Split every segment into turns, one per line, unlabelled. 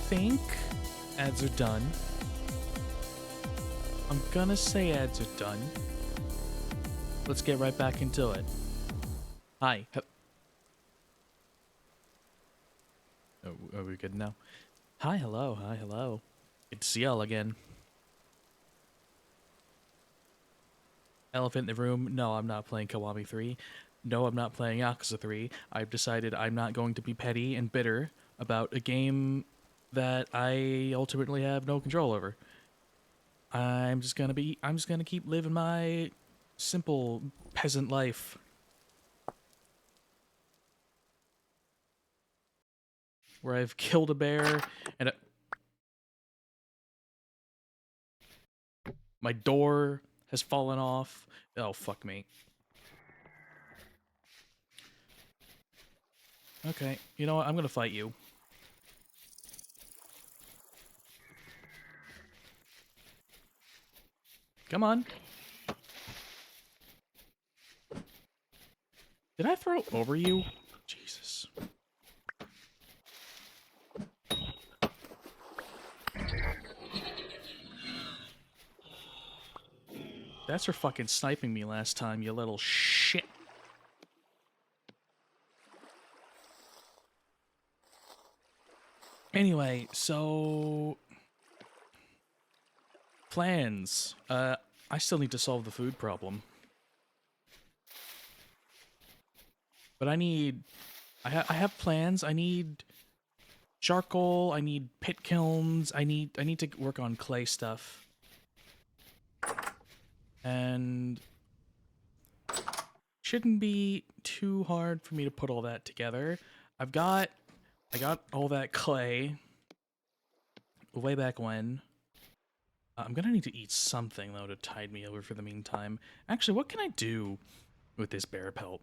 think ads are done. I'm gonna say ads are done. Let's get right back into it. Hi. Oh, are we good now? Hi, hello, hi, hello. Good to see y'all again. Elephant in the room. No, I'm not playing Kiwami 3. No, I'm not playing Yakuza 3. I've decided I'm not going to be petty and bitter about a game that I ultimately have no control over. I'm just gonna keep living my simple peasant life. Where I've killed a bear and my door has fallen off. Oh, fuck me. Okay, you know what? I'm gonna fight you. Come on. Did I throw over you? Jesus. That's for fucking sniping me last time, you little shit. Anyway, so... plans. I still need to solve the food problem. But I have plans. I need charcoal, I need pit kilns, I need to work on clay stuff. And shouldn't be too hard for me to put all that together. I got all that clay way back when. I'm gonna need to eat something though to tide me over for the meantime. Actually, what can I do with this bear pelt?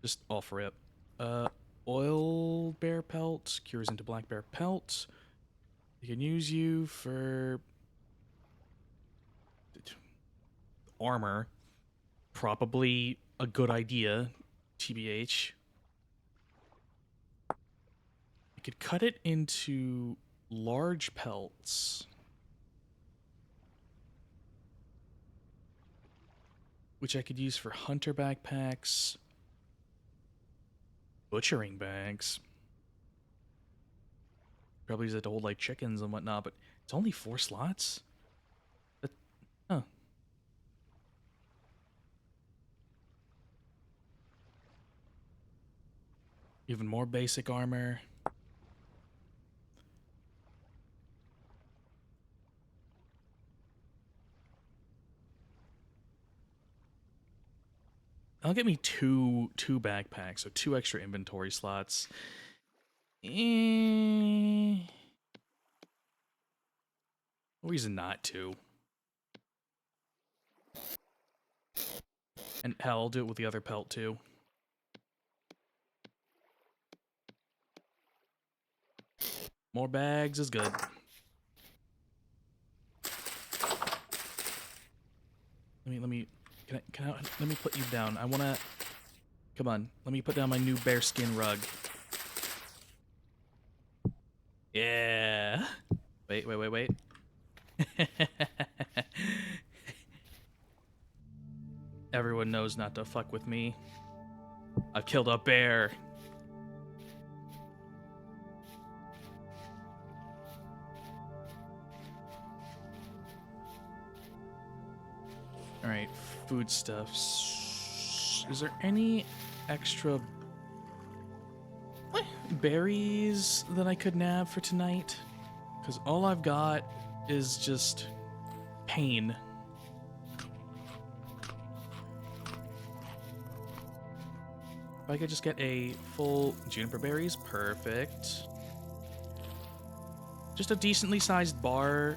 Just offer it. Oil bear pelt cures into black bear pelt. We can use you for armor. Probably a good idea, TBH. I could cut it into large pelts, which I could use for hunter backpacks, butchering bags. Probably use it to hold like chickens and whatnot, but it's only 4 slots? Huh. Even more basic armor. That'll get me two backpacks, so 2 extra inventory slots. No reason not to. And hell, I'll do it with the other pelt too. More bags is good. Let me let me put you down. I wanna, come on, let me put down my new bearskin rug. Yeah. Wait. Everyone knows not to fuck with me. I've killed a bear. Alright, foodstuffs. Is there any extra berries that I could nab for tonight? Because all I've got is just pain. If I could just get a full juniper berries, perfect. Just a decently sized bar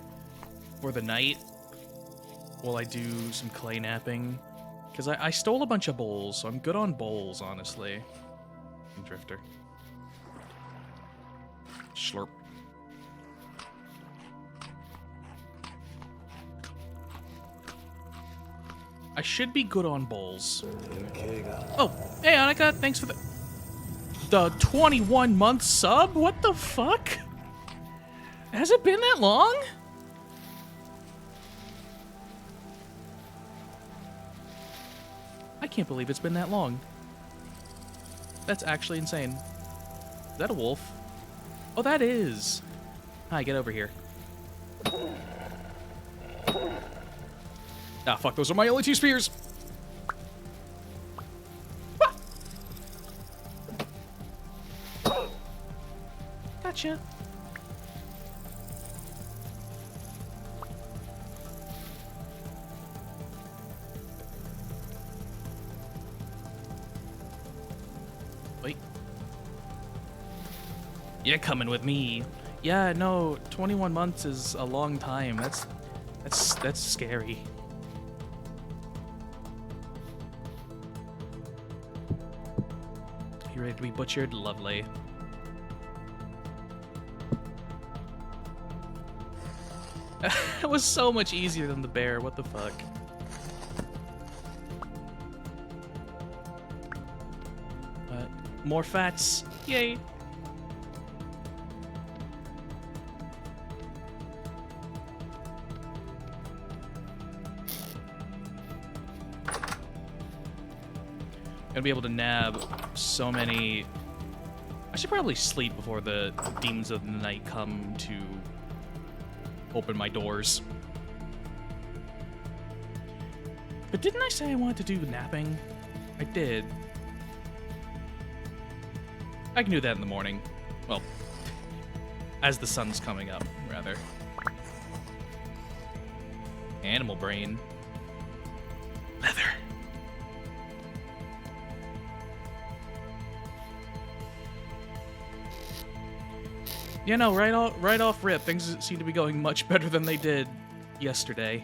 for the night while I do some clay napping. Because I stole a bunch of bowls, so I'm good on bowls, honestly. Drifter. Slurp. I should be good on bowls. Oh, hey Annika, thanks for the... The 21-month sub? What the fuck? Has it been that long? I can't believe it's been that long. That's actually insane. Is that a wolf? Oh, that is. Hi, get over here. Ah, fuck, those are my only 2 spears. Gotcha. Wait. You're coming with me. Yeah, no, 21 months is a long time. That's scary. You ready to be butchered? Lovely. It was so much easier than the bear. What the fuck? More fats. Yay. Gonna be able to nab so many. I should probably sleep before the demons of the night come to open my doors. But didn't I say I wanted to do napping? I did. I can do that in the morning. Well, as the sun's coming up, rather. Animal brain. Leather. Yeah, no, right off rip, things seem to be going much better than they did yesterday.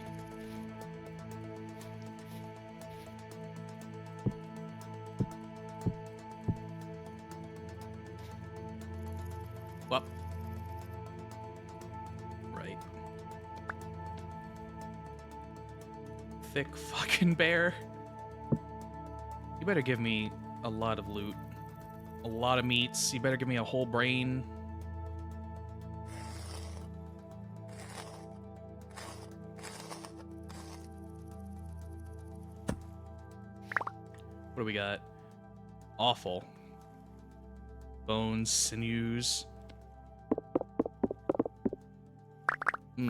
Well, right. Thick fucking bear. You better give me a lot of loot. A lot of meats. You better give me a whole brain. What do we got? Awful. Bones, sinews.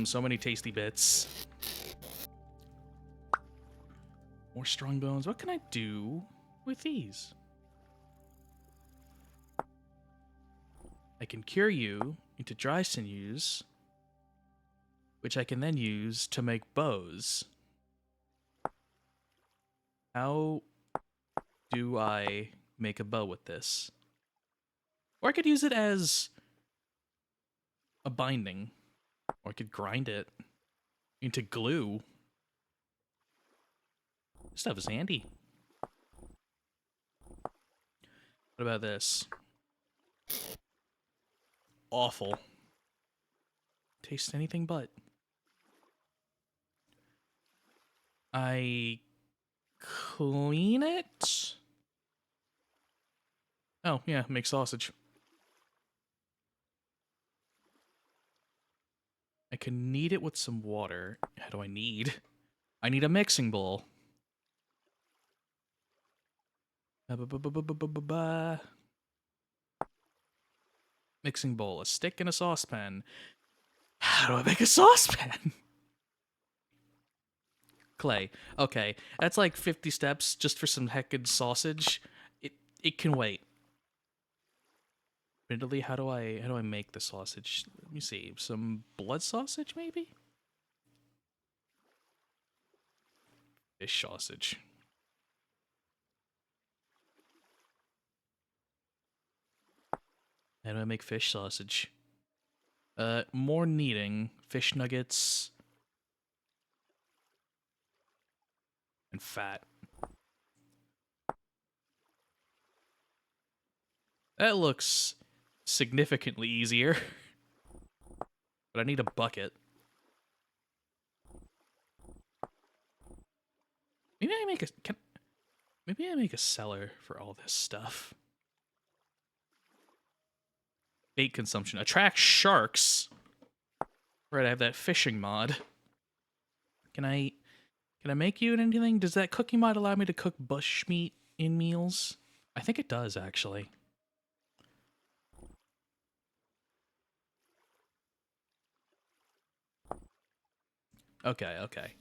So many tasty bits. More strong bones. What can I do with these? I can cure you into dry sinews, which I can then use to make bows. How do I make a bow with this? Or I could use it as a binding. Or I could grind it into glue. This stuff is handy. What about this? Awful. Taste anything but. I clean it? Oh, yeah, make sausage. I can knead it with some water. How do I knead? I need a mixing bowl. Mixing bowl, a stick and a saucepan. How do I make a saucepan? Clay. Okay, that's like 50 steps just for some heckin' sausage. It can wait. Admittedly, how do I make the sausage? Let me see. Some blood sausage, maybe? Fish sausage. How do I make fish sausage? More kneading. Fish nuggets. And fat. That looks significantly easier. But I need a bucket. Maybe I make a cellar for all this stuff. Bait consumption. Attract sharks. Right, I have that fishing mod. Can I make you anything? Does that cooking mod allow me to cook bush meat in meals? I think it does, actually. Okay, okay.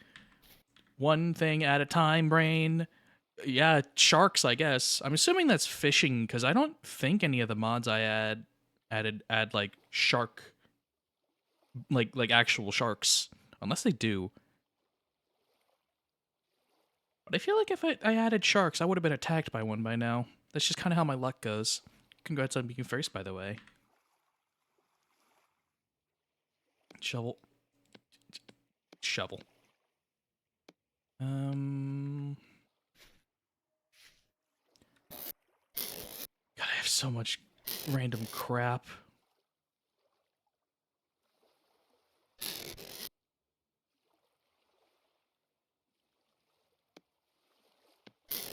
One thing at a time, brain. Yeah, sharks, I guess. I'm assuming that's fishing because I don't think any of the mods I add like shark, like actual sharks, unless they do. But I feel like if I added sharks, I would have been attacked by one by now. That's just kind of how my luck goes. Congrats on being first, by the way. Shovel. Shovel. God, I have so much random crap.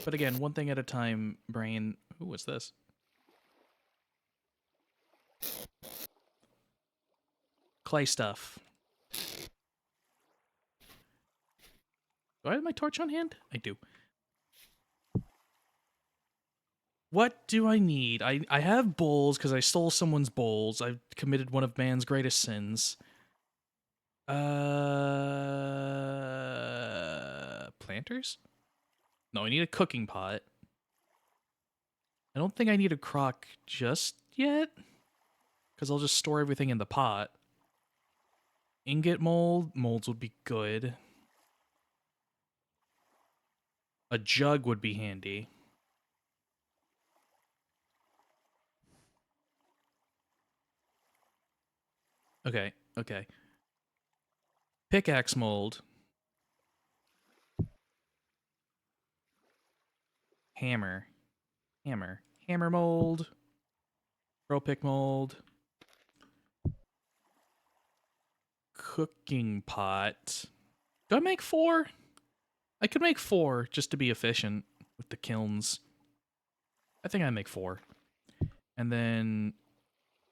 But again, one thing at a time, brain. Ooh, what's this? Clay stuff. Do I have my torch on hand? I do. What do I need? I have bowls because I stole someone's bowls. I've committed one of man's greatest sins. Planters? No, I need a cooking pot. I don't think I need a crock just yet, because I'll just store everything in the pot. Ingot molds would be good. A jug would be handy. Okay, okay. Pickaxe mold. Hammer. Hammer mold. Pearl pick mold. Cooking pot. Do I make 4? I could make 4 just to be efficient with the kilns. I think I make 4. And then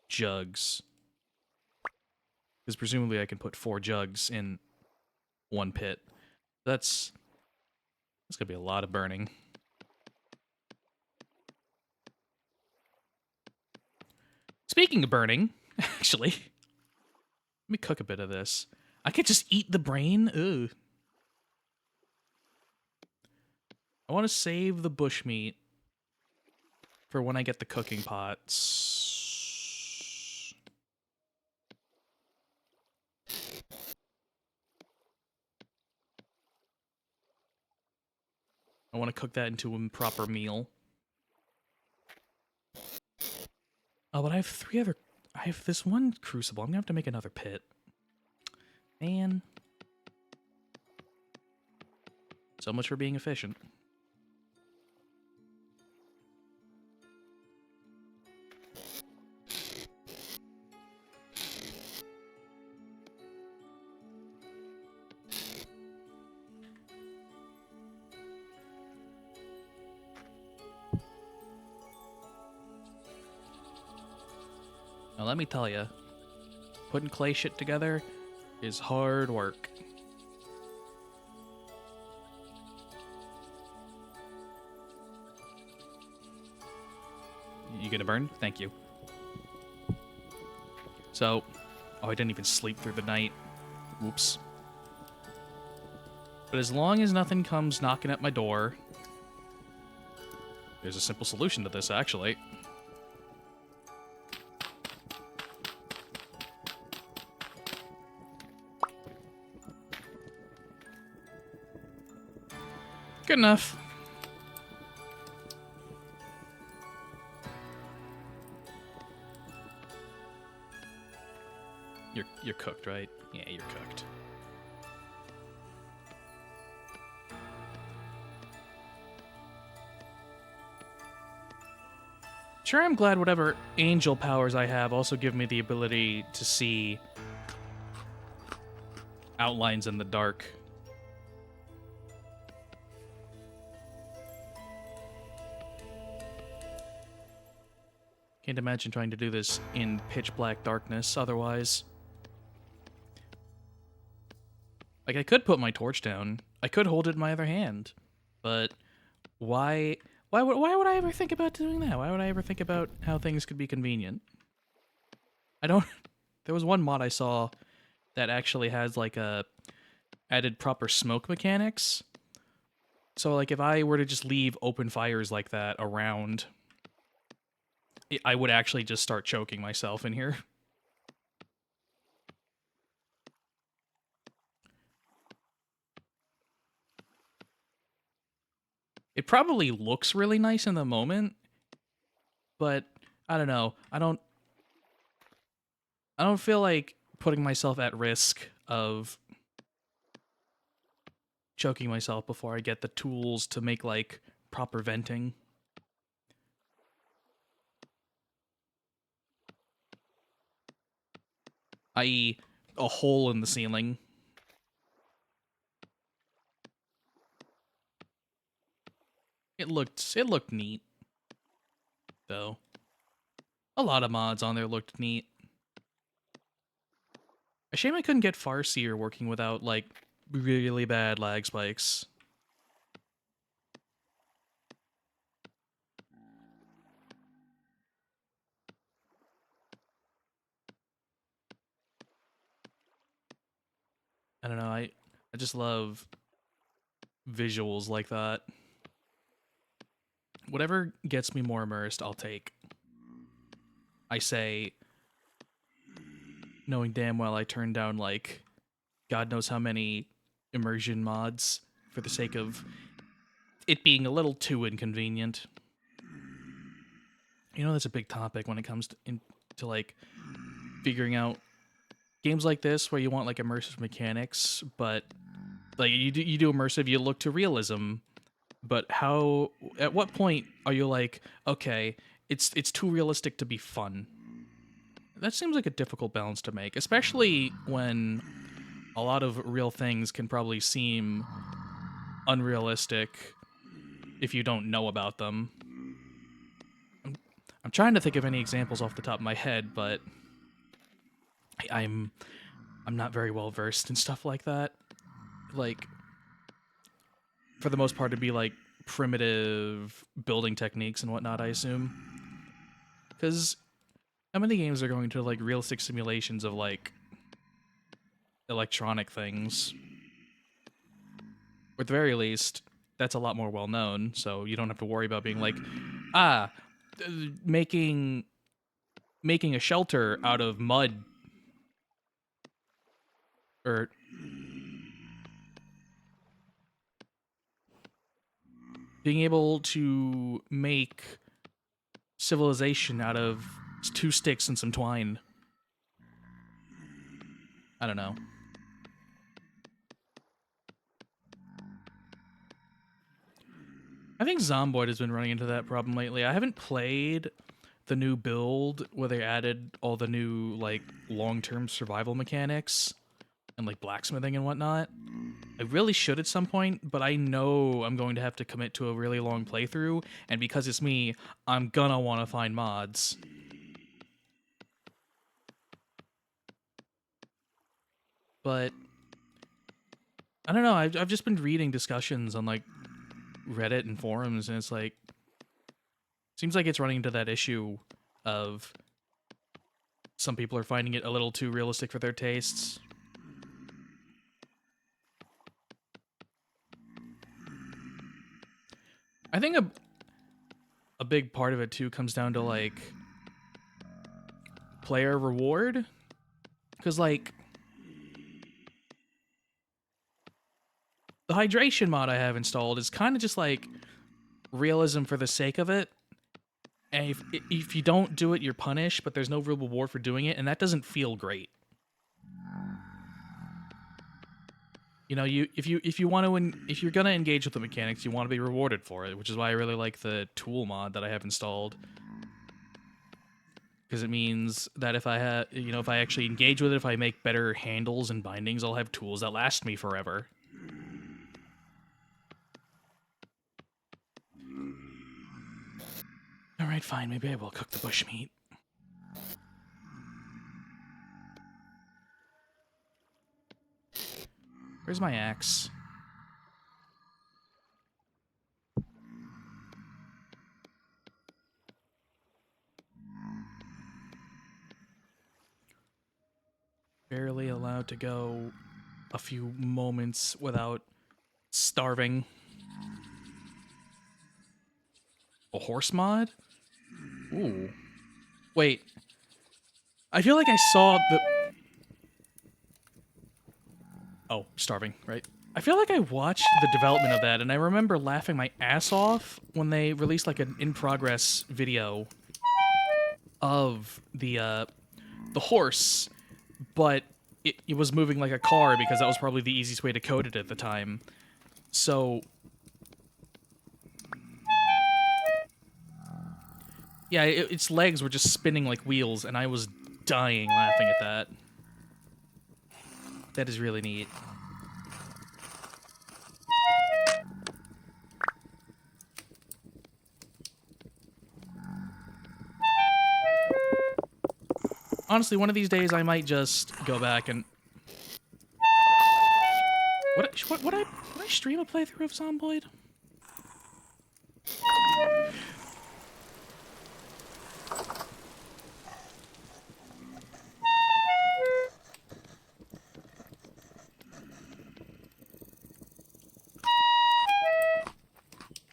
jugs. Because presumably I can put 4 jugs in one pit. That's gonna be a lot of burning. Speaking of burning, actually, let me cook a bit of this. I could just eat the brain. Ooh. I want to save the bushmeat for when I get the cooking pots. I want to cook that into a proper meal. Oh, but I have 3 other... I have this one crucible. I'm going to have to make another pit. Man. So much for being efficient. Now let me tell you, putting clay shit together is hard work. You gonna burn? Thank you. So, oh, I didn't even sleep through the night. Oops. But as long as nothing comes knocking at my door, there's a simple solution to this, actually. Good enough. You're cooked, right? Yeah, you're cooked. Sure, I'm glad whatever angel powers I have also give me the ability to see outlines in the dark. Can't imagine trying to do this in pitch black darkness otherwise. Like, I could put my torch down. I could hold it in my other hand. But why would I ever think about doing that? Why would I ever think about how things could be convenient? I don't... There was one mod I saw that actually has, like, a added proper smoke mechanics. So, like, if I were to just leave open fires like that around, I would actually just start choking myself in here. It probably looks really nice in the moment, but I don't know. I don't feel like putting myself at risk of choking myself before I get the tools to make, like, proper venting. I.e., a hole in the ceiling. It looked neat, though. A lot of mods on there looked neat. A shame I couldn't get Farseer working without, like, really bad lag spikes. I don't know, I just love visuals like that. Whatever gets me more immersed, I'll take. I say, knowing damn well I turned down, like, God knows how many immersion mods for the sake of it being a little too inconvenient. You know, that's a big topic when it comes to like, figuring out games like this where you want, like, immersive mechanics, but, like, you do immersive, you look to realism, but at what point are you like, okay, it's too realistic to be fun? That seems like a difficult balance to make, especially when a lot of real things can probably seem unrealistic if you don't know about them. I'm trying to think of any examples off the top of my head, but I'm not very well versed in stuff like that. Like, for the most part, it'd be like primitive building techniques and whatnot, I assume. Because how many games are going to, like, realistic simulations of, like, electronic things? Or at the very least, that's a lot more well known, so you don't have to worry about being like, making a shelter out of mud, or being able to make civilization out of 2 sticks and some twine. I don't know. I think Zomboid has been running into that problem lately. I haven't played the new build where they added all the new, like, long-term survival mechanics and, like, blacksmithing and whatnot. I really should at some point, but I know I'm going to have to commit to a really long playthrough, and because it's me, I'm gonna want to find mods. But I don't know, I've just been reading discussions on, like, Reddit and forums, and it's like, seems like it's running into that issue of some people are finding it a little too realistic for their tastes. I think a big part of it too comes down to, like, player reward, because, like, the hydration mod I have installed is kind of just like realism for the sake of it. And if you don't do it, you're punished, but there's no real reward for doing it, and that doesn't feel great. You know, if you're gonna engage with the mechanics, you want to be rewarded for it, which is why I really like the tool mod that I have installed. Because it means that if I actually engage with it, if I make better handles and bindings, I'll have tools that last me forever. Alright, Alright, fine. Maybe I will cook the bushmeat. Where's my axe? Barely allowed to go a few moments without starving. A horse mod? Ooh. Wait. I feel like I saw the... Oh, starving, right? I feel like I watched the development of that, and I remember laughing my ass off when they released, like, an in-progress video of the horse, but it was moving like a car because that was probably the easiest way to code it at the time. So... yeah, its legs were just spinning like wheels, and I was dying laughing at that. That is really neat. Honestly, one of these days I might just go back and... Would I stream a playthrough of Zomboid?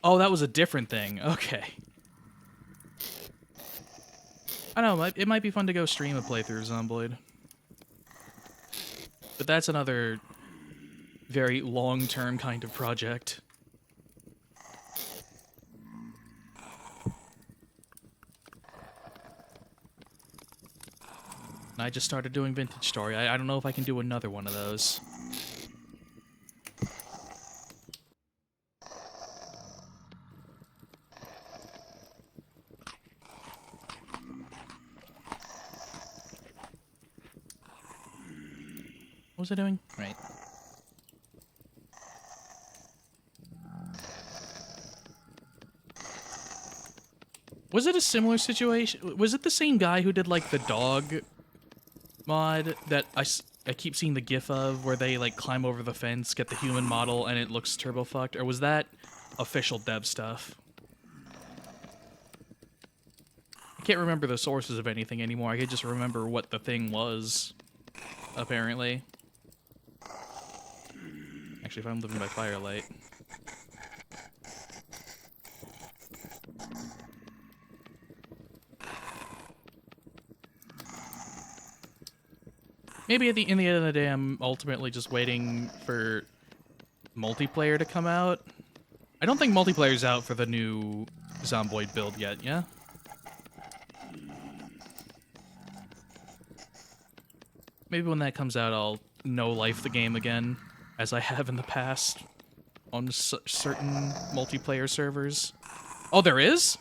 Oh, that was a different thing. Okay. I don't know, it might be fun to go stream a playthrough of Zomboid. But that's another very long-term kind of project. And I just started doing Vintage Story. I don't know if I can do another one of those. What was I doing? Right. Was it a similar situation? Was it the same guy who did, like, the dog mod that I keep seeing the gif of, where they, like, climb over the fence, get the human model, and it looks turbo-fucked? Or was that official dev stuff? I can't remember the sources of anything anymore. I could just remember what the thing was, apparently. Actually, if I'm living by firelight... maybe at in the end of the day, I'm ultimately just waiting for multiplayer to come out. I don't think multiplayer's out for the new Zomboid build yet, yeah? Maybe when that comes out, I'll no-life the game again, as I have in the past on certain multiplayer servers. Oh, there is?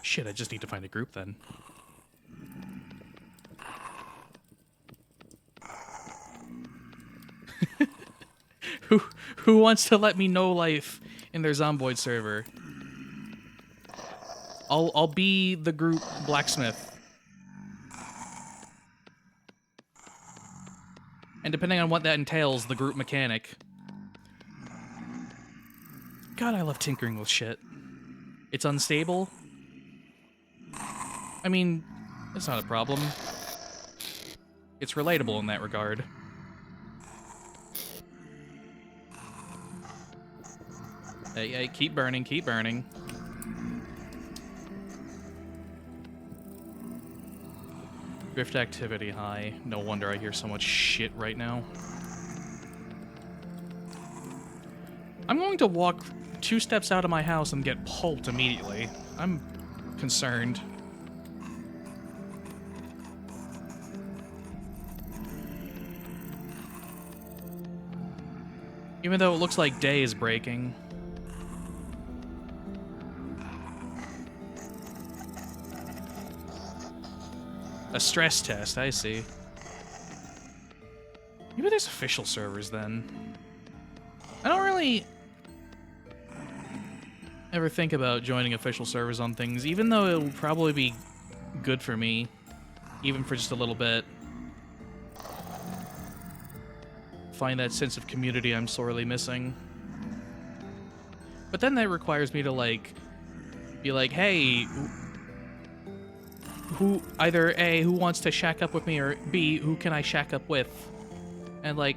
Shit, I just need to find a group then. Who wants to let me know life in their Zomboid server? I'll be the group blacksmith. And depending on what that entails, the group mechanic. God, I love tinkering with shit. It's unstable. I mean, it's not a problem. It's relatable in that regard. Hey, keep burning, keep burning. Drift activity high. No wonder I hear so much shit right now. I'm going to walk 2 steps out of my house and get pulped immediately. I'm concerned. Even though it looks like day is breaking. A stress test, I see. Maybe there's official servers then. I don't really... ever think about joining official servers on things, even though it will probably be good for me, even for just a little bit. Find that sense of community I'm sorely missing. But then that requires me to, like, be like, hey, who, either A, who wants to shack up with me, or B, who can I shack up with? And, like,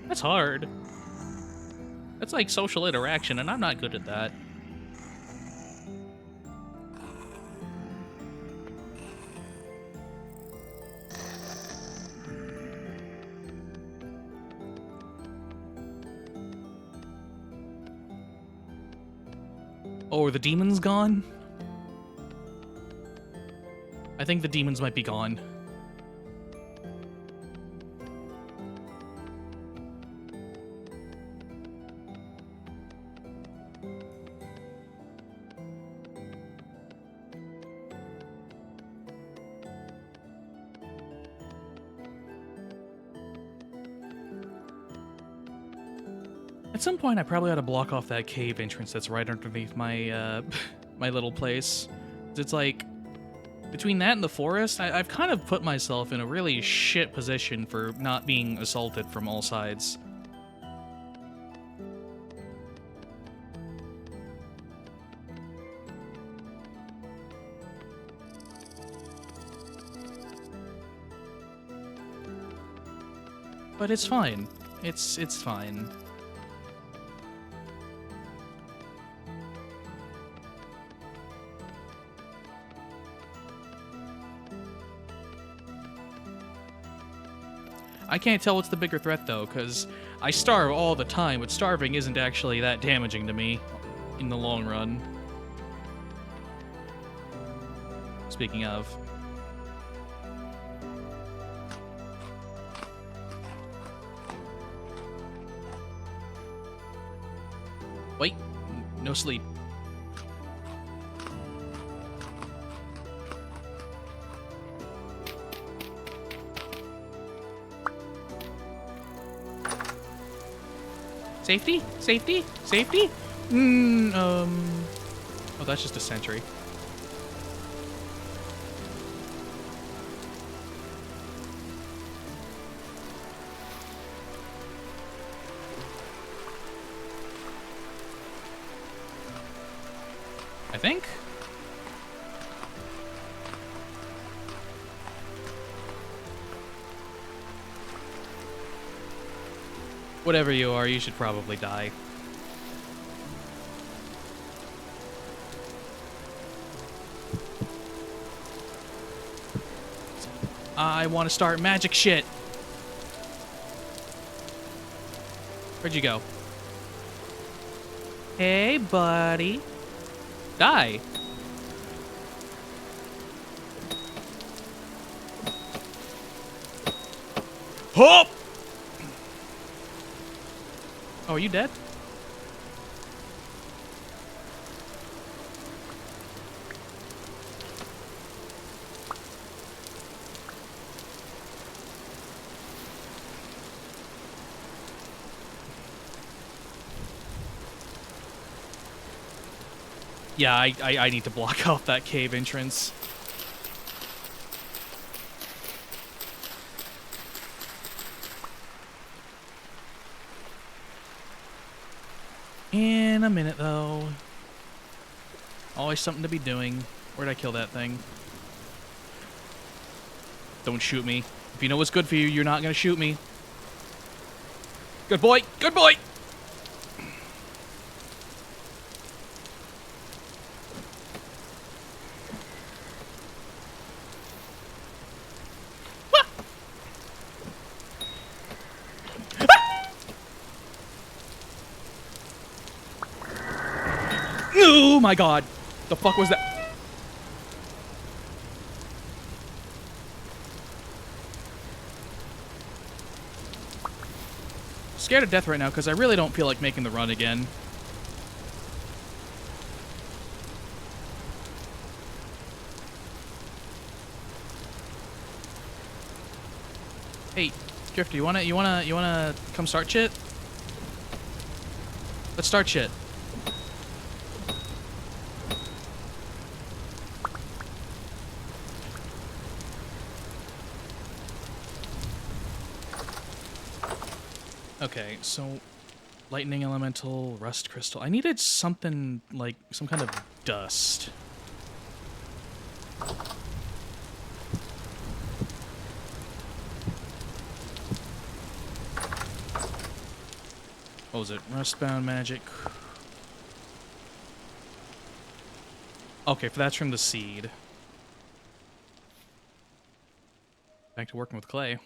that's hard. That's like social interaction, and I'm not good at that. Oh, are the demons gone? I think the demons might be gone. At some point, I probably ought to block off that cave entrance that's right underneath my, my little place. It's like, between that and the forest, I've kind of put myself in a really shit position for not being assaulted from all sides. But it's fine. It's fine. I can't tell what's the bigger threat, though, because I starve all the time, but starving isn't actually that damaging to me in the long run. Speaking of. Wait, no sleep. Safety? Safety? Safety? Oh, that's just a sentry. I think? Whatever you are, you should probably die. I want to start magic shit. Where'd you go? Hey, buddy. Die. Hop! Oh, are you dead? Yeah, I need to block off that cave entrance. In a minute, though. Always something to be doing. Where'd I kill that thing? Don't shoot me. If you know what's good for you, you're not gonna shoot me. Good boy! Good boy! Oh my god! The fuck was that? Scared to death right now because I really don't feel like making the run again. Hey, Drifter, you wanna come start shit? Let's start shit. Okay, so lightning elemental, rust crystal. I needed something like some kind of dust. What was it? Rustbound magic. Okay, that's from the seed. Back to working with clay.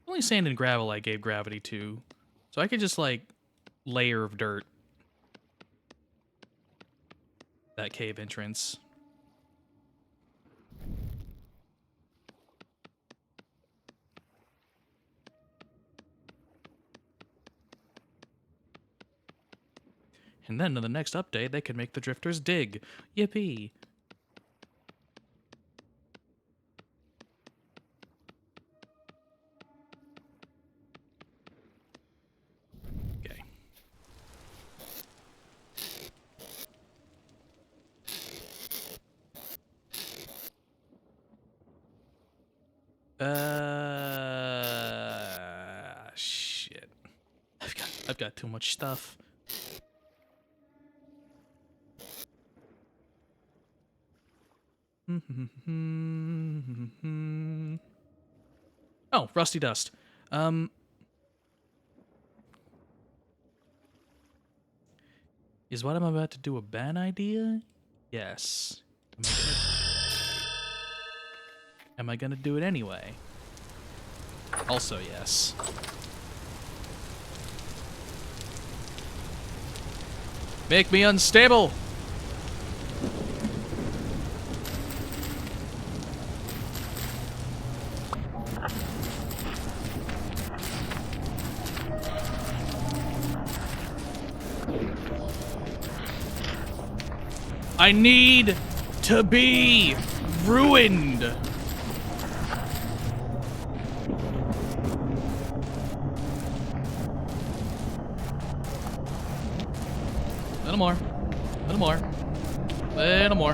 Only sand and gravel I gave gravity to. So I could just, like, layer of dirt that cave entrance. And then in the next update, they could make the drifters dig. Yippee. Okay. Shit. I've got too much stuff. Oh, rusty dust. Is what I'm about to do a bad idea? Yes. Am I gonna do it anyway? Also, yes. Make me unstable! I need to be ruined! Little more. Little more. Little more.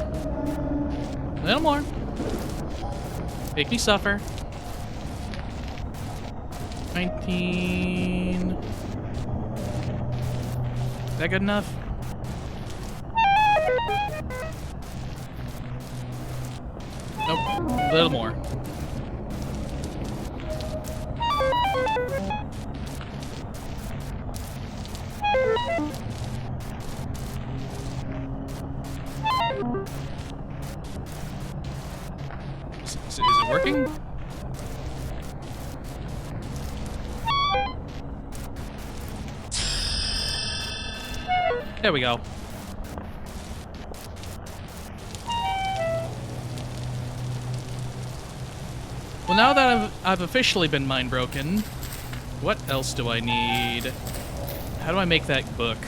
Little more. Make me suffer. 19. Is that good enough? Nope. A little more. Is it working? There we go. Well, now that I've officially been mind broken, what else do I need? How do I make that book?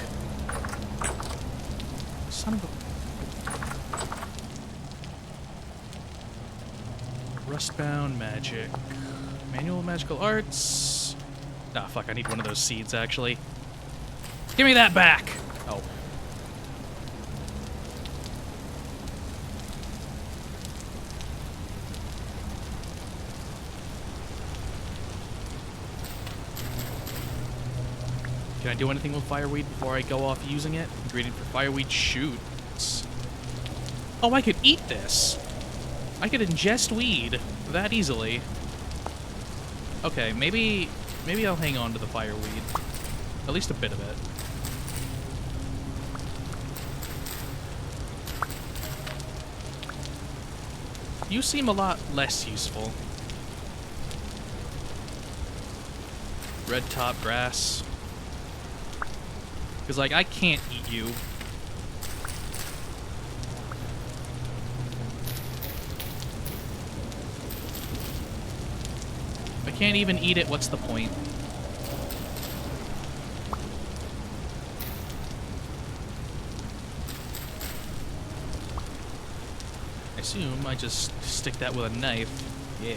Son of a... Rustbound magic. Manual magical arts. Ah, fuck, I need one of those seeds, actually. Give me that back! Oh. Can I do anything with fireweed before I go off using it? Ingredient for fireweed shoots. Oh, I could eat this! I could ingest weed that easily. Okay, maybe I'll hang on to the fireweed. At least a bit of it. You seem a lot less useful. Red top grass. Because, like, I can't eat you. If I can't even eat it, what's the point? I assume I just stick that with a knife. Yeah.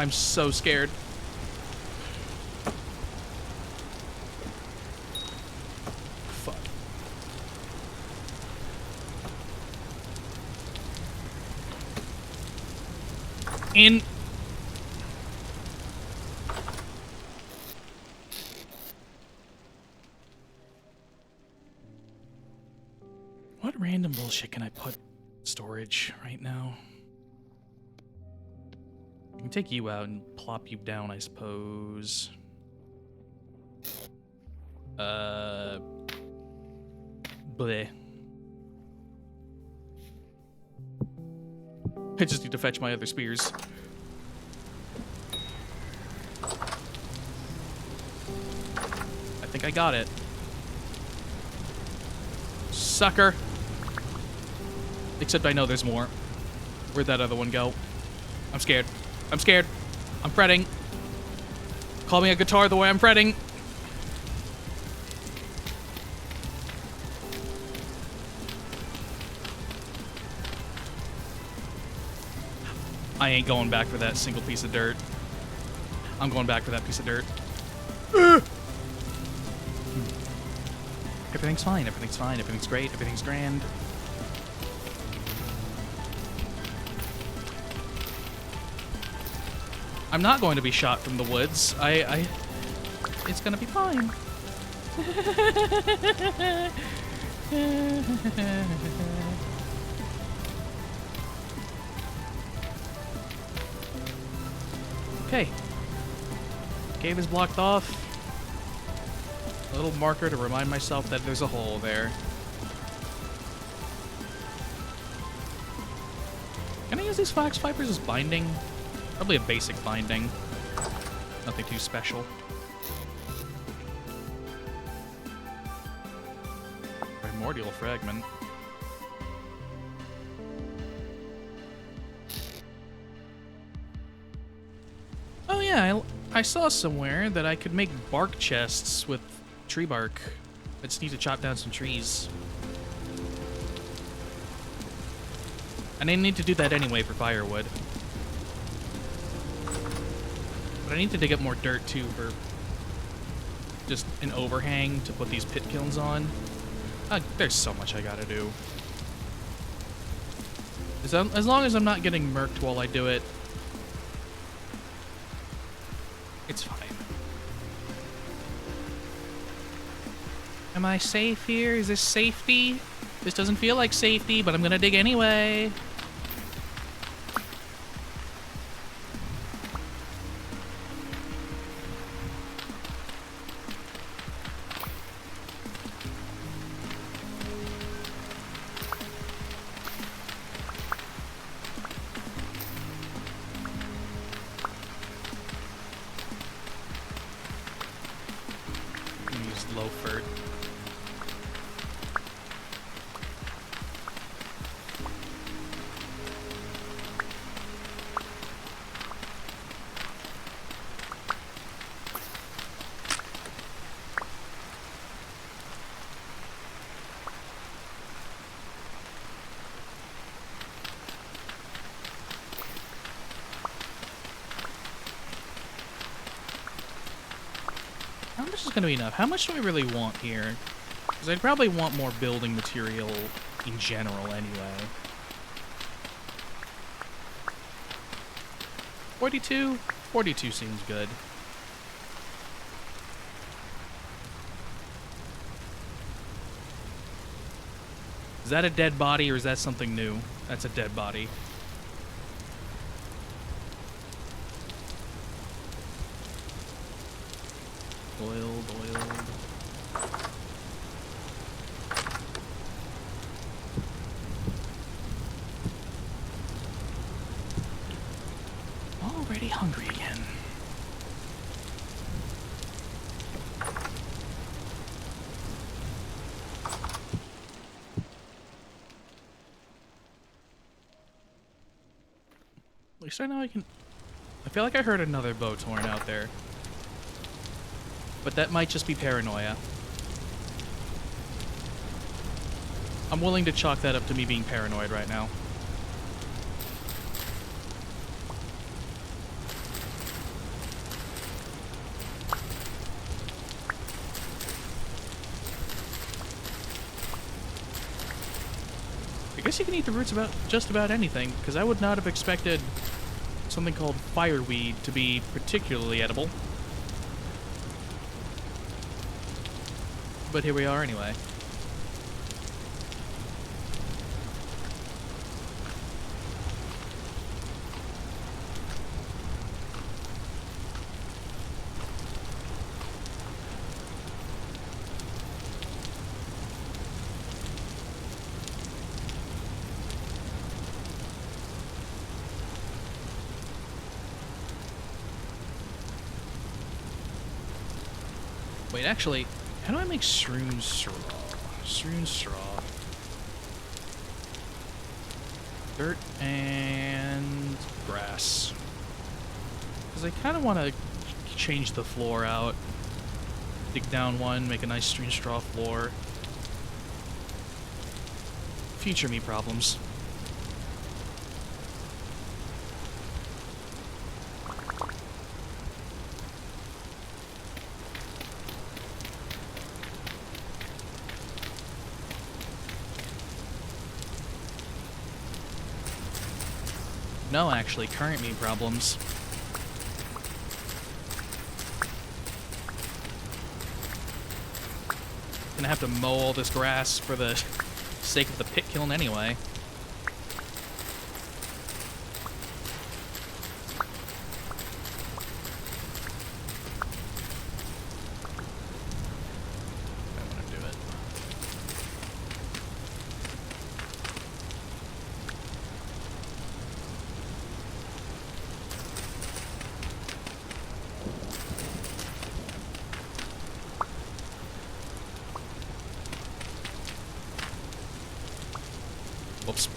I'm so scared. Fuck. In. What random bullshit can I put in storage right now? I can take you out and plop you down, I suppose. Bleh. I just need to fetch my other spears. I think I got it. Sucker. Except I know there's more. Where'd that other one go? I'm scared. I'm scared. I'm fretting. Call me a guitar the way I'm fretting. I ain't going back for that single piece of dirt. I'm going back for that piece of dirt. Everything's fine. Everything's fine. Everything's great. Everything's grand. I'm not going to be shot from the woods. It's gonna be fine. Okay. Cave is blocked off. A little marker to remind myself that there's a hole there. Can I use these flax fibers as binding? Probably a basic binding. Nothing too special. Primordial fragment. Oh yeah, I saw somewhere that I could make bark chests with tree bark. I just need to chop down some trees. And I need to do that anyway for firewood. But I need to dig up more dirt too for just an overhang to put these pit kilns on. There's so much I gotta do. As long as I'm not getting murked while I do it, it's fine. Am I safe here? Is this safety? This doesn't feel like safety, but I'm gonna dig anyway. Loafert. How much is going to be enough? How much do I really want here? Because I'd probably want more building material in general anyway. 42? 42 seems good. Is that a dead body or is that something new? That's a dead body. Oiled. Already hungry again. At least I know I can... I feel like I heard another bow torn out there. But that might just be paranoia. I'm willing to chalk that up to me being paranoid right now. guess you can eat the roots about just about anything, because I would not have expected something called fireweed to be particularly edible. But here we are anyway. Wait, actually, how do I make strewn straw? Strewn straw. Dirt and grass. Because I kind of want to change the floor out. Dig down one, make a nice strewn straw floor. Future me problems. No, actually, current me problems. Gonna have to mow all this grass for the sake of the pit kiln anyway. I wanna do it. Whoops.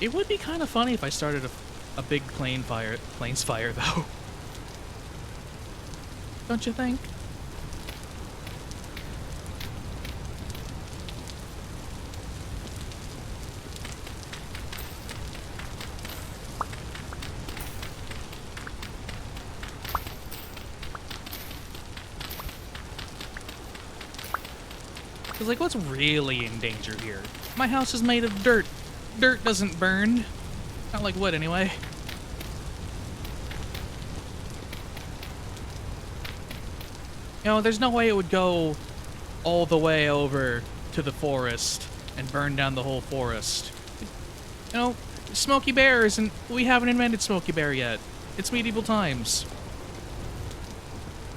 It would be kind of funny if I started a big plains fire, though. Don't you think? Because, like, what's really in danger here? My house is made of dirt. Dirt doesn't burn. Not like wood, anyway. You know, there's no way it would go all the way over to the forest and burn down the whole forest. You know, Smokey Bear isn't... We haven't invented Smokey Bear yet. It's medieval times.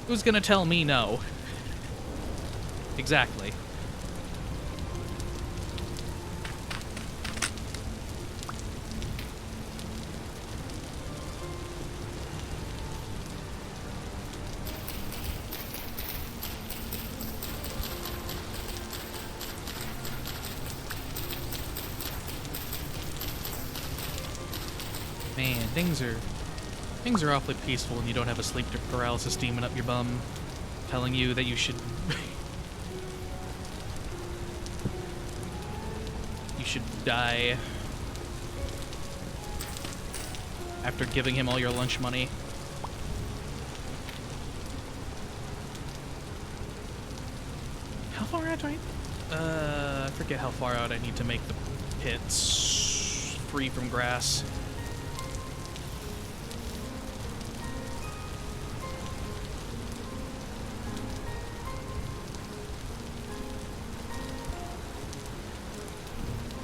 Who's gonna tell me no? Exactly. Man, things are awfully peaceful when you don't have a sleep paralysis demon up your bum telling you that you should you should die after giving him all your lunch money. How far out do I forget how far out I need to make the pits free from grass.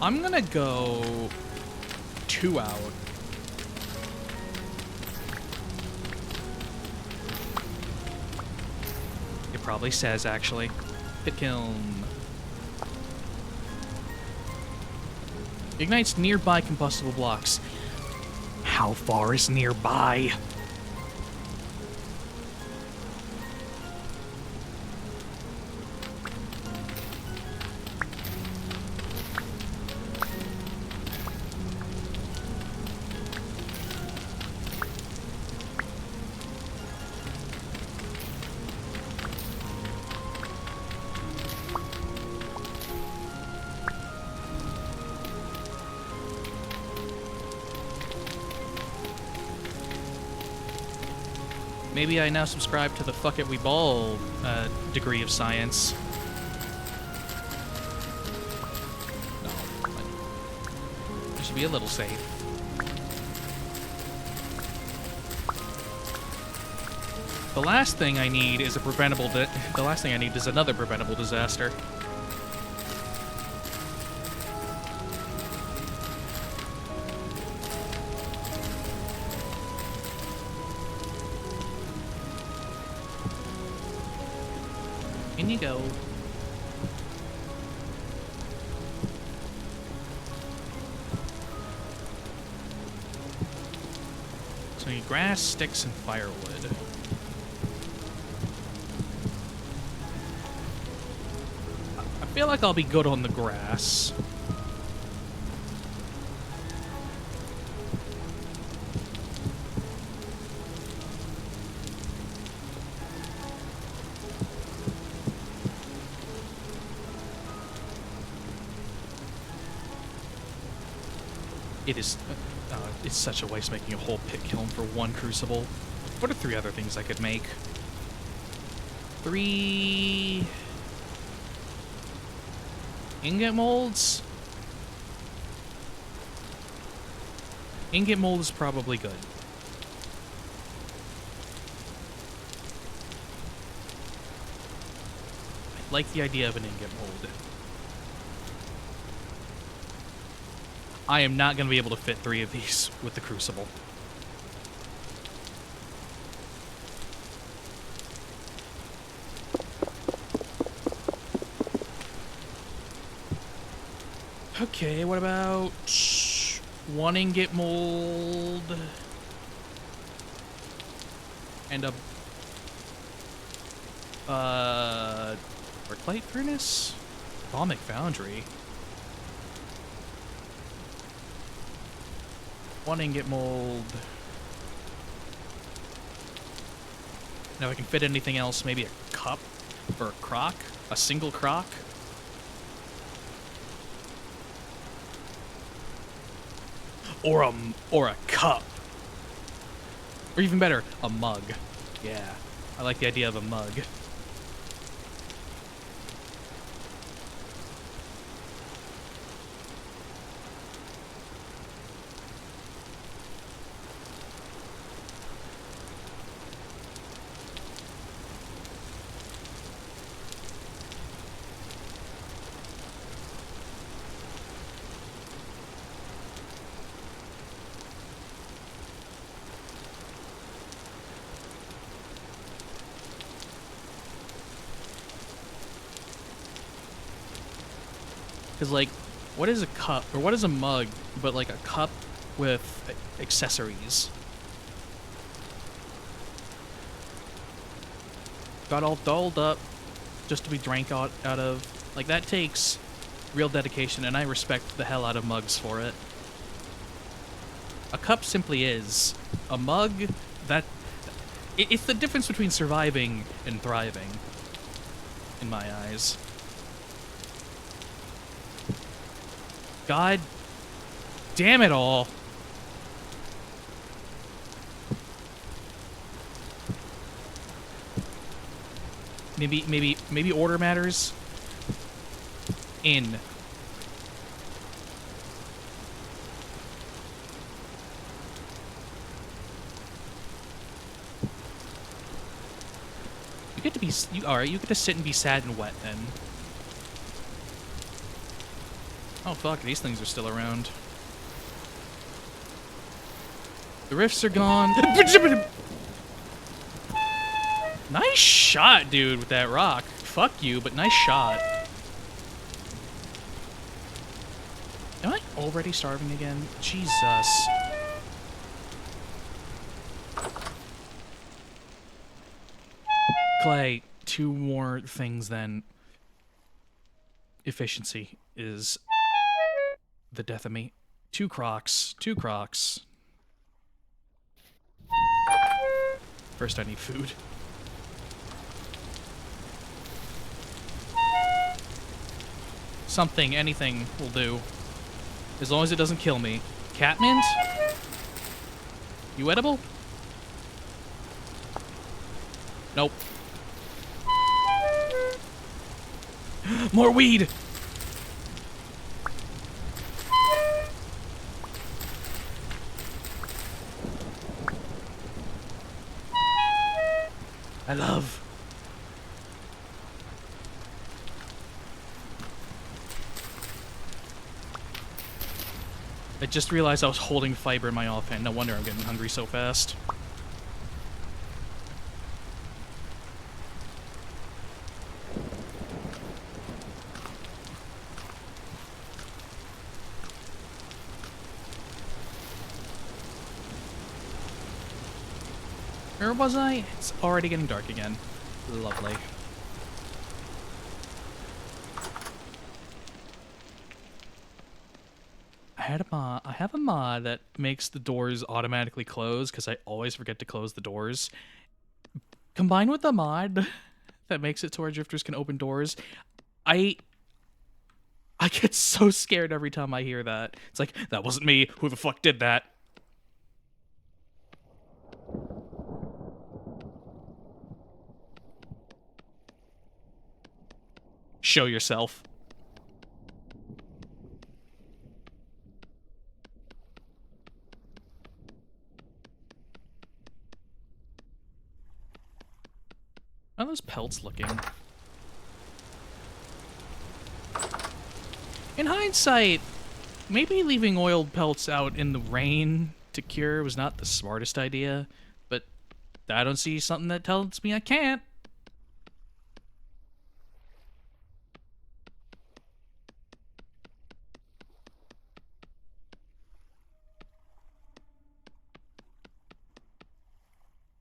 I'm gonna go 2 out. It probably says, actually. Pit kiln. Ignites nearby combustible blocks. How far is nearby? Maybe I now subscribe to the fuck it we ball degree of science. No, I should be a little safe. The last thing I need is the last thing I need is another preventable disaster. In you go. So you need grass, sticks, and firewood. I feel like I'll be good on the grass. It's such a waste making a whole pit kiln for one crucible. What are 3 other things I could make? 3 ingot molds? Ingot mold is probably good. I like the idea of an ingot mold. I am not going to be able to fit 3 of these with the crucible. Okay, what about 1 ingot mold and a bricklight furnace? Atomic foundry. 1 ingot mold. Now if I can fit anything else, maybe a cup or a crock, a single crock. Or a cup. Or even better, a mug. Yeah, I like the idea of a mug. Because, like, what is a cup, or what is a mug, but, like, a cup with accessories? Got all dolled up just to be drank out of. Like, that takes real dedication, and I respect the hell out of mugs for it. A cup simply is. A mug, it's the difference between surviving and thriving, in my eyes. God damn it all. Maybe order matters. In. You get to be, alright, you get to sit and be sad and wet then. Oh fuck, these things are still around. The rifts are gone. Nice shot, dude, with that rock. Fuck you, but nice shot. Am I already starving again? Jesus. Clay, 2 more things then. Efficiency is the death of me. 2 crocs. 2 crocs. First I need food. Something, anything will do. As long as it doesn't kill me. Catmint? You edible? Nope. More weed! I love. I just realized I was holding fiber in my offhand. No wonder I'm getting hungry so fast. Where was I? It's already getting dark again. Lovely. I have a mod that makes the doors automatically close because I always forget to close the doors. Combined with the mod that makes it so our drifters can open doors, I get so scared every time I hear that. It's like, that wasn't me. Who the fuck did that? Show yourself. How are those pelts looking? In hindsight, maybe leaving oiled pelts out in the rain to cure was not the smartest idea, but I don't see something that tells me I can't.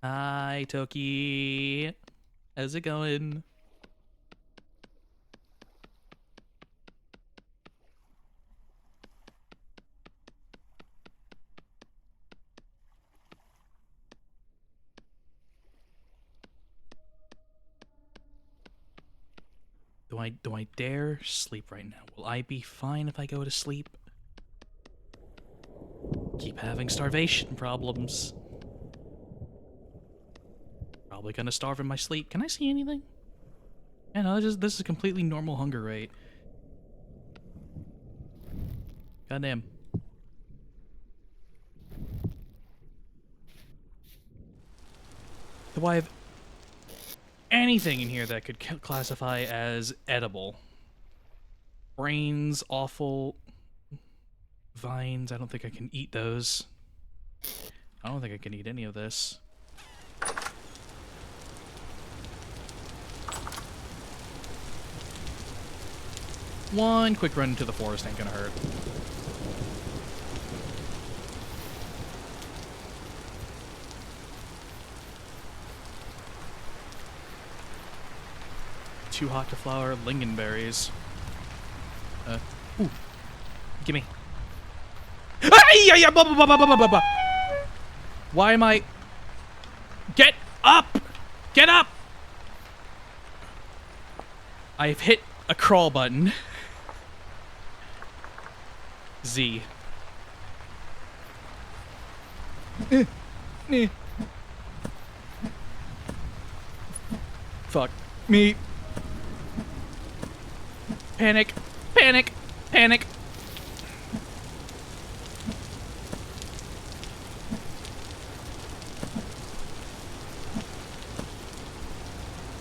Hi, Toki. How's it going? Do I dare sleep right now? Will I be fine if I go to sleep? Keep having starvation problems. Probably gonna starve in my sleep. Can I see anything? Yeah, no, this is a completely normal hunger rate. Goddamn. Do I have anything in here that could classify as edible? Brains, offal, vines. I don't think I can eat those. I don't think I can eat any of this. One quick run into the forest ain't gonna hurt. Too hot to flower lingonberries. Ooh. Gimme. Why am I... Get up! Get up! I've hit a crawl button. Z. Fuck me. Panic. Panic. Panic.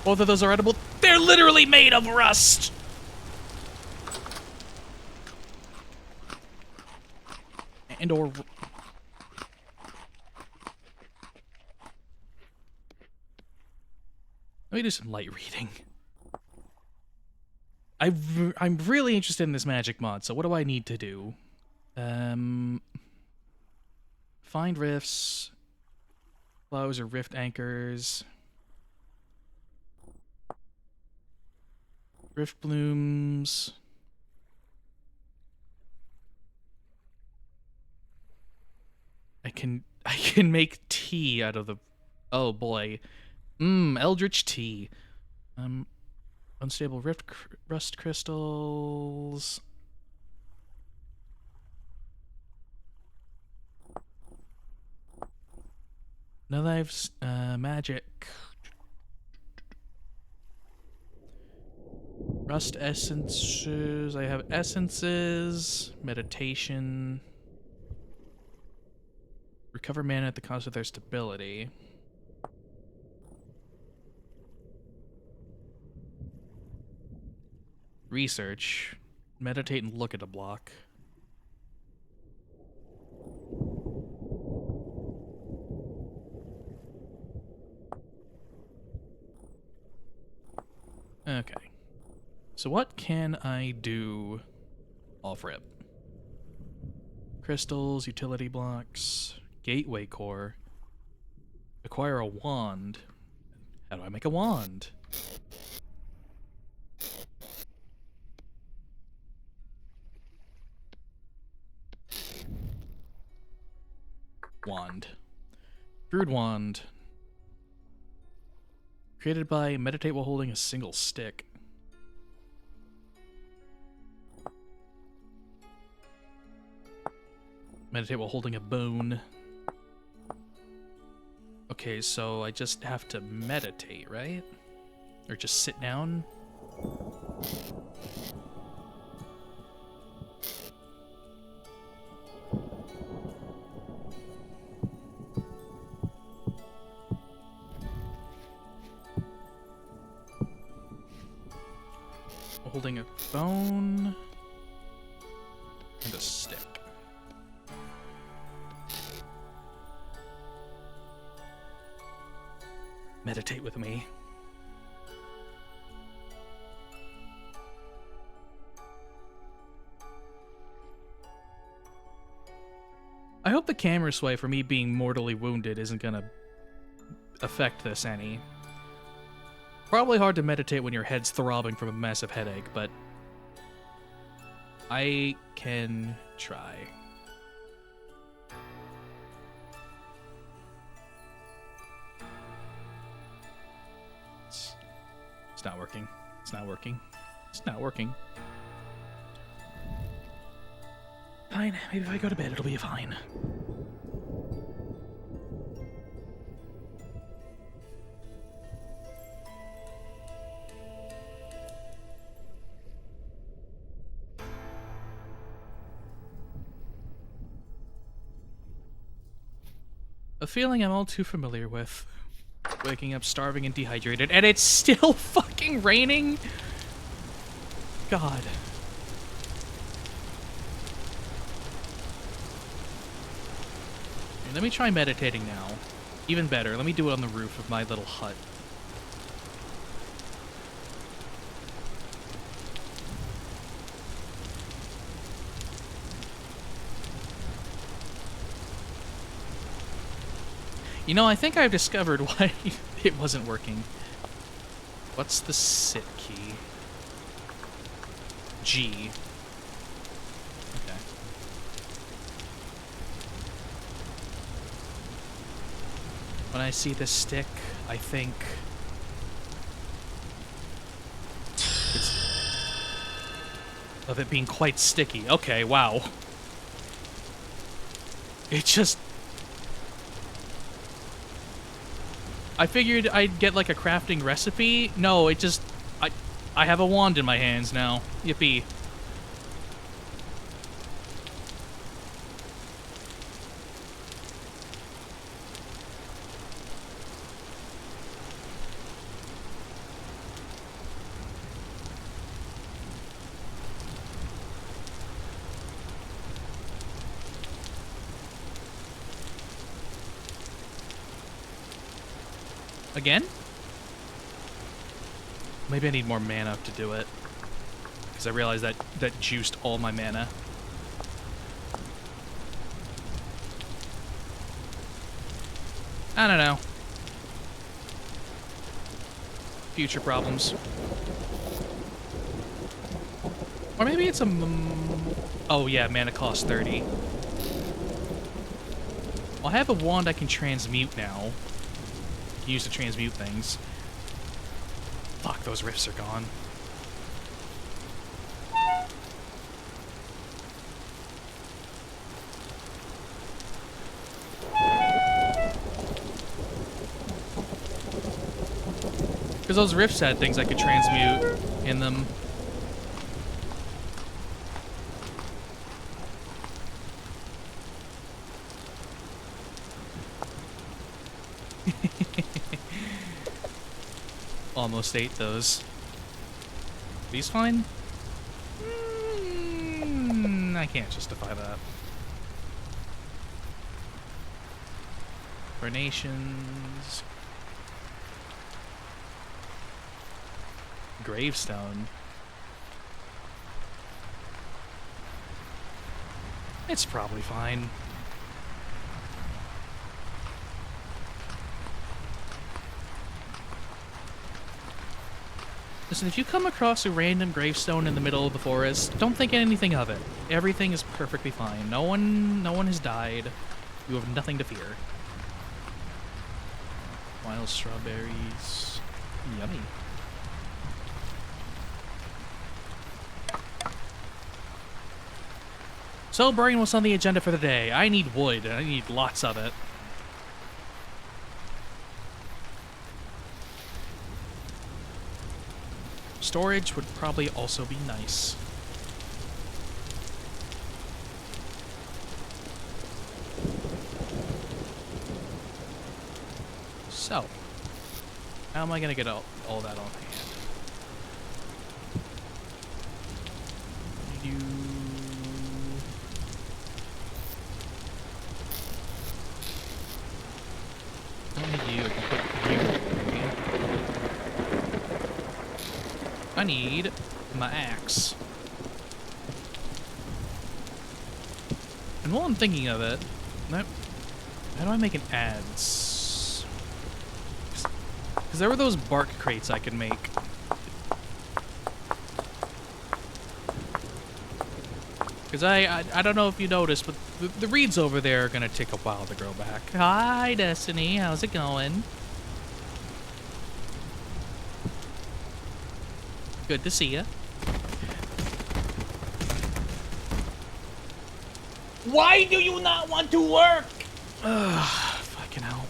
Both of those are edible. They're literally made of rust. And or... Let me do some light reading. I'm really interested in this magic mod, so what do I need to do? Find rifts. Flowers or rift anchors. Rift blooms. I can make tea out of the... Oh boy. Eldritch tea. Unstable rust crystals. No lives, magic. Rust essences. I have essences. Meditation. Recover mana at the cost of their stability. Research. Meditate and look at a block. Okay. So what can I do off rip? Crystals, utility blocks, gateway core. Acquire a wand. How do I make a wand? Wand. Brood wand. Created by meditate while holding a single stick. Meditate while holding a bone. Okay, so I just have to meditate, right? Or just sit down? Holding a bone and a stick. Meditate with me. I hope the camera sway for me being mortally wounded isn't gonna affect this any. Probably hard to meditate when your head's throbbing from a massive headache, but I can try. It's not working. It's not working. It's not working. Fine, maybe if I go to bed, it'll be fine. A feeling I'm all too familiar with. Waking up starving and dehydrated, and it's still fucking raining? God. Let me try meditating now. Even better, let me do it on the roof of my little hut. You know, I think I've discovered why it wasn't working. What's the sit key? G. Okay. When I see this stick, I think it's of it being quite sticky. Okay, wow. It just... I figured I'd get like a crafting recipe. No, it just... I have a wand in my hands now. Yippee. Again? Maybe I need more mana to do it. Because I realized that juiced all my mana. I don't know. Future problems. Or maybe it's a... oh yeah, mana cost 30. Well, I have a wand I can transmute now. Use to transmute things. Fuck, those rifts are gone. Because those rifts had things I could transmute in them. Almost ate those. These fine? I can't justify that. Carnations. Gravestone. It's probably fine. Listen, if you come across a random gravestone in the middle of the forest, don't think anything of it. Everything is perfectly fine. No one has died. You have nothing to fear. Wild strawberries. Yummy. So, Brain, what's on the agenda for the day? I need wood, and I need lots of it. Storage would probably also be nice. So, how am I going to get all that on hand? You... I can put you away. I need my axe. And while I'm thinking of it, how do I make an adze? Because there were those bark crates I could make. Because I don't know if you noticed, but the reeds over there are going to take a while to grow back. Hi, Destiny. How's it going? Good to see ya. Why do you not want to work? Ugh, fucking hell.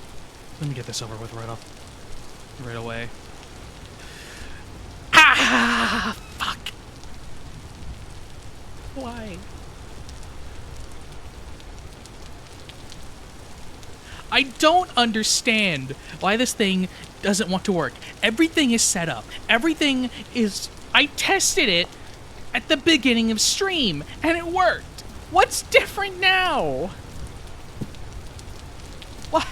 Let me get this over with right away. Ah, fuck. Why? I don't understand why this thing doesn't want to work. Everything is set up. Everything is... I tested it at the beginning of stream, and it worked. What's different now? Why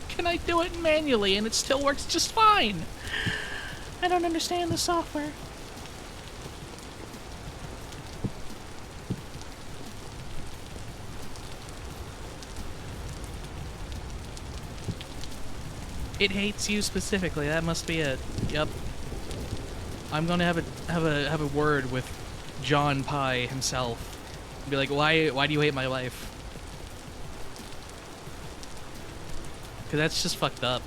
can I do it manually and it still works just fine? I don't understand the software. It hates you specifically. That must be it. Yep. I'm gonna have a word with John Pye himself. Be like, why do you hate my life? Cause that's just fucked up.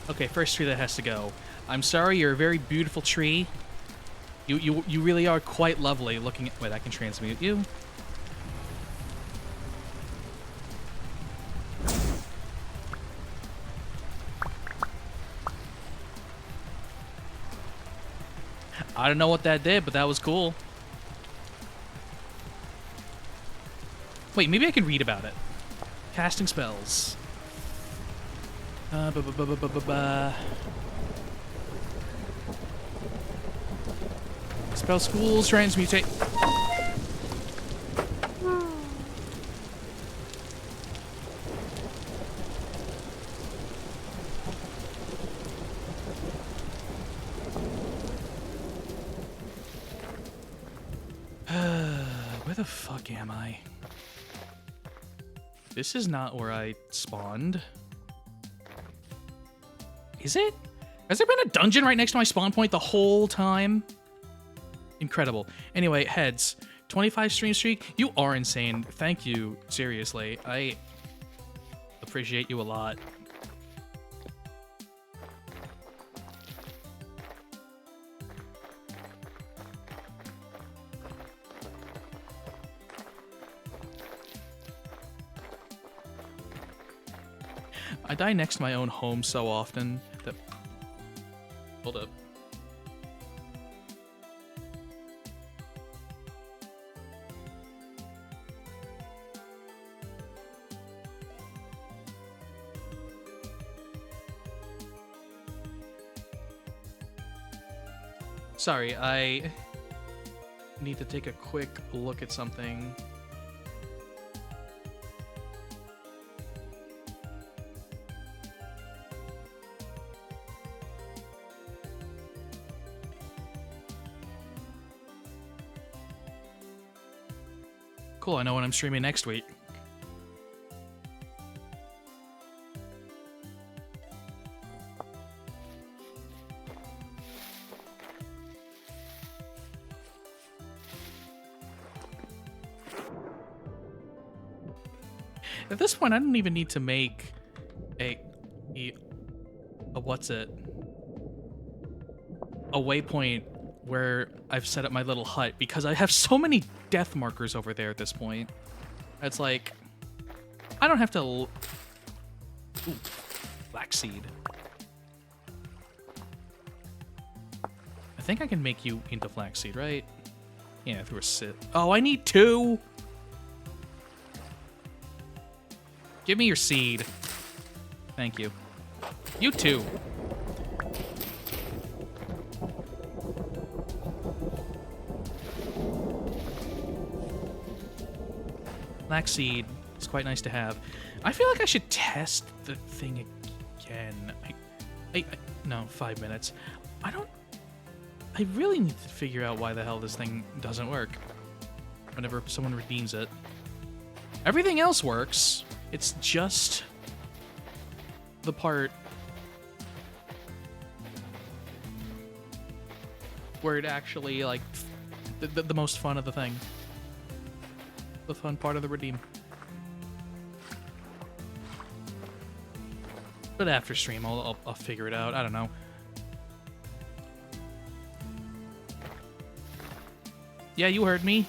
Okay, first tree that has to go. I'm sorry, you're a very beautiful tree. You really are quite lovely looking at... Wait, I can transmute you? I don't know what that did, but that was cool. Wait, maybe I can read about it. Casting spells. Spell schools, transmutate. Where the fuck am I? This is not where I spawned. Is it? Has there been a dungeon right next to my spawn point the whole time? Incredible. Anyway, heads. 25 stream streak? You are insane. Thank you. Seriously. I appreciate you a lot. I die next to my own home so often that... Hold up. Sorry, I need to take a quick look at something. Cool, I know when I'm streaming next week. At this point, I don't even need to make a what's it? A waypoint where I've set up my little hut because I have so many death markers over there at this point. It's like I don't have to. Ooh, flaxseed. I think I can make you into flaxseed, right? Yeah, through a sit. Oh, I need 2. Give me your seed. Thank you. You too. Flaxseed is quite nice to have. I feel like I should test the thing again. No, 5 minutes. I really need to figure out why the hell this thing doesn't work whenever someone redeems it. Everything else works. It's just the part where it actually, like, the most fun of the thing. The fun part of the redeem. But after stream, I'll figure it out. I don't know. Yeah, you heard me.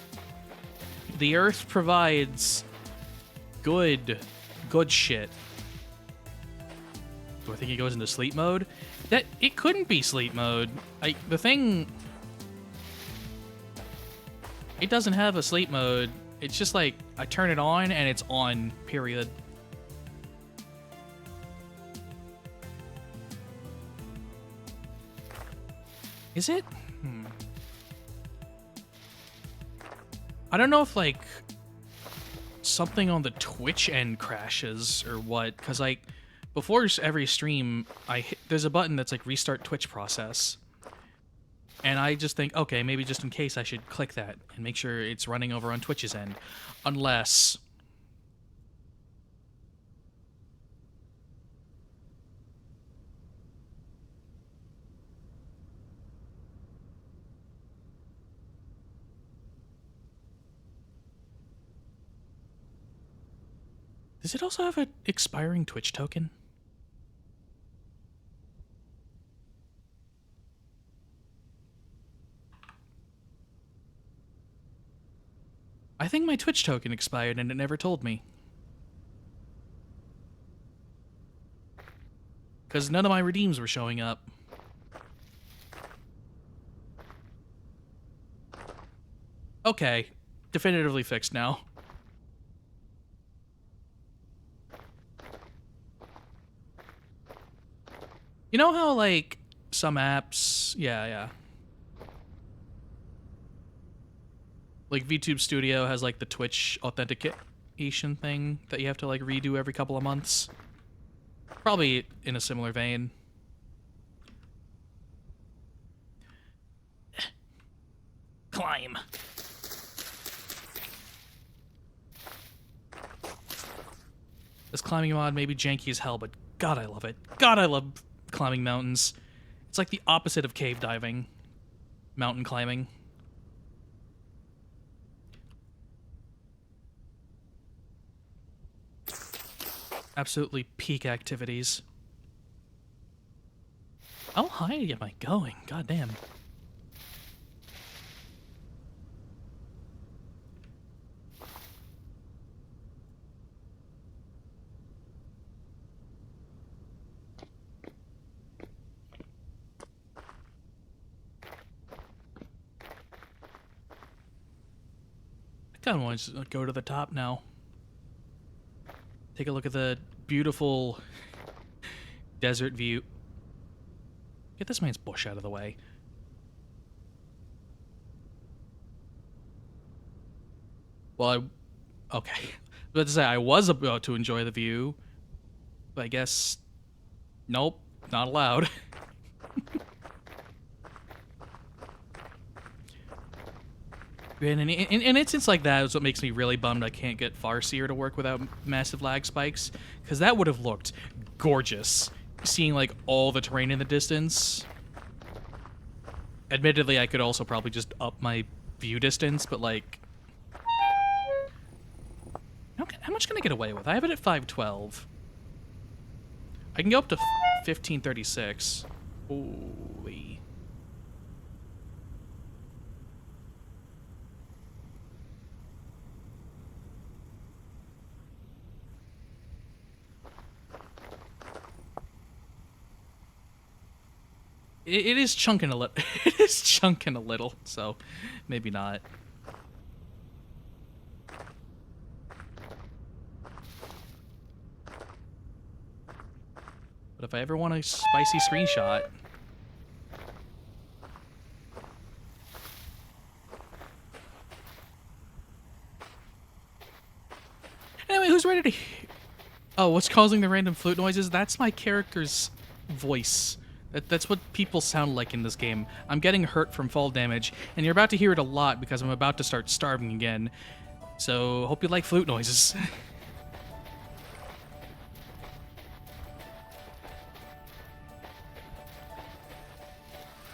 The Earth provides good shit. Do I think it goes into sleep mode? That it couldn't be sleep mode. The thing, it doesn't have a sleep mode. It's just like I turn it on and it's on, period. Is it? I don't know if like something on the Twitch end crashes or what, because like before every stream there's a button that's like restart Twitch process, and I just think, okay, maybe just in case I should click that and make sure it's running over on Twitch's end, unless does it also have an expiring Twitch token? I think my Twitch token expired and it never told me. Because none of my redeems were showing up. Okay, definitively fixed now. You know how, like, some apps... Yeah. Like, VTube Studio has, like, the Twitch authentication thing that you have to, like, redo every couple of months. Probably in a similar vein. Climb. This climbing mod may be janky as hell, but God, I love it. God, I love climbing mountains. It's like the opposite of cave diving. Mountain climbing. Absolutely peak activities. How high am I going? God damn. I kind of want to go to the top now. Take a look at the beautiful desert view. Get this man's bush out of the way. Well, okay. But to say I was about to enjoy the view, but I guess nope, not allowed. And in an instance like that is what makes me really bummed I can't get Farseer to work without massive lag spikes, because that would have looked gorgeous, seeing like all the terrain in the distance. Admittedly, I could also probably just up my view distance, but like, how much can I get away with? I have it at 512. I can go up to 1536. Holy. It is chunking a little. It is chunking a little, so maybe not. But if I ever want a spicy screenshot, anyway, who's ready to? Oh, what's causing the random flute noises? That's my character's voice. That's what people sound like in this game. I'm getting hurt from fall damage, and you're about to hear it a lot because I'm about to start starving again. So, hope you like flute noises.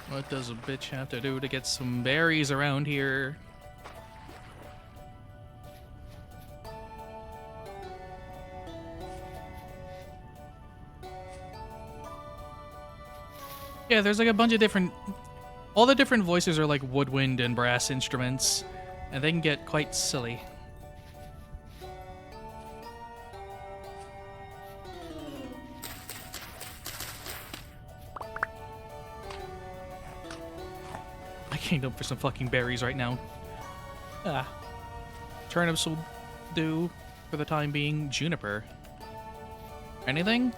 What does a bitch have to do to get some berries around here? Yeah, there's like a bunch of different... All the different voices are like woodwind and brass instruments, and they can get quite silly. I can't up for some fucking berries right now. Ah. Turnips will do for the time being. Juniper. Anything?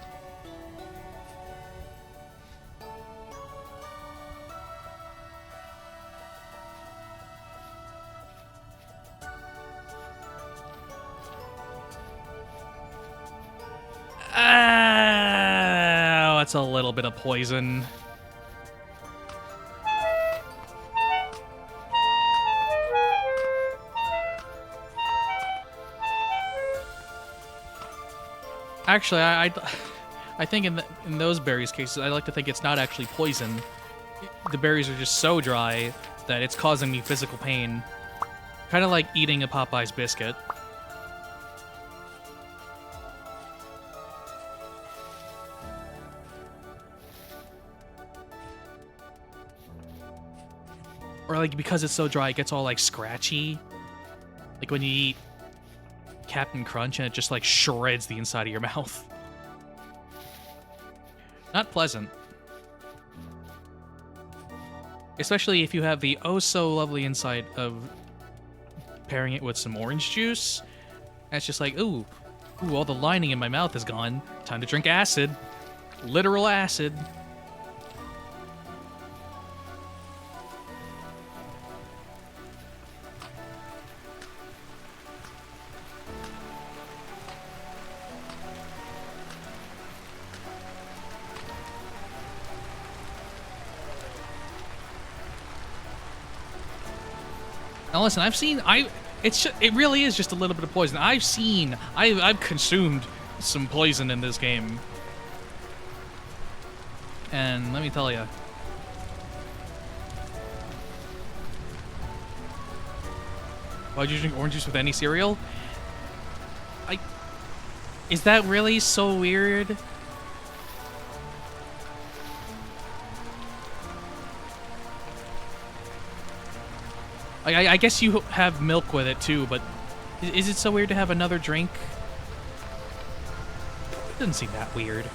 Oh, that's a little bit of poison. Actually, I think in those berries cases, I like to think it's not actually poison. The berries are just so dry that it's causing me physical pain. Kind of like eating a Popeye's biscuit. Or like because it's so dry, it gets all like scratchy. Like when you eat Captain Crunch and it just like shreds the inside of your mouth. Not pleasant. Especially if you have the oh so lovely insight of pairing it with some orange juice. And it's just like, ooh, all the lining in my mouth is gone. Time to drink acid. Literal acid. Now listen, it really is just a little bit of poison. I've consumed some poison in this game. And let me tell you. Why'd you drink orange juice with any cereal? Is that really so weird? I guess you have milk with it too, but is it so weird to have another drink? It doesn't seem that weird.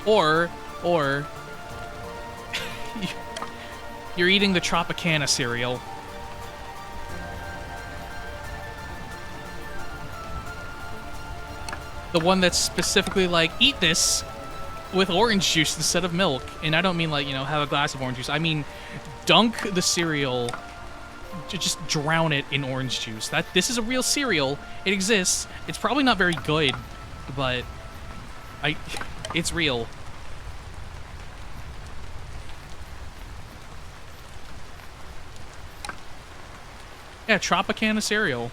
Or you're eating the Tropicana cereal. The one that's specifically like, eat this with orange juice instead of milk. And I don't mean like, have a glass of orange juice. I mean, dunk the cereal, just drown it in orange juice. This is a real cereal. It exists. It's probably not very good, but it's real. Yeah, Tropicana cereal.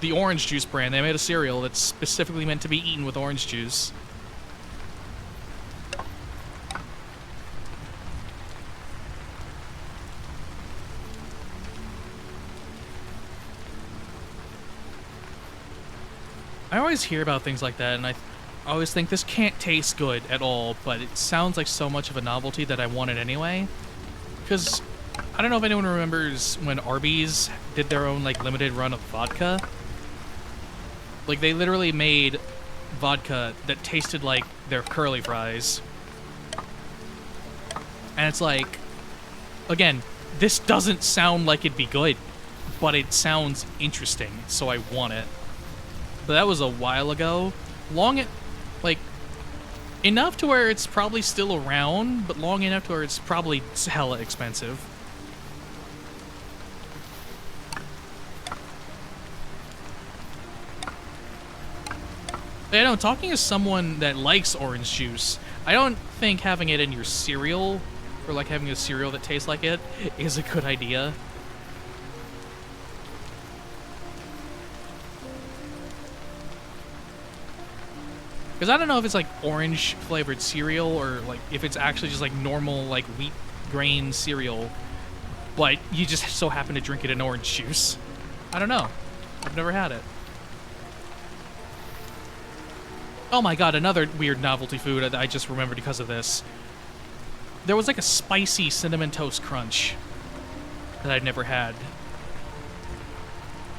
The orange juice brand. They made a cereal that's specifically meant to be eaten with orange juice. I always hear about things like that, and I always think this can't taste good at all, but it sounds like so much of a novelty that I want it anyway. Because I don't know if anyone remembers when Arby's did their own like limited run of vodka. Like they literally made vodka that tasted like their curly fries. And it's like, again, this doesn't sound like it'd be good, but it sounds interesting, so I want it. But that was a while ago. Like, enough to where it's probably still around, but long enough to where it's probably hella expensive. I know, talking as someone that likes orange juice, I don't think having it in your cereal, or like having a cereal that tastes like it, is a good idea. Because I don't know if it's like orange flavored cereal or like if it's actually just like normal like wheat grain cereal, but you just so happen to drink it in orange juice. I don't know. I've never had it. Oh my god, another weird novelty food that I just remembered because of this. There was like a spicy cinnamon toast crunch that I'd never had.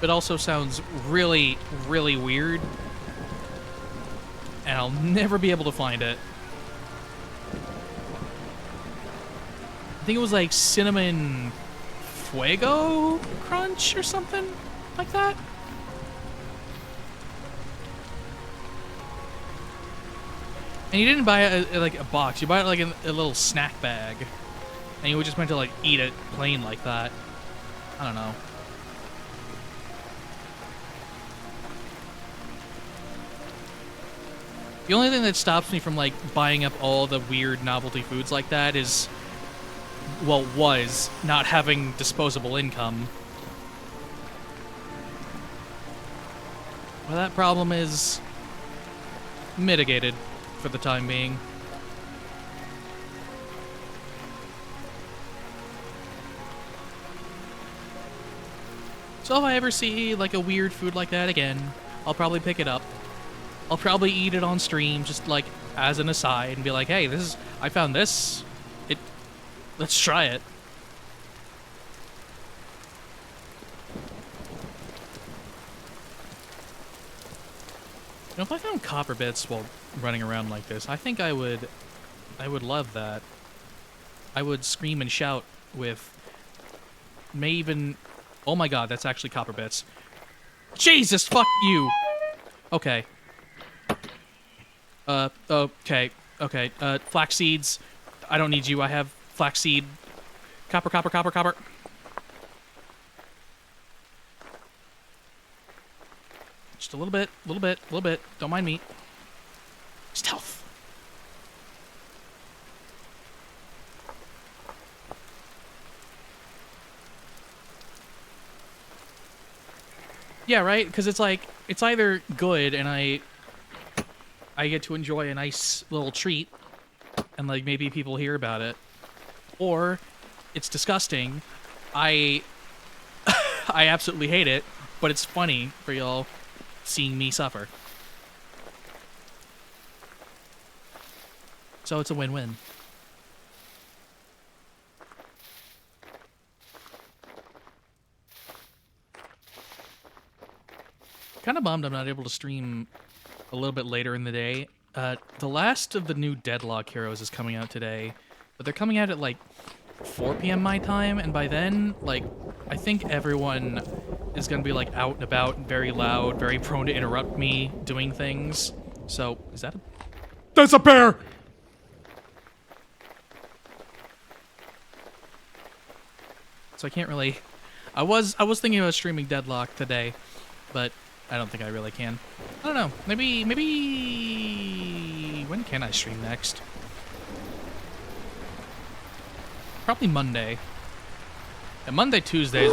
It also sounds really, really weird. And I'll never be able to find it. I think it was like cinnamon fuego crunch or something like that. And you didn't buy it like a box. You buy it like in a little snack bag. And you were just meant to like eat it plain like that. I don't know. The only thing that stops me from, like, buying up all the weird novelty foods like that is, well, was not having disposable income. Well, that problem is mitigated for the time being. So if I ever see, like, a weird food like that again, I'll probably pick it up. I'll probably eat it on stream, just like as an aside, and be like, "Hey, I found this. Let's try it." You know, if I found copper bits while running around like this, I think I would love that. I would scream and shout with, may even, oh my god, that's actually copper bits. Jesus, fuck you. Okay. Okay. Flax seeds. I don't need you. I have flaxseed. Copper. Just a little bit. Don't mind me. Stealth. Yeah, right? Because it's like, it's either good and I get to enjoy a nice little treat, and like maybe people hear about it, or it's disgusting. I absolutely hate it, but it's funny for y'all seeing me suffer. So it's a win-win. Kind of bummed I'm not able to stream a little bit later in the day. The last of the new Deadlock heroes is coming out today, but they're coming out at like 4 p.m. my time, and by then, like, I think everyone is gonna be like out and about, very loud, very prone to interrupt me doing things. So, is that a... That's a bear! so I can't really. I was thinking about streaming Deadlock today, but I don't think I really can. I don't know. Maybe when can I stream next? Probably Monday. And Monday, Tuesdays.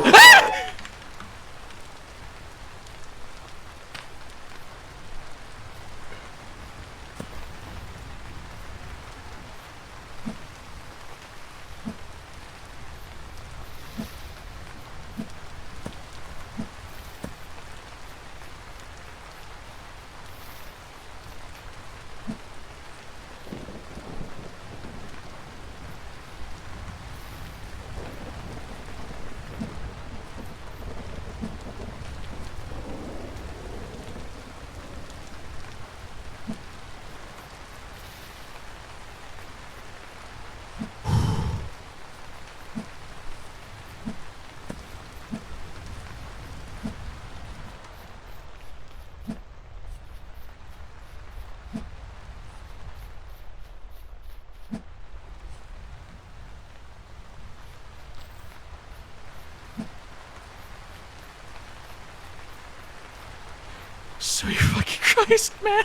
Sweet fucking Christ, man!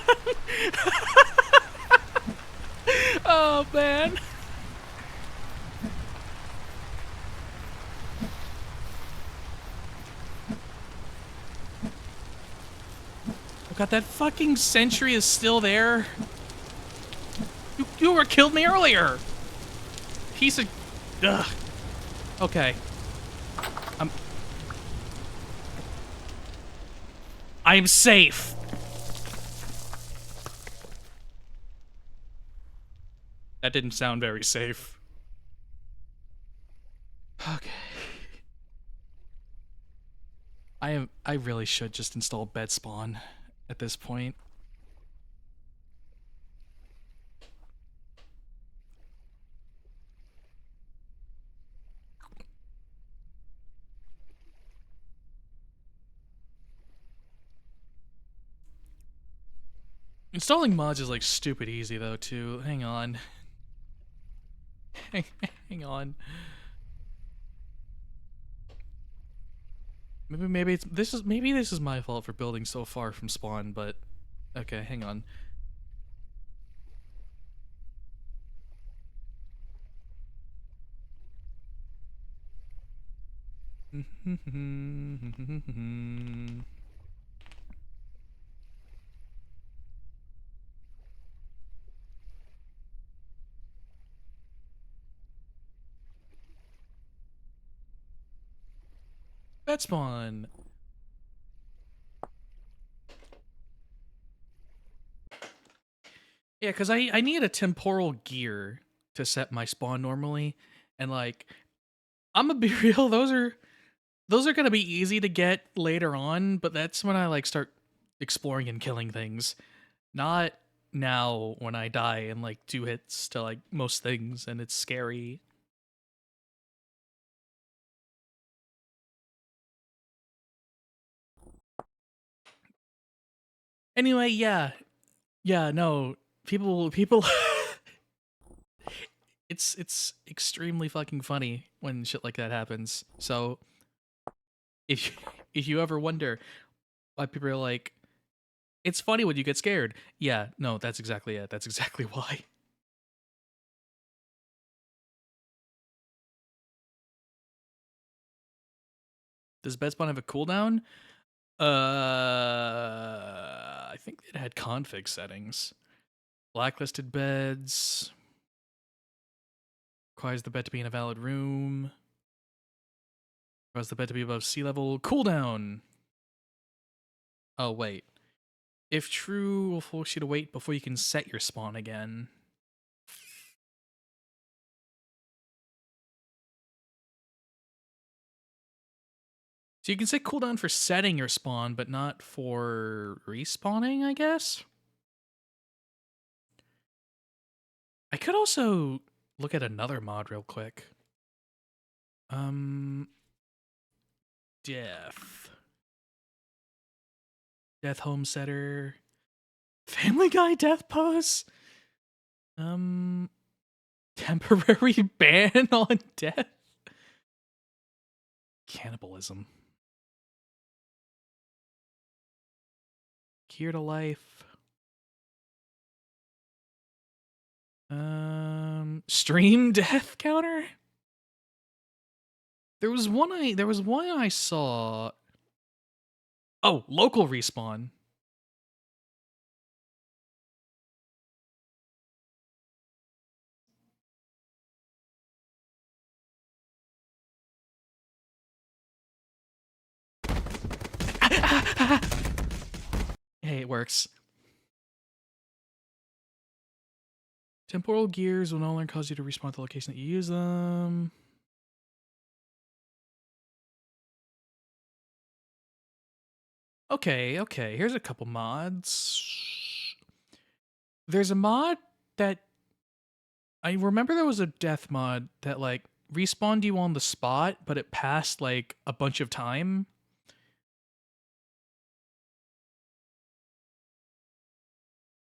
Oh man! Oh god, that fucking sentry is still there. You were killed me earlier. Piece of. Ugh. Okay. I'm safe. That didn't sound very safe. Okay. I really should just install bed spawn at this point. Installing mods is like stupid easy though too. Hang on. Hang on. Maybe this is my fault for building so far from spawn, but okay, hang on. Bed spawn. Yeah, because I need a temporal gear to set my spawn normally, and like I'm gonna be real, those are gonna be easy to get later on, but that's when I like start exploring and killing things. Not now when I die in like 2 hits to like most things and it's scary. Anyway, yeah. Yeah, no. People it's extremely fucking funny when shit like that happens. So if if you ever wonder why people are like, it's funny when you get scared. Yeah, no, that's exactly it. That's exactly why. Does bed spawn have a cooldown? I think it had config settings. Blacklisted beds. Requires the bed to be in a valid room. Requires the bed to be above sea level. Cooldown. Oh, wait. If true, will force you to wait before you can set your spawn again. So you can set cooldown for setting your spawn, but not for respawning, I guess? I could also look at another mod real quick. Death. Death Homesteader. Family Guy death pose? Temporary ban on death? Cannibalism. Cure to life. Stream death counter? There was one I saw. Oh, local respawn. Hey, it works. Temporal gears will no longer cause you to respawn to the location that you use them. Okay, here's a couple mods. There's a mod that... I remember there was a death mod that, like, respawned you on the spot, but it passed, like, a bunch of time.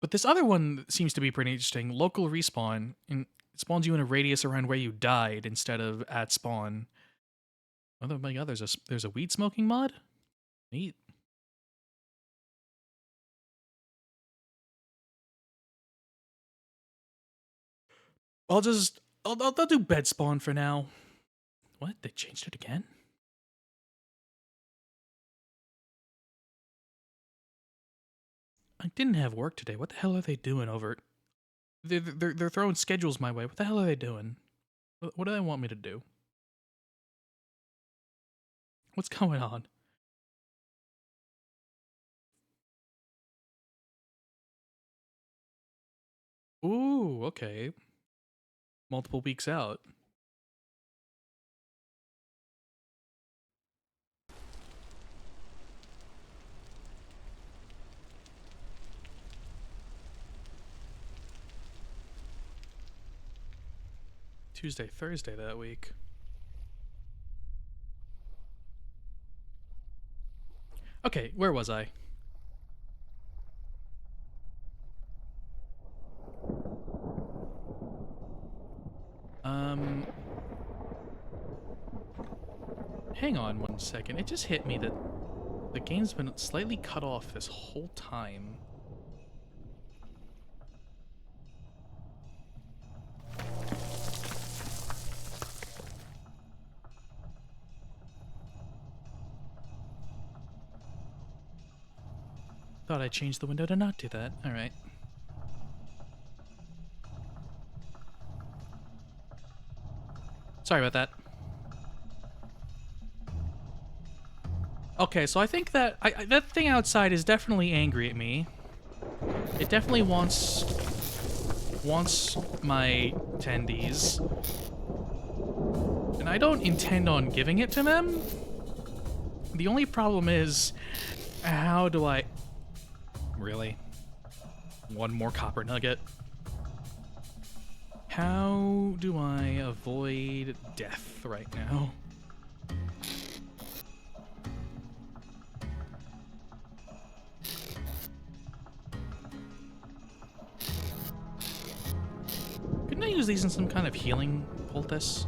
But this other one seems to be pretty interesting. Local respawn, and it spawns you in a radius around where you died instead of at spawn. Oh my god, there's a weed smoking mod? Neat. I'll do bed spawn for now. What? They changed it again? I didn't have work today. What the hell are they doing over? They're throwing schedules my way. What the hell are they doing? What do they want me to do? What's going on? Ooh, okay. Multiple weeks out. Tuesday, Thursday that week. Okay, where was I? Hang on 1 second. It just hit me that the game's been slightly cut off this whole time. Thought I changed the window to not do that. Alright. Sorry about that. Okay, so I think that that thing outside is definitely angry at me. It definitely wants my tendies. And I don't intend on giving it to them. The only problem is, how do I... Really? One more copper nugget? How do I avoid death right now? Couldn't I use these in some kind of healing poultice?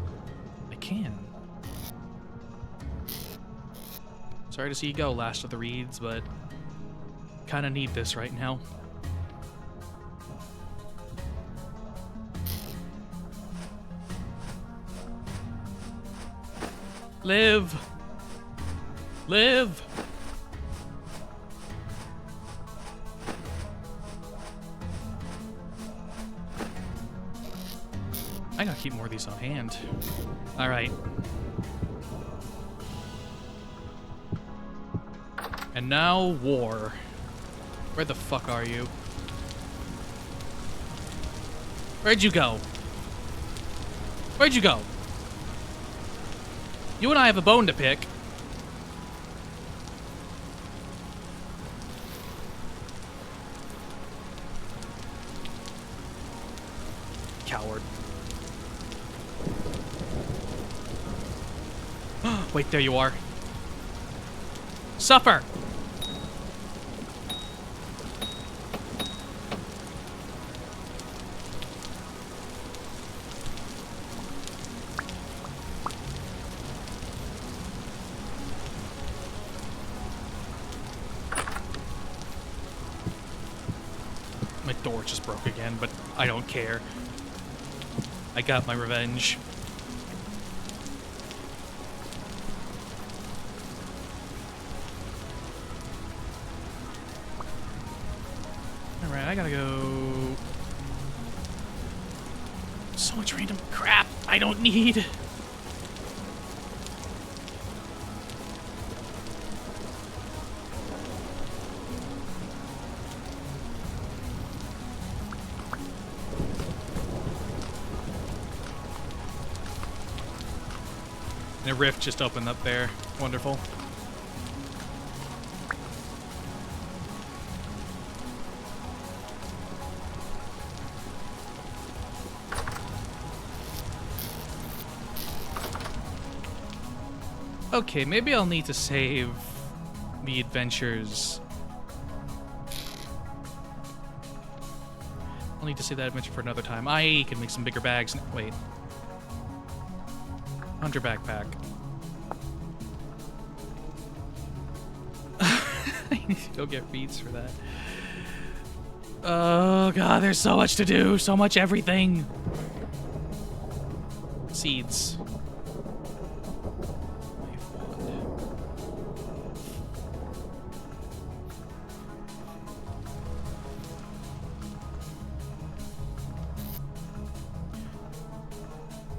I can. Sorry to see you go, last of the reeds, but kinda need this right now. Live! Live! I gotta keep more of these on hand. Alright. And now, war. Where the fuck are you? Where'd you go? Where'd you go? You and I have a bone to pick. Coward. Wait, there you are. Suffer! My door just broke again, but I don't care. I got my revenge. Alright, I gotta go... So much random crap I don't need. And a rift just opened up there. Wonderful. Okay, maybe I'll need to save the adventures. I'll need to save that adventure for another time. I can make some bigger bags. Wait. Hunter backpack. I need to go get reeds for that. Oh god, there's so much to do. So much everything. Seeds.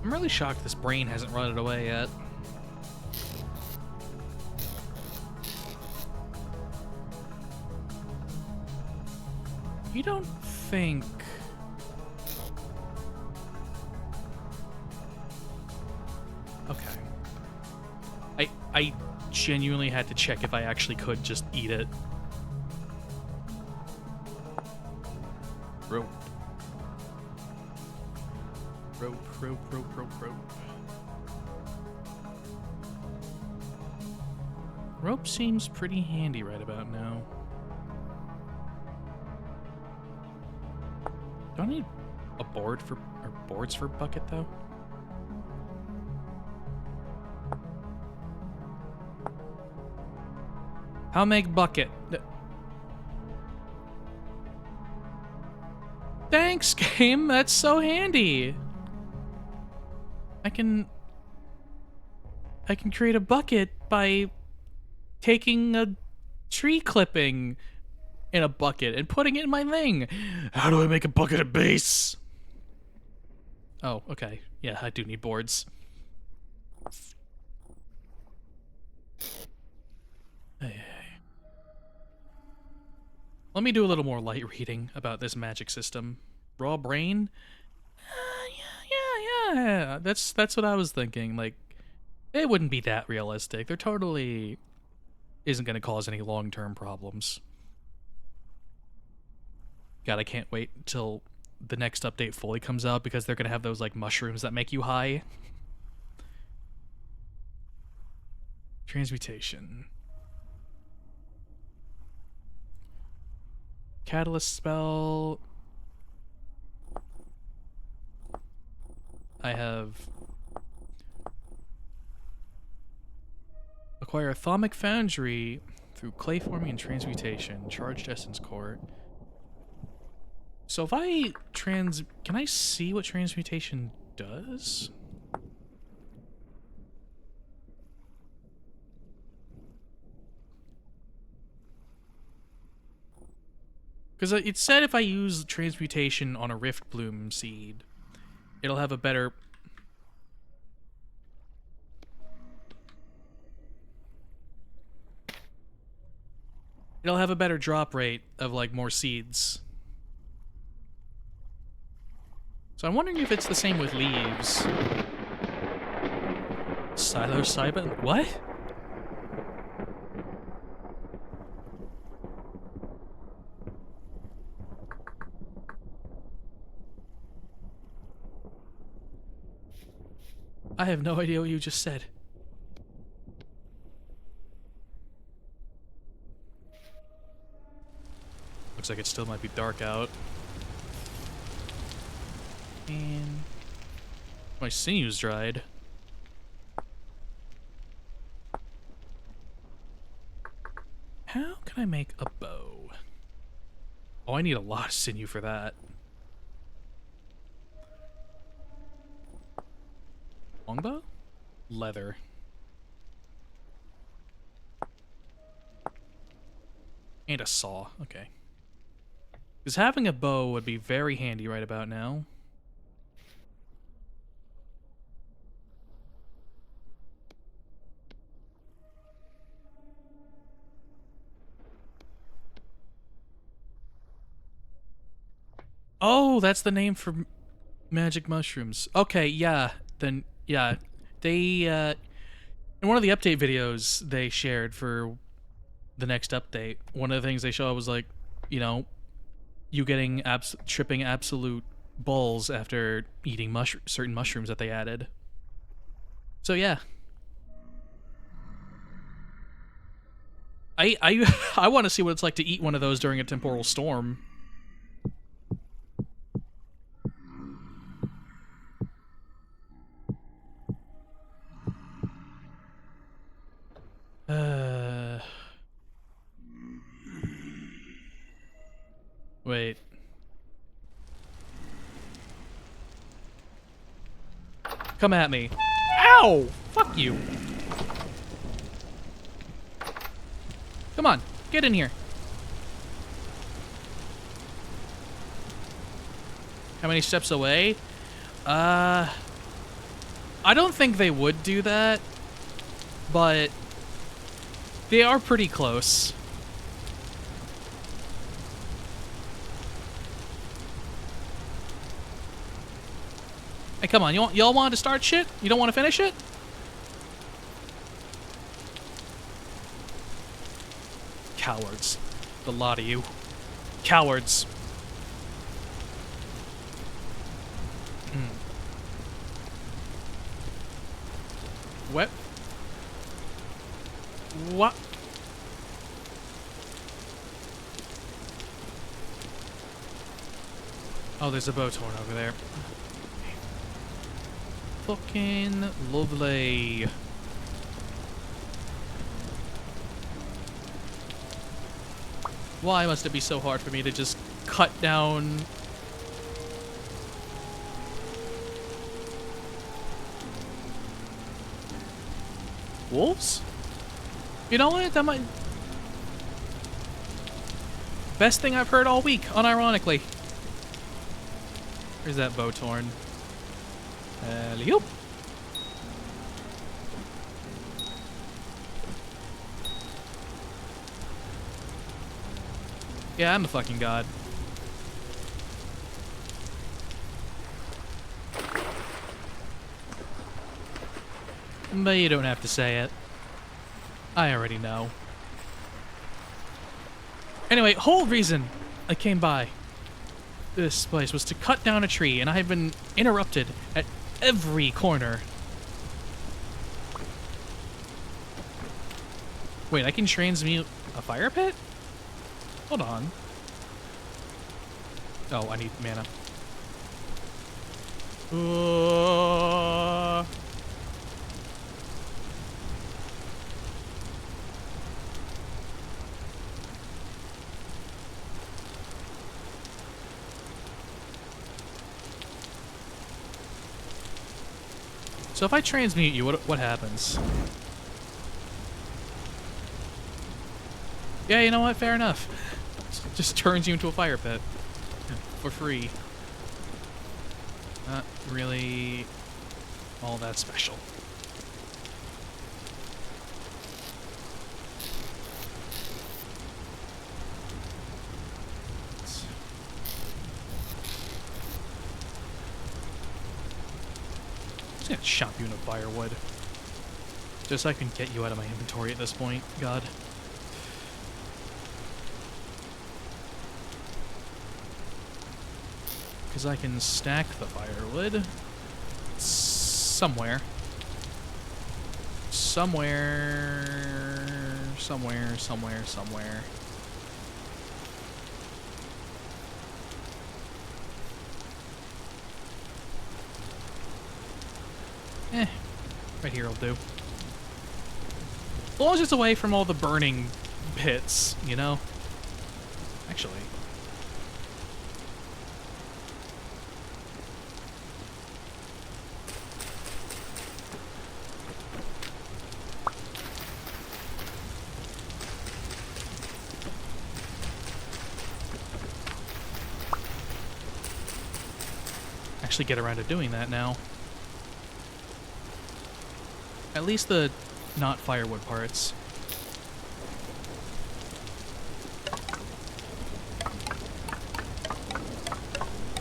I'm really shocked this brain hasn't run it away yet. You don't think... Okay. I genuinely had to check if I actually could just eat it. Rope. Rope. Rope seems pretty handy right about now. Do I need a board for, or boards for bucket though? How make bucket? Thanks, game. That's so handy. I can create a bucket by taking a tree clipping in a bucket and putting it in my thing. How do I make a bucket of base? Oh, okay. Yeah, I do need boards. Hey. Let me do a little more light reading about this magic system. Raw brain? Yeah. That's what I was thinking. Like, it wouldn't be that realistic. There totally isn't going to cause any long-term problems. God, I can't wait until the next update fully comes out because they're going to have those, like, mushrooms that make you high. Transmutation. Catalyst spell. I have... Acquire Atomic Foundry through clay forming and transmutation. Charged Essence Core. So if I can I see what transmutation does? Because it said if I use transmutation on a Rift Bloom seed, it'll have a better... It'll have a better drop rate of, like, more seeds. So I'm wondering if it's the same with leaves. Psilocybin? What? I have no idea what you just said. Looks like it still might be dark out. And my sinews dried. How can I make a bow? Oh, I need a lot of sinew for that. Longbow? Leather. And a saw. Okay. Because having a bow would be very handy right about now. Oh, that's the name for magic mushrooms. Okay, yeah. Then, yeah. They, in one of the update videos they shared for the next update, one of the things they showed was like, you know, you getting tripping absolute balls after eating certain mushrooms that they added. So yeah, I want to see what it's like to eat one of those during a temporal storm. Wait. Come at me. Ow! Fuck you. Come on, get in here. How many steps away? I don't think they would do that, but they are pretty close. Hey, come on, y'all want to start shit? You don't want to finish it? Cowards. The lot of you. Cowards. What? What? Oh, there's a boat horn over there. Fucking lovely. Why must it be so hard for me to just cut down... wolves? You know what? That might... best thing I've heard all week, unironically. Where's that boat horn? Alley-oop. Yeah, I'm the fucking god. But you don't have to say it. I already know. Anyway, whole reason I came by this place was to cut down a tree, and I have been interrupted at every corner. Wait, I can transmute a fire pit? Hold on. Oh, I need mana. So if I transmute you, what happens? Yeah, you know what? Fair enough. Just turns you into a fire pit. For free. Not really all that special. I'm just gonna chop you into firewood. Just so I can get you out of my inventory at this point. God. Because I can stack the firewood somewhere. Somewhere. Right here will do. As long as it's away from all the burning pits, you know? Actually, actually get around to doing that now. At least the not firewood parts.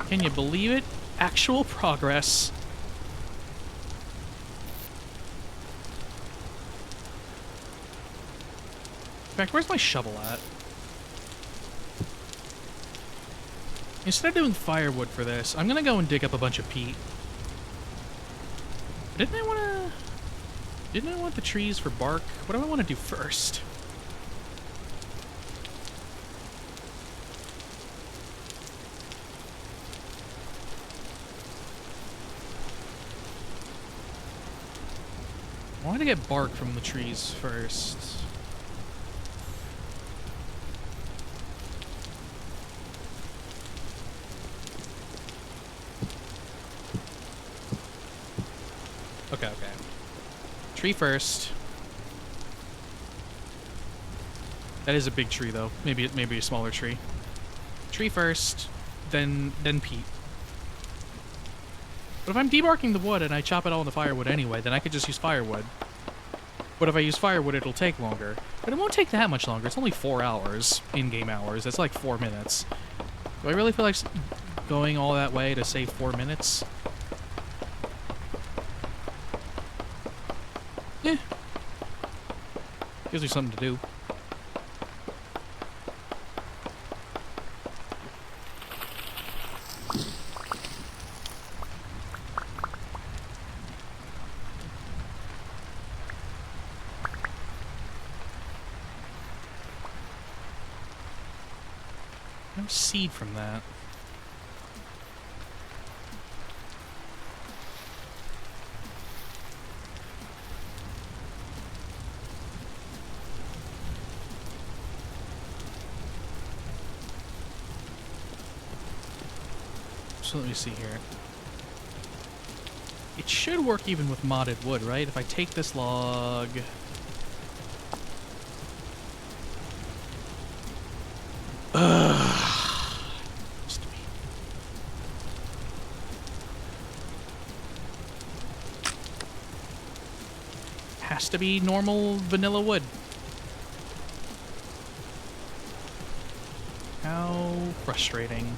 Can you believe it? Actual progress. In fact, where's my shovel at? Instead of doing firewood for this, I'm gonna go and dig up a bunch of peat. Didn't I want the trees for bark? What do I want to do first? I want to get bark from the trees first. Okay. Tree first. That is a big tree, though. Maybe a smaller tree. Tree first, then peat. But if I'm debarking the wood and I chop it all into firewood anyway, then I could just use firewood. But if I use firewood, it'll take longer. But it won't take that much longer. It's only 4 hours, in-game hours. That's like 4 minutes. Do I really feel like going all that way to save 4 minutes? Eh. Gives me something to do. No seed from that. So let me see here. It should work even with modded wood, right? If I take this log... Has to be normal vanilla wood. How frustrating.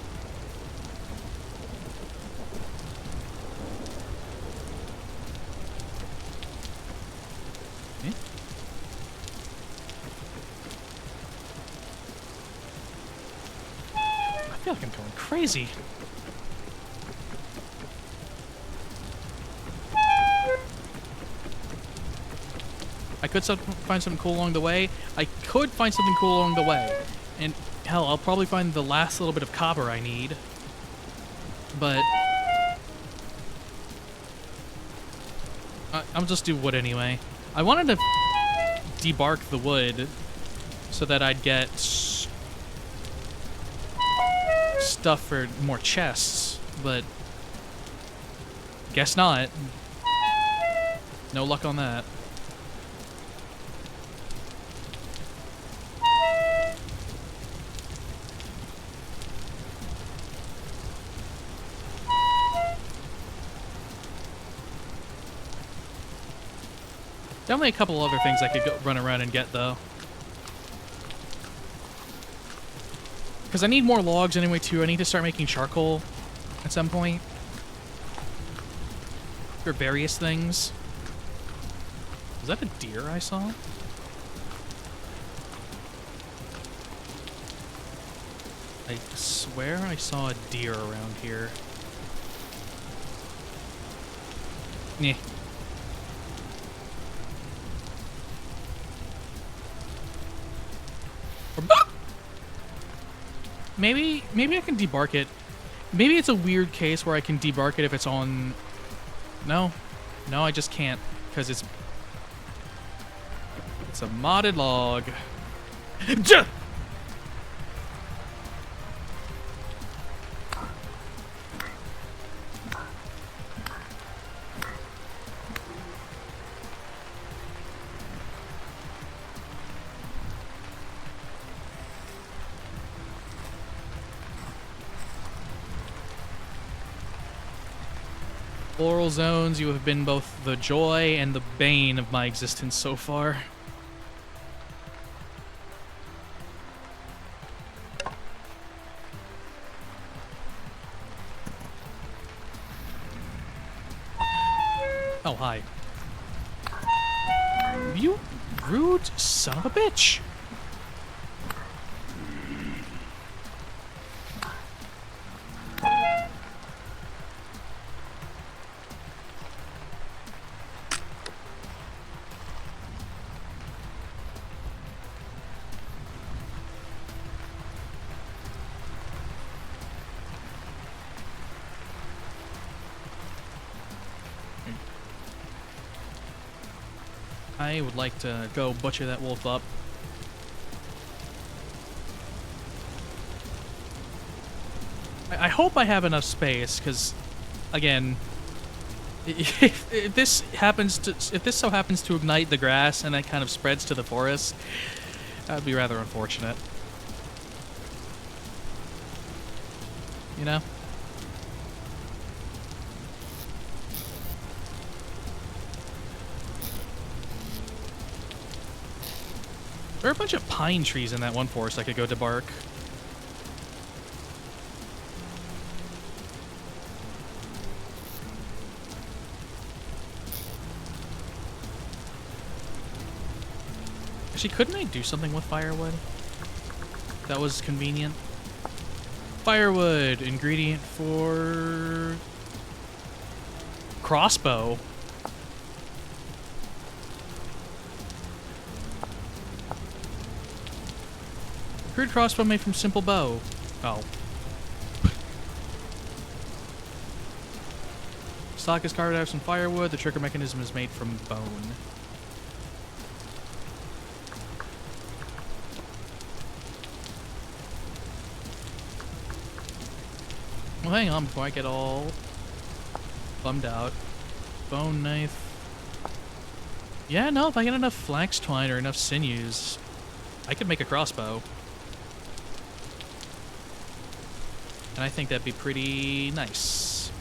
I feel like I'm going crazy. I could find something cool along the way. I could find something cool along the way. And, hell, I'll probably find the last little bit of copper I need. But... I'll just do wood anyway. I wanted to debark the wood so that I'd get stuff for more chests, but guess not. No luck on that. Definitely a couple other things I could run around and get, though. Because I need more logs anyway, too. I need to start making charcoal at some point. For various things. Was that a deer I saw? I swear I saw a deer around here. Nah. Maybe I can debark it. Maybe it's a weird case where I can debark it if it's on... No, I just can't, because it's a modded log. Floral zones, you have been both the joy and the bane of my existence so far. Oh, hi. You rude son of a bitch! I would like to go butcher that wolf up. I hope I have enough space, because, again, if this so happens to ignite the grass and that kind of spreads to the forest, that would be rather unfortunate. You know? There are a bunch of pine trees in that one forest I could go debark. Actually, couldn't I do something with firewood? That was convenient. Firewood, ingredient for crossbow. Crude crossbow made from simple bow. Oh. Stock is carved out of some firewood. The trigger mechanism is made from bone. Well, hang on before I get all bummed out. Bone knife. Yeah, no, if I get enough flax twine or enough sinews, I could make a crossbow. And I think that'd be pretty nice.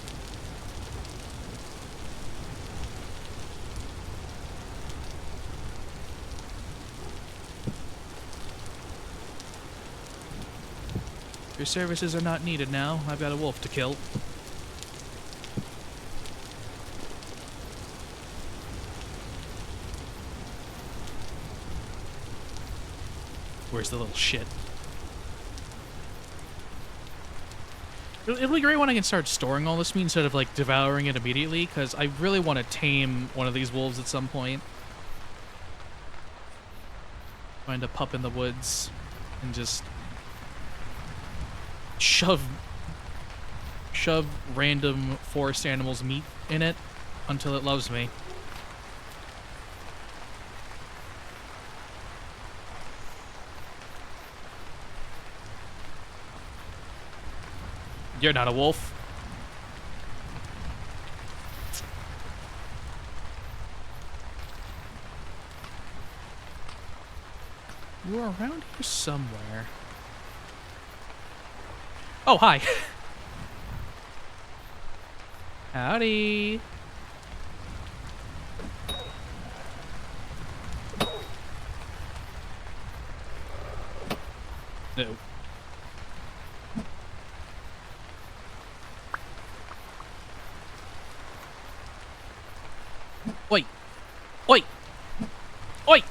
Your services are not needed now. I've got a wolf to kill. Where's the little shit? It'll be great when I can start storing all this meat instead of, like, devouring it immediately, because I really want to tame one of these wolves at some point. Find a pup in the woods and just shove random forest animals' meat in it until it loves me. You're not a wolf. You're around here somewhere. Oh, hi. Howdy. No. Oi! Oi! Oi!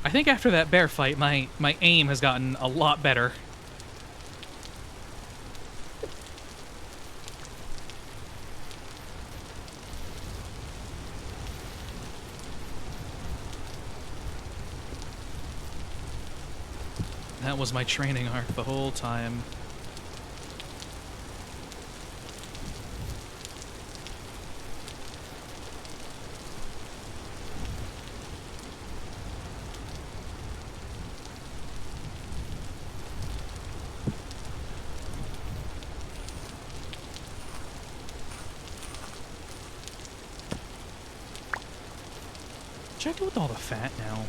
I think after that bear fight, my aim has gotten a lot better. That was my training arc the whole time. Check out with all the fat now.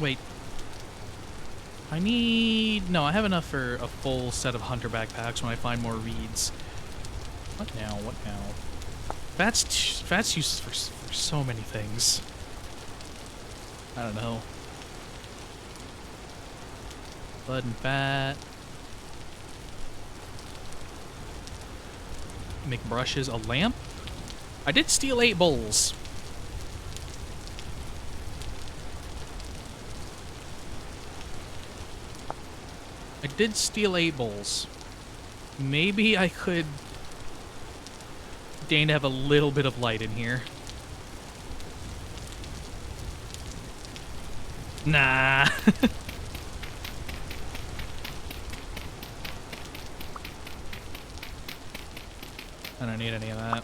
Wait. I need... No, I have enough for a full set of hunter backpacks when I find more reeds. What now? What now? Fat's uses for so many things. I don't know. Blood and fat. Make brushes. A lamp? I did steal 8 bowls. I did steal 8 bowls. Maybe I could deign to have a little bit of light in here. Nah. I don't need any of that.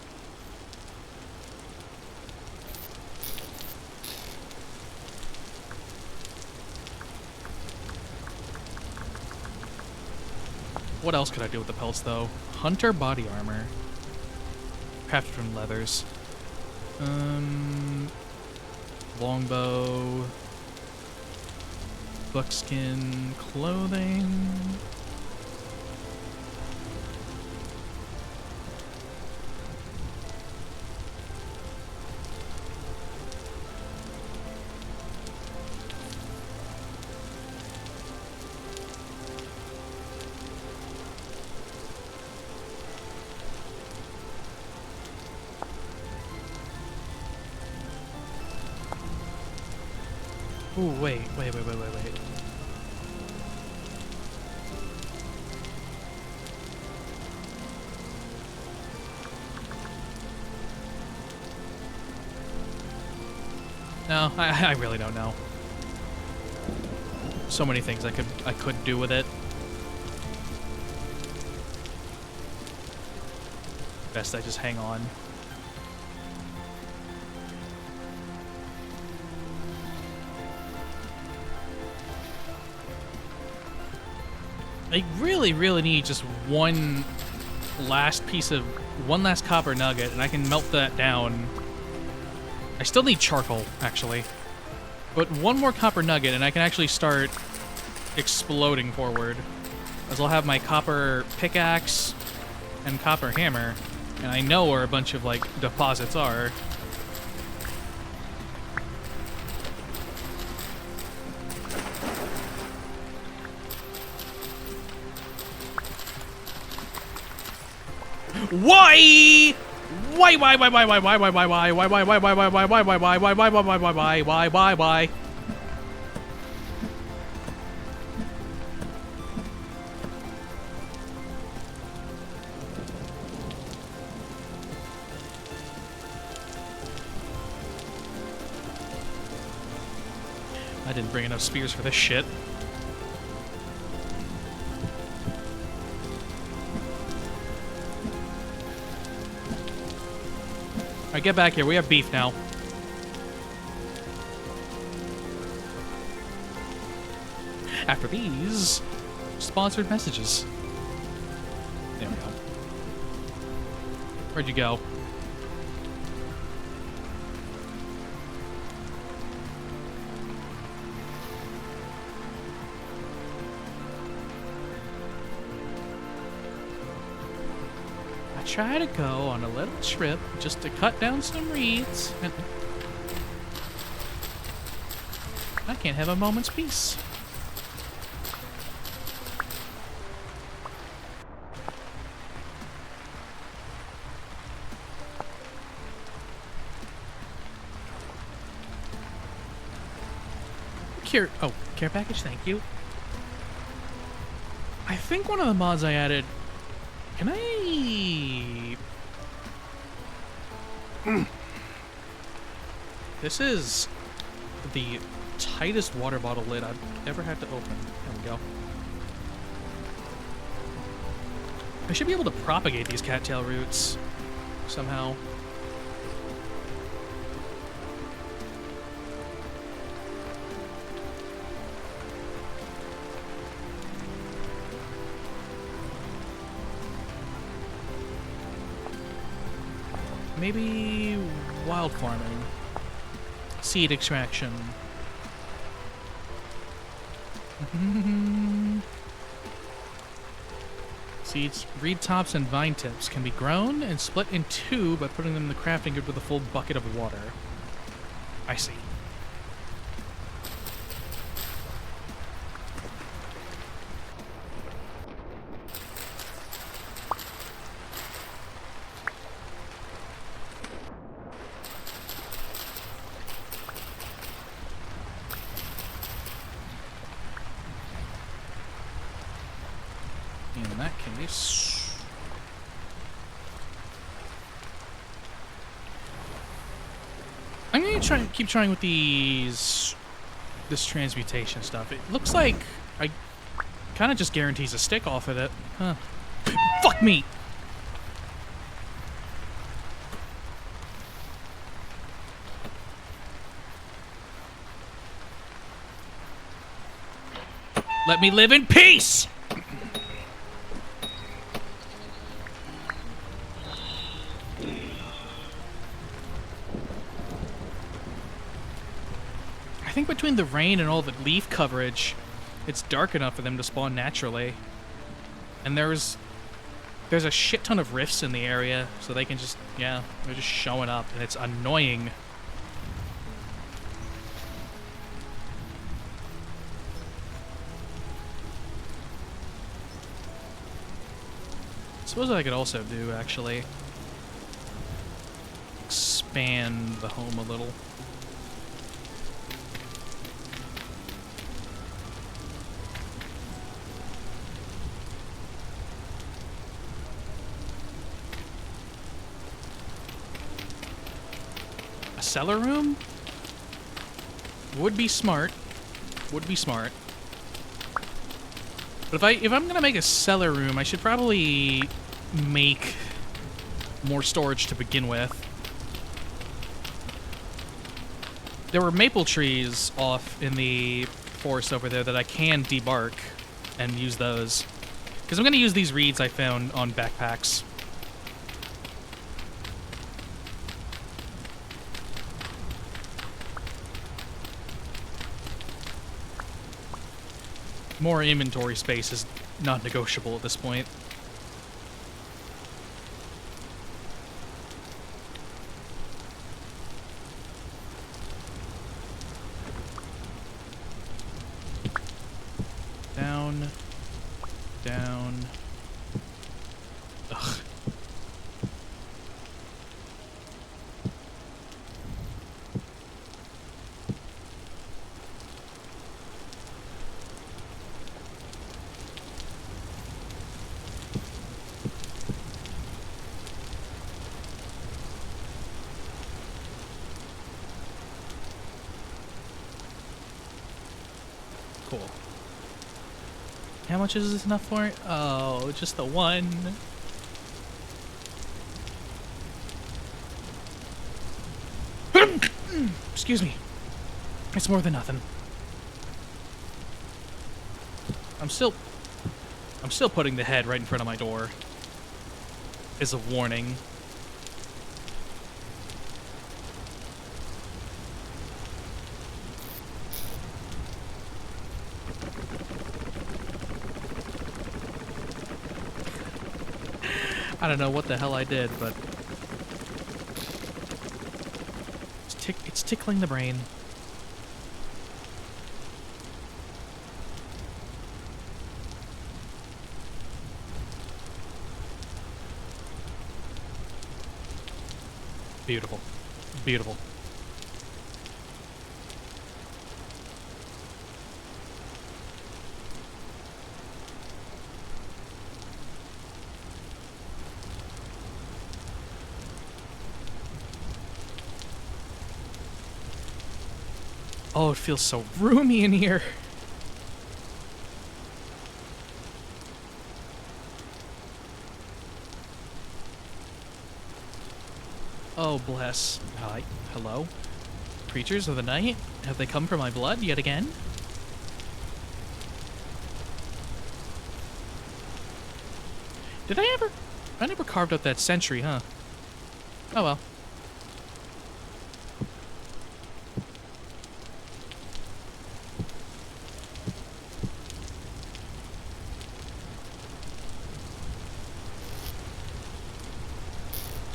What else could I do with the pelts, though? Hunter body armor. Crafted from leathers. Longbow. Buckskin clothing. Ooh, wait. No, I really don't know. So many things I could do with it. Best I just hang on. I really need just one last copper nugget, and I can melt that down. I still need charcoal, actually. But one more copper nugget, and I can actually start exploding forward. As I'll have my copper pickaxe and copper hammer, and I know where a bunch of, like, deposits are. Why? Why? I didn't bring enough spears for this shit. Alright, get back here. We have beef now. After these sponsored messages. There we go. Where'd you go? Try to go on a little trip just to cut down some reeds. And I can't have a moment's peace. Care package, thank you. I think one of the mods I added. Can I... This is the tightest water bottle lid I've ever had to open. There we go. I should be able to propagate these cattail roots somehow. Maybe wild farming, seed extraction. Seeds, reed tops, and vine tips can be grown and split in two by putting them in the crafting grid with a full bucket of water. I see. In that case... I'm going to keep trying with this transmutation stuff. It looks like I kind of just guarantees a stick off of it. Huh. Fuck me! Let me live in peace! I think between the rain and all the leaf coverage, it's dark enough for them to spawn naturally. And there's a shit ton of rifts in the area, so they can just, yeah, they're just showing up, and it's annoying. I suppose what I could also do, actually, expand the home a little. Cellar room? Would be smart. Would be smart. But if I'm gonna make a cellar room, I should probably make more storage to begin with. There were maple trees off in the forest over there that I can debark and use those. Because I'm gonna use these reeds I found on backpacks. More inventory space is not negotiable at this point. Down. Down. Ugh. Cool. How much is this enough for? Oh, just the one. Excuse me. It's more than nothing. I'm still putting the head right in front of my door. As a warning. I don't know what the hell I did, but it's tickling the brain. Beautiful. Beautiful. Oh, it feels so roomy in here. Oh, bless. Hi. Hello? Creatures of the night? Have they come for my blood yet again? Did I ever... I never carved out that sentry, huh? Oh well.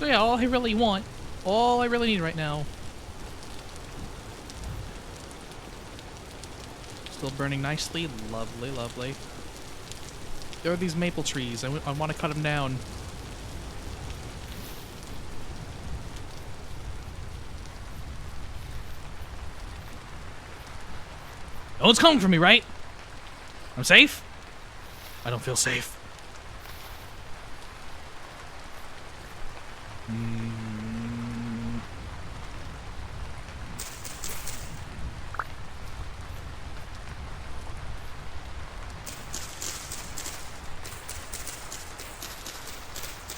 So yeah, all I really need right now. Still burning nicely. Lovely, lovely. There are these maple trees. I want to cut them down. No one's coming for me, right? I'm safe? I don't feel safe.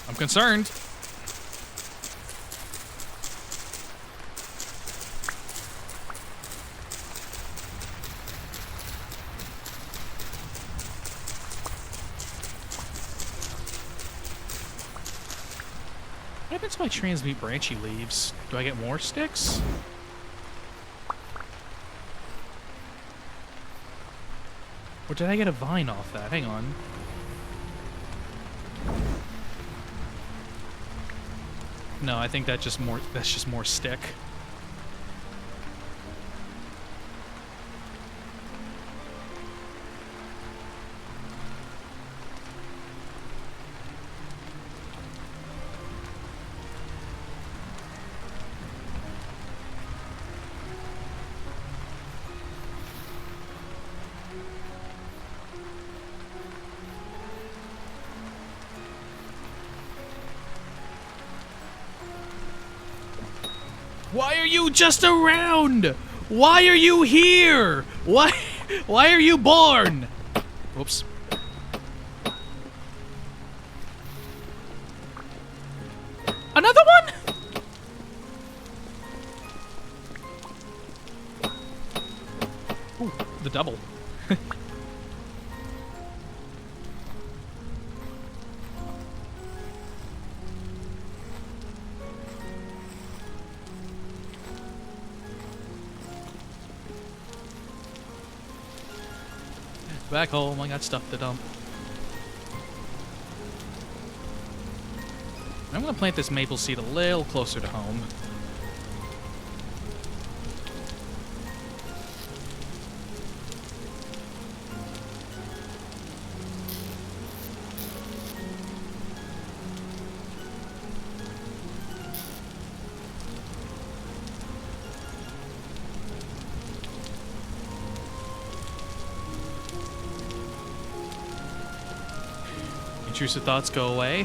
I'm concerned. What happens if I transmute branchy leaves? Do I get more sticks? Or did I get a vine off that? Hang on. No, I think that's just more stick. Why are you just around? Why are you here? Why are you born? Whoops. Another one? Ooh, the double. Back home, I got stuff to dump. I'm gonna plant this maple seed a little closer to home. Intrusive thoughts go away.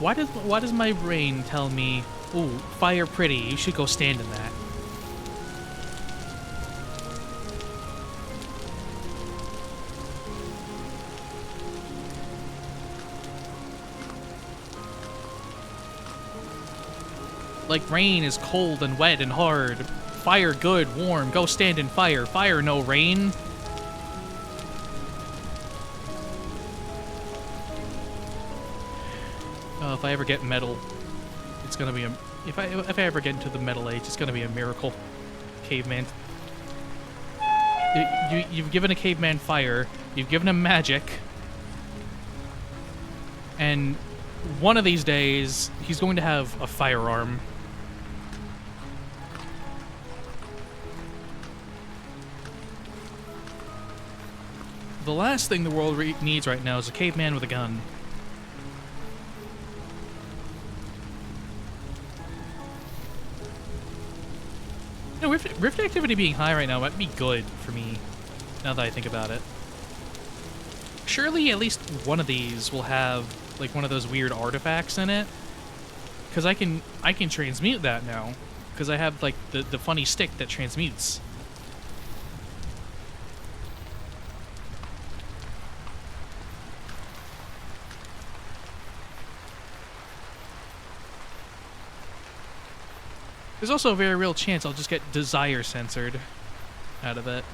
Why does my brain tell me, ooh, fire pretty, you should go stand in that? Like rain is cold and wet and hard. Fire good, warm, go stand in fire. Fire no rain. If I ever get metal, it's gonna be a... If I ever get into the metal age, it's gonna be a miracle. Caveman. You've given a caveman fire, you've given him magic, and one of these days, he's going to have a firearm. The last thing the world needs right now is a caveman with a gun. You know, rift activity being high right now might be good for me, now that I think about it. Surely at least one of these will have, like, one of those weird artifacts in it. Because I can transmute that now. Because I have, like, the funny stick that transmutes. There's also a very real chance I'll just get desire censored out of it.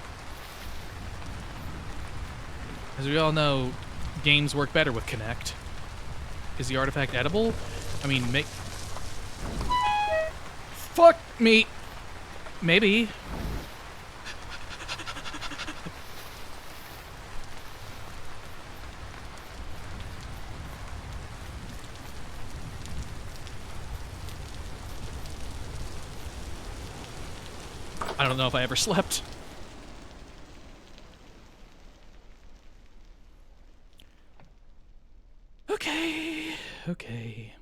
As we all know, games work better with Kinect. Is the artifact edible? I mean, fuck me! Maybe. I don't know if I ever slept. Okay. Okay.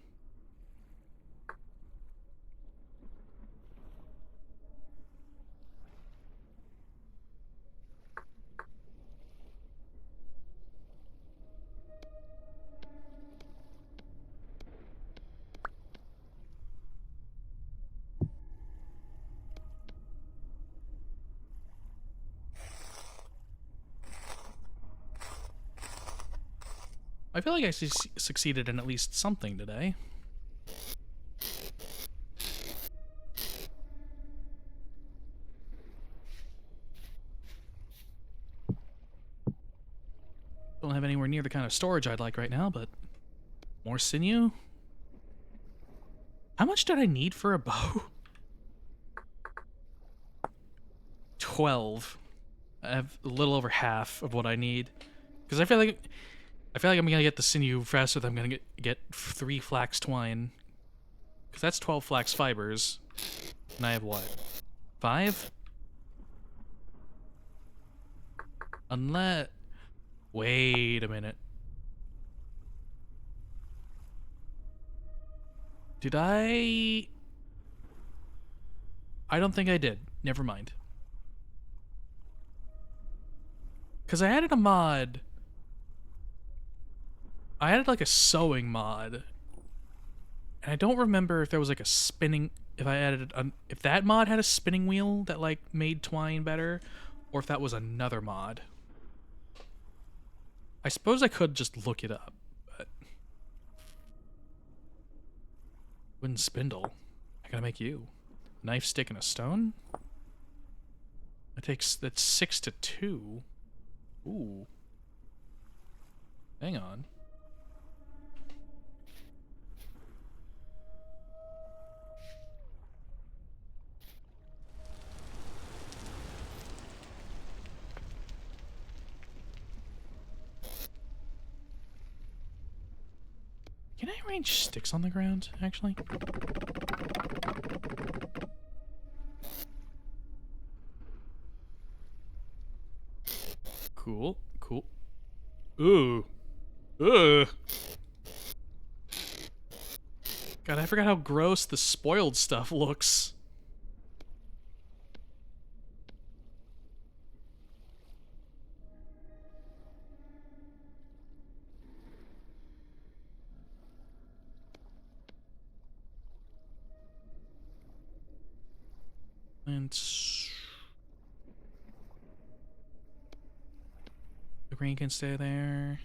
I feel like I succeeded in at least something today. Don't have anywhere near the kind of storage I'd like right now, but more sinew? How much did I need for a bow? 12. I have a little over half of what I need. Because I feel like I'm gonna get the sinew faster than I'm gonna get 3 flax twine. Because that's 12 flax fibers. And I have what? 5? Unless... Wait a minute. Did I don't think I did. Never mind. Because I added a mod. I added like a sewing mod. And I don't remember if there was like a spinning... If I added... if that mod had a spinning wheel that like made twine better. Or if that was another mod. I suppose I could just look it up. But... Wooden spindle. I gotta make you. Knife, stick, and a stone? That's 6 to 2. Ooh. Hang on. Can I arrange sticks on the ground, actually? Cool, cool. Ooh. Ugh. God, I forgot how gross the spoiled stuff looks. And the green can stay there.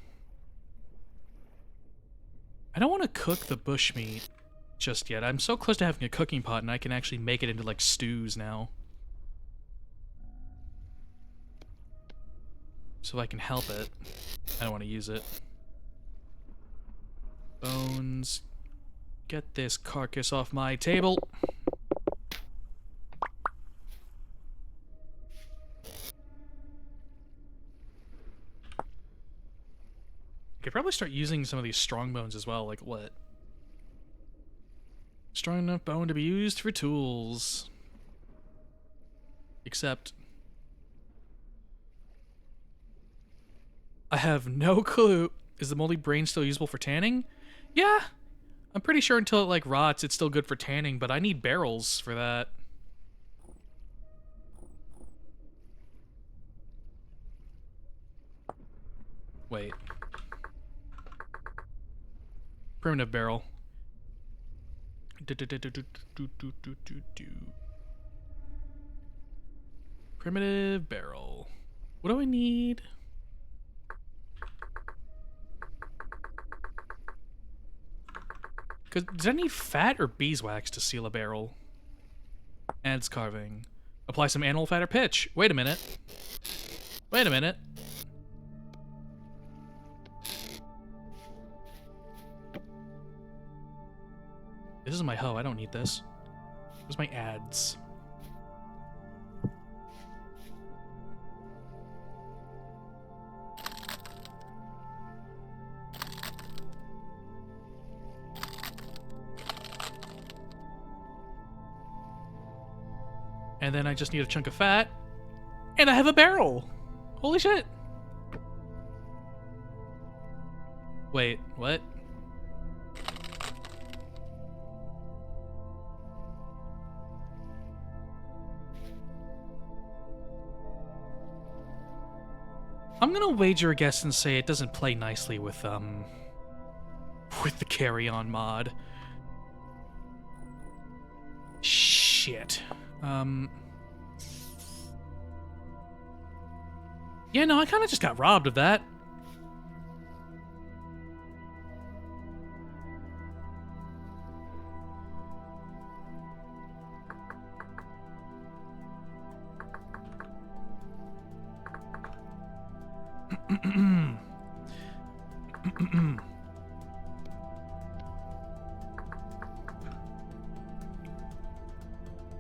I don't want to cook the bushmeat just yet. I'm so close to having a cooking pot and I can actually make it into like stews now. So if I can help it, I don't want to use it. Bones. Get this carcass off my table. I could probably start using some of these strong bones as well. Like what? Strong enough bone to be used for tools. Except... I have no clue. Is the moldy brain still usable for tanning? Yeah. I'm pretty sure until it like rots, it's still good for tanning, but I need barrels for that. Wait. Primitive barrel. Primitive barrel. What do I need? Does I need fat or beeswax to seal a barrel? Adds carving. Apply some animal fat or pitch. Wait a minute. Wait a minute. This is my hoe. I don't need this. Where's my ads? And then I just need a chunk of fat. And I have a barrel! Holy shit! Wait, what? I'm gonna wager a guess and say it doesn't play nicely with the carry-on mod. Shit. Yeah, no, I kind of just got robbed of that.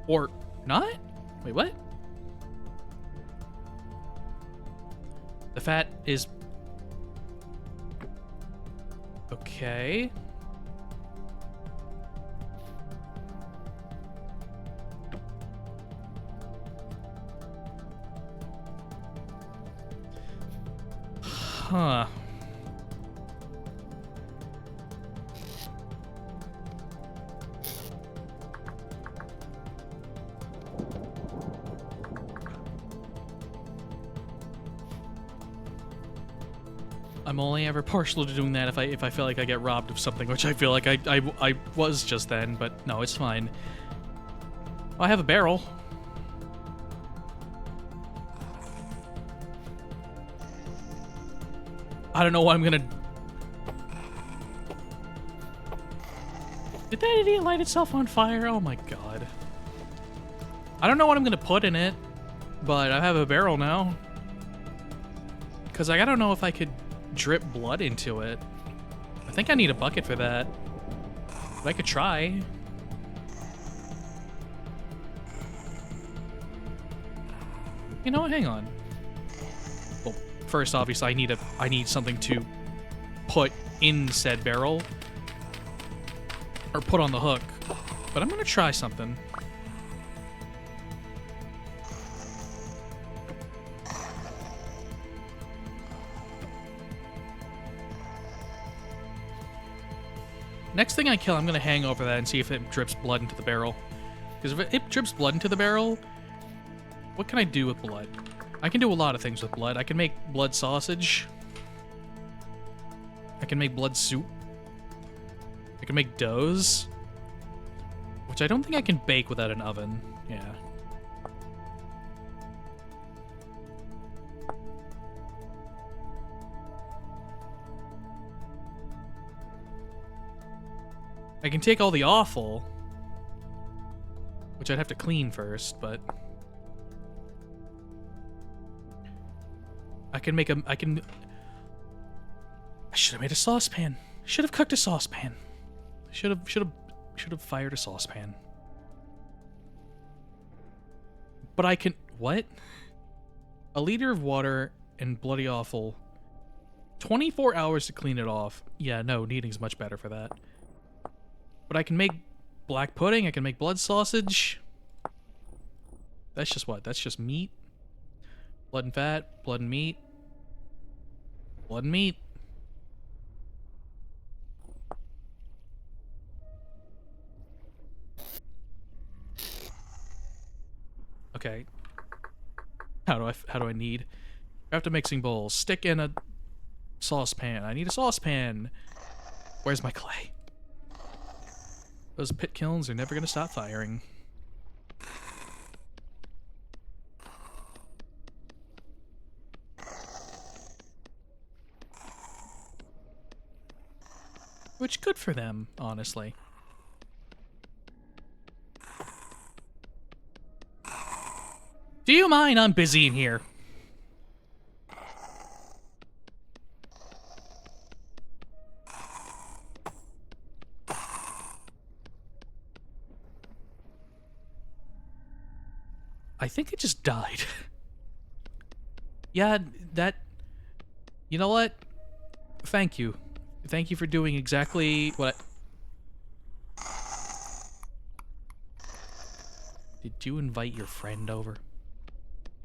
Or not? Wait, what? The fat is... Okay. Huh. I'm only ever partial to doing that if I feel like I get robbed of something, which I feel like I was just then, but no, it's fine. I have a barrel. I don't know what I'm gonna... Did that idiot light itself on fire? Oh my god. I don't know what I'm gonna put in it, but I have a barrel now. Because I don't know if I could drip blood into it. I think I need a bucket for that. But I could try. You know what? Hang on. Well, first, obviously, I need something to put in said barrel. Or put on the hook. But I'm gonna try something. Next thing I kill, I'm gonna hang over that and see if it drips blood into the barrel. Because if it drips blood into the barrel, what can I do with blood? I can do a lot of things with blood. I can make blood sausage. I can make blood soup. I can make doughs. Which I don't think I can bake without an oven. Yeah. I can take all the offal, which I'd have to clean first, but I can make a... I should have made a saucepan. Should have cooked a saucepan. Should have fired a saucepan. But I can... What? A liter of water and bloody offal. 24 hours to clean it off. Yeah, no, kneading's much better for that. But I can make black pudding, I can make blood sausage. That's just what? That's just meat? Blood and fat, blood and meat. Blood and meat. Okay. How do I knead? After mixing bowls, stick in a saucepan. I need a saucepan. Where's my clay? Those pit kilns are never gonna stop firing. Which, good for them, honestly. Do you mind? I'm busy in here. I think it just died. Yeah, that... You know what? Thank you. Thank you for doing exactly what Did you invite your friend over?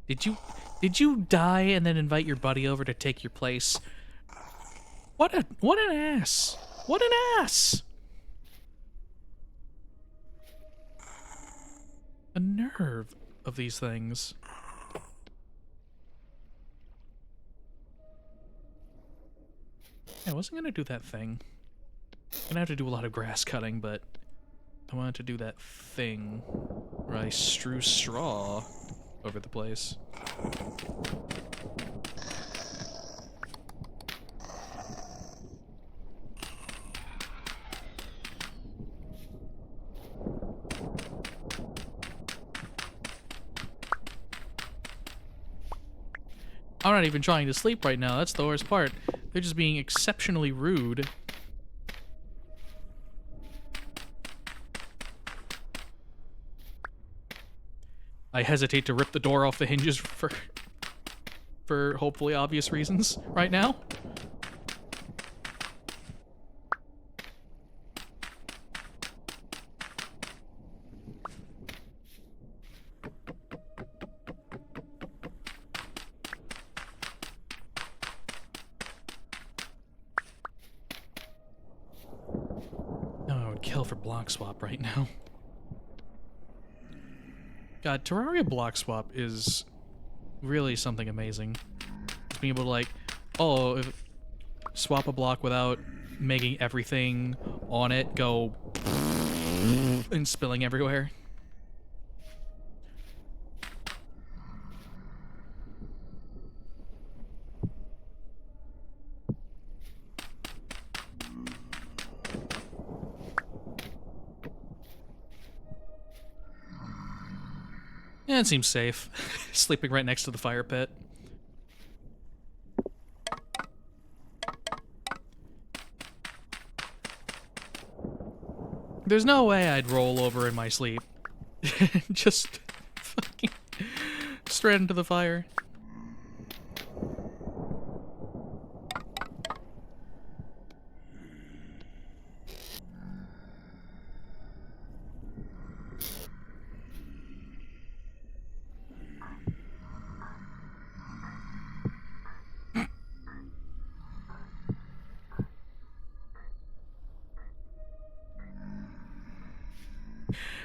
Did you die and then invite your buddy over to take your place? What an ass! What an ass! The nerve of these things. I wasn't gonna do that thing. I'm gonna have to do a lot of grass cutting, but I wanted to do that thing where I strew straw over the place. I'm not even trying to sleep right now, that's the worst part. They're just being exceptionally rude. I hesitate to rip the door off the hinges for hopefully obvious reasons right now. Kill for block swap right now. God, Terraria block swap is really something amazing. Just being able to like, oh, swap a block without making everything on it go and spilling everywhere. Yeah, it seems safe. Sleeping right next to the fire pit. There's no way I'd roll over in my sleep. Just fucking straight into the fire.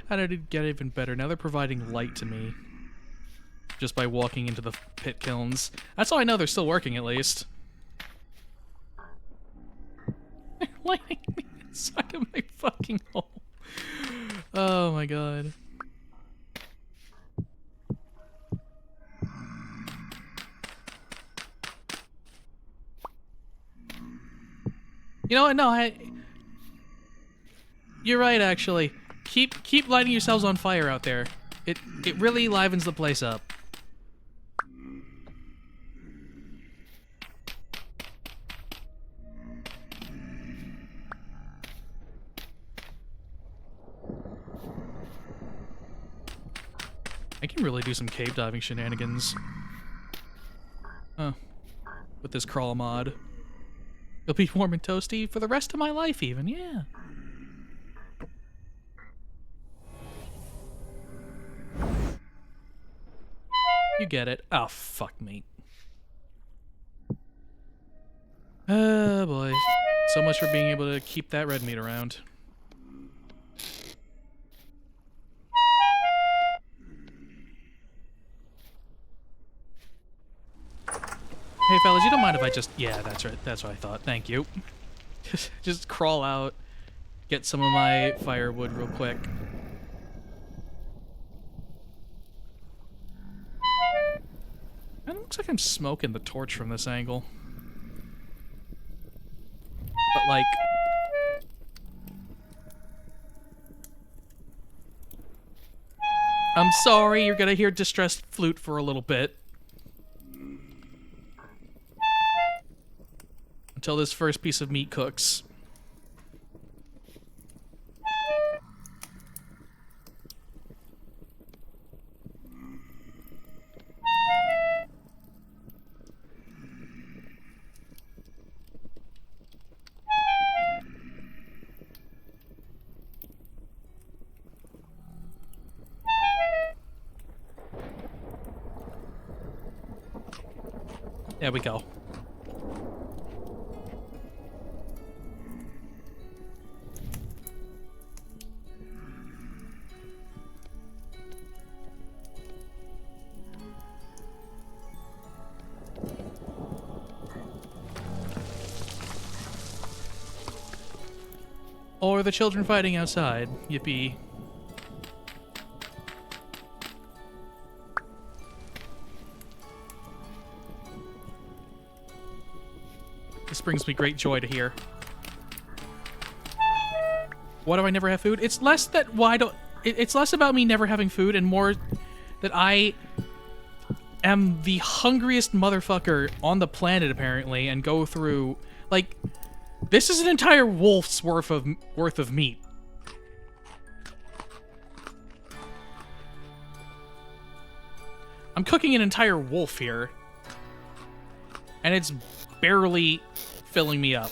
How did it get even better? Now they're providing light to me. Just by walking into the pit kilns. That's how I know they're still working, at least. They're lighting me inside of my fucking hole. Oh my god. You know what? No, you're right, actually. Keep lighting yourselves on fire out there. It really livens the place up. I can really do some cave diving shenanigans. Huh. With this crawl mod. It'll be warm and toasty for the rest of my life even, yeah. You get it. Oh, fuck me. Oh, boy. So much for being able to keep that red meat around. Hey, fellas, you don't mind if I just... Yeah, that's right. That's what I thought. Thank you. Just crawl out, get some of my firewood real quick. It looks like I'm smoking the torch from this angle. But, like... I'm sorry, you're gonna hear distressed flute for a little bit. Until this first piece of meat cooks. There we go. Or the children fighting outside. Yippee. This brings me great joy to hear. Why do I never have food? It's less that why don't it's less about me never having food and more that I am the hungriest motherfucker on the planet apparently and go through like this is an entire wolf's worth of meat. I'm cooking an entire wolf here. And it's barely filling me up.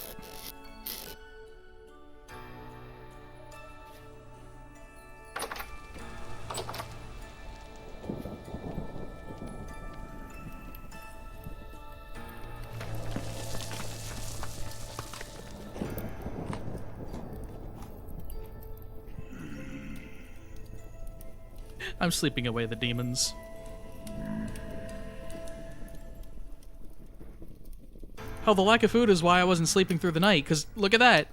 I'm sleeping away the demons. Hell, the lack of food is why I wasn't sleeping through the night, because look at that.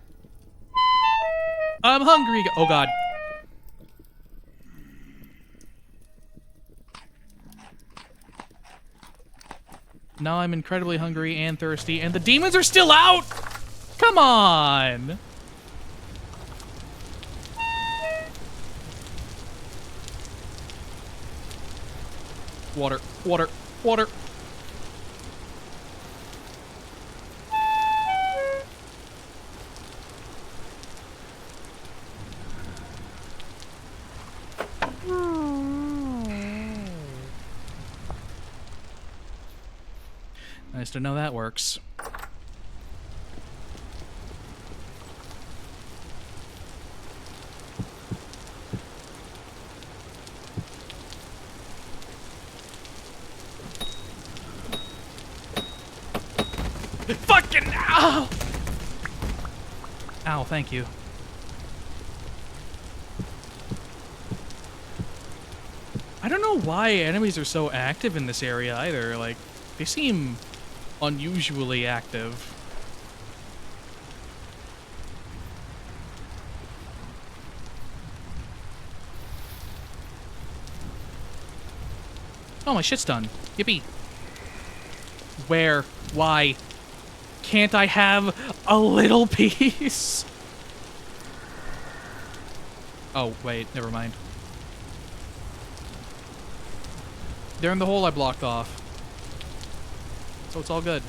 I'm hungry. Oh, God. Now I'm incredibly hungry and thirsty, and the demons are still out! Come on! Water, water, water. Nice to know that works. Fucking ow! Ow, thank you. I don't know why enemies are so active in this area either. Like, they seem unusually active. Oh, my shit's done. Yippee. Where? Why? Can't I have a little piece? Oh, wait, never mind. They're in the hole I blocked off. So it's all good.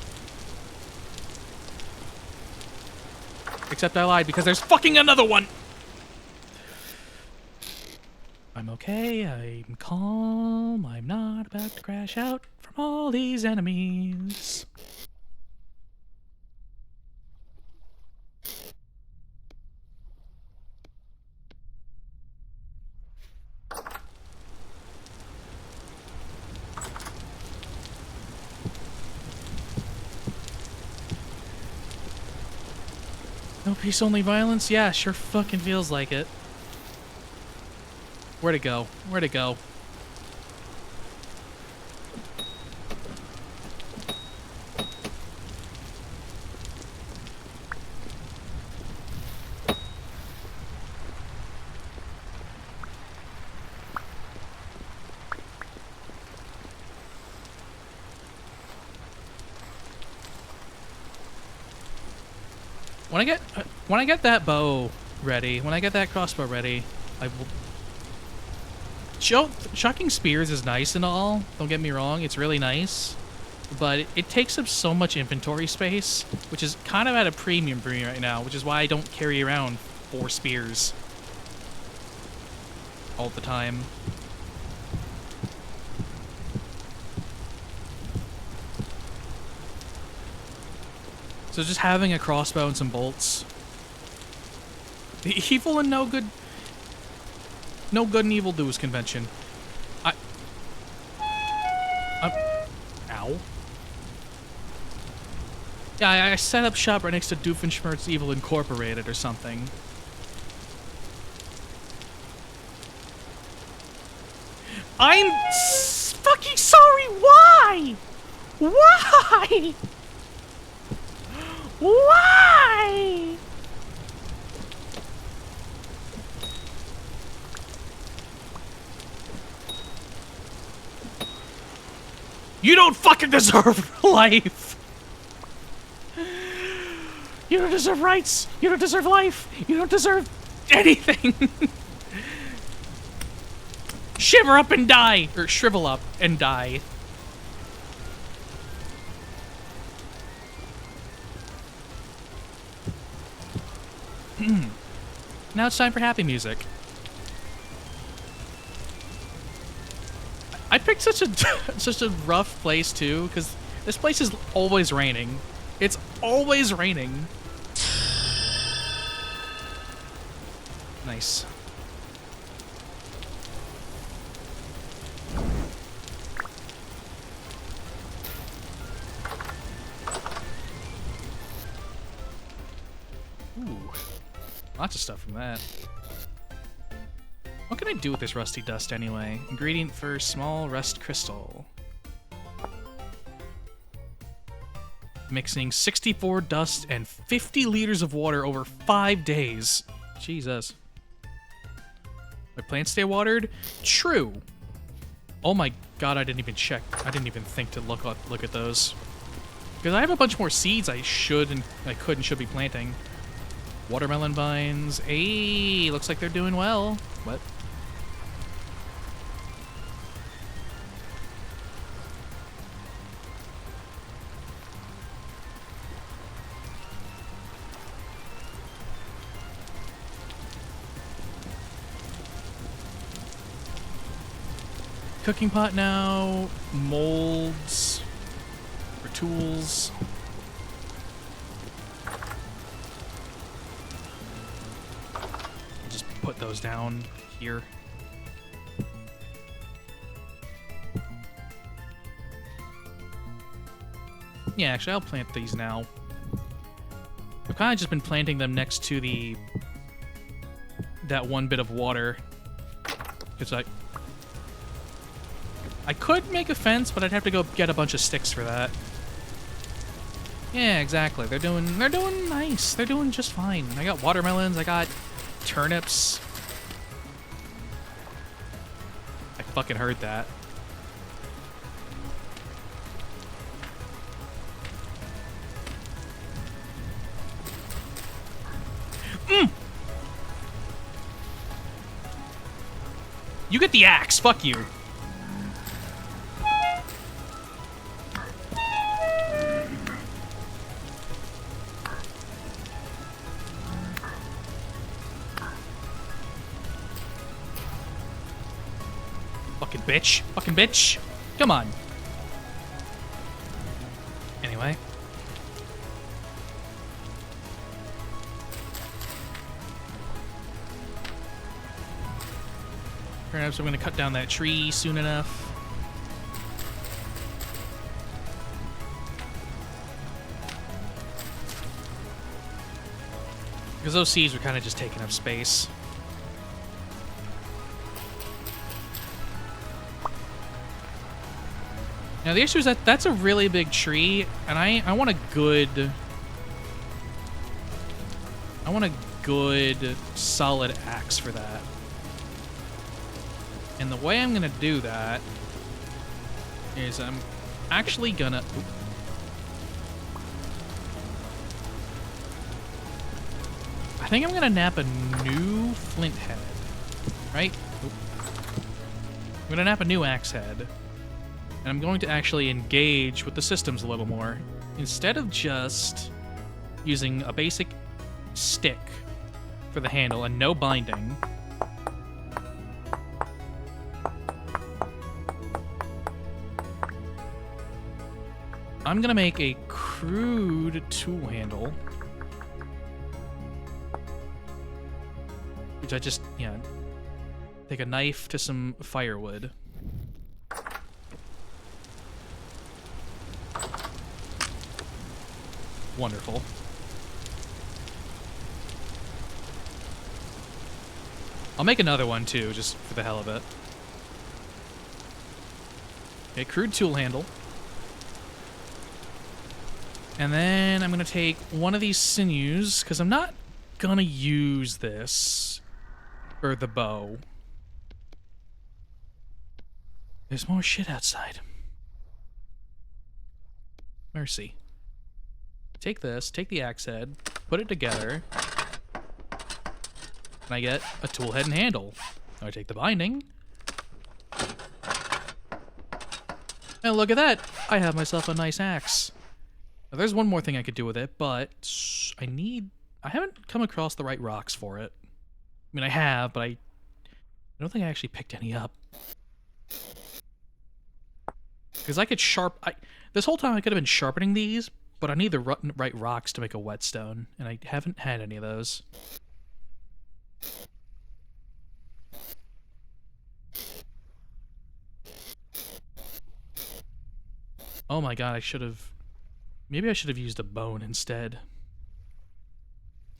Except I lied because there's fucking another one! I'm okay, I'm calm, I'm not about to crash out from all these enemies. No peace, only violence? Yeah, sure fucking feels like it. Where'd it go? Where'd it go? When I get that bow ready, when I get that crossbow ready, I will. Chucking spears is nice and all. Don't get me wrong, it's really nice, but it takes up so much inventory space, which is kind of at a premium for me right now. Which is why I don't carry around 4 spears all the time. So just having a crossbow and some bolts. The evil and no good and evil do's convention. Ow. Yeah, I set up shop right next to Doofenshmirtz Evil Incorporated or something. I'm fucking sorry. Why? Why? Why? You don't fucking deserve life. You don't deserve rights. You don't deserve life. You don't deserve anything. Shiver up and die. Or shrivel up and die. Now it's time for happy music. I picked such a rough place too, because this place is always raining. It's always raining. Nice. Ooh. Lots of stuff from that. What can I do with this rusty dust anyway? Ingredient for small rust crystal. Mixing 64 dust and 50 liters of water over 5 days. Jesus. My plants stay watered? True. Oh my god, I didn't even check. I didn't even think to look at those. Because I have a bunch more seeds I could and should be planting. Watermelon vines. Hey, looks like they're doing well. What? Cooking pot now. Molds. For tools. Just put those down here. Yeah, actually, I'll plant these now. I've kind of just been planting them next to that one bit of water. Because I could make a fence, but I'd have to go get a bunch of sticks for that. Yeah, exactly. They're doing nice. They're doing just fine. I got watermelons, I got turnips. I fucking heard that. You get the axe, fuck you. Fucking bitch. Fucking bitch. Come on. Anyway. Perhaps I'm gonna cut down that tree soon enough. Because those seeds were kind of just taking up space. Now the issue is that that's a really big tree, and I want a good solid axe for that. And the way I'm gonna do that is I'm actually gonna... I think I'm gonna nap a new flint head, right? I'm gonna nap a new axe head. And I'm going to actually engage with the systems a little more. Instead of just using a basic stick for the handle and no binding, I'm gonna make a crude tool handle. Which I just, take a knife to some firewood. Wonderful. I'll make another one, too, just for the hell of it. Okay, crude tool handle. And then I'm going to take one of these sinews, because I'm not going to use this for the bow. There's more shit outside. Mercy. Take this, take the axe head, put it together, and I get a tool head and handle. Now I take the binding. And look at that! I have myself a nice axe. Now, there's one more thing I could do with it, but I haven't come across the right rocks for it. I mean, I have, but I don't think I actually picked any up. Because I could this whole time I could have been sharpening these, but I need the right rocks to make a whetstone, and I haven't had any of those. Oh my god, maybe I should have used a bone instead.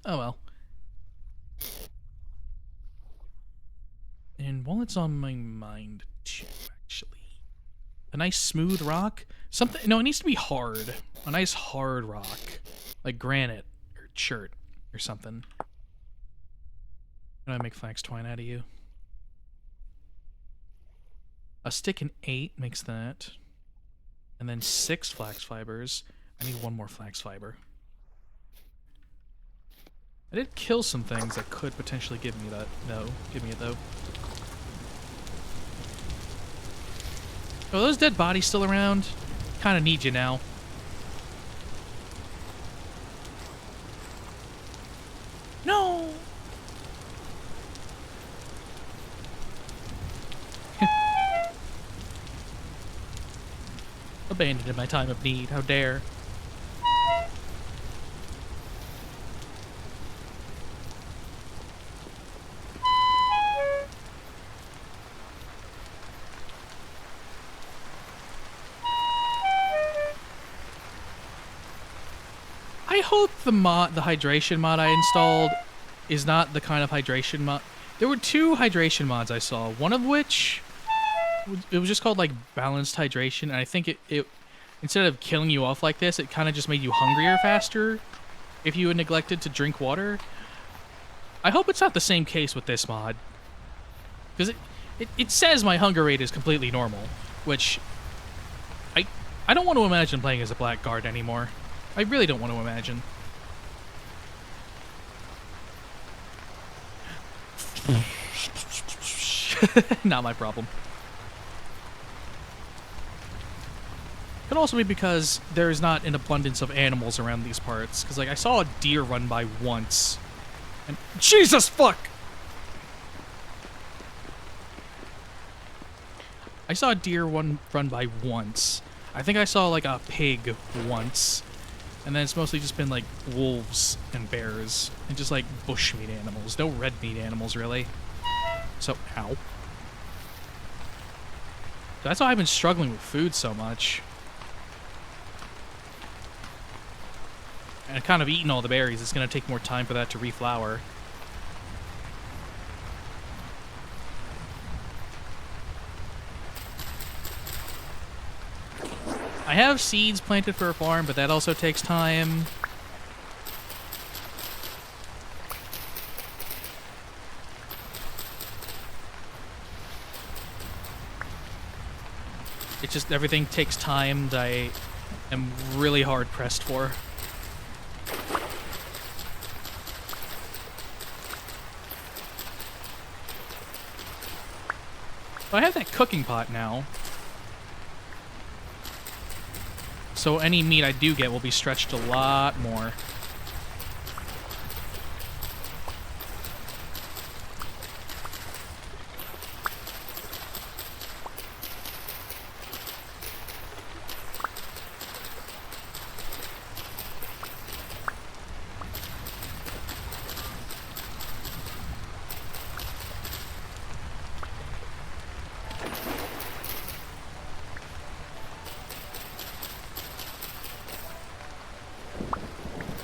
Oh well. And while it's on my mind, too, actually. A nice smooth rock? No, it needs to be hard. A nice hard rock. Like granite, or chert, or something. How do I make flax twine out of you? A stick and 8 makes that. And then 6 flax fibers. I need 1 more flax fiber. I did kill some things that could potentially give me that. No, give me it though. Are those dead bodies still around? Kinda need you now. No! Abandoned in my time of need, how dare. I hope the hydration mod I installed is not the kind of hydration mod. There were 2 hydration mods I saw, one of which it was just called like balanced hydration, and I think it instead of killing you off like this, it kind of just made you hungrier faster if you had neglected to drink water. I hope it's not the same case with this mod, because it says my hunger rate is completely normal, which I don't want to imagine playing as a blackguard anymore. I really don't want to imagine. Not my problem. Could also be because there's not an abundance of animals around these parts. Because, like, I saw a deer run by once. And Jesus fuck! I saw a deer run by once. I think I saw, like, a pig once. And then it's mostly just been, like, wolves and bears. And just, like, bushmeat animals. No red meat animals, really. So, ow. That's why I've been struggling with food so much. And kind of eating all the berries. It's going to take more time for that to reflower. I have seeds planted for a farm, but that also takes time. It's just everything takes time that I am really hard pressed for. But I have that cooking pot now. So any meat I do get will be stretched a lot more.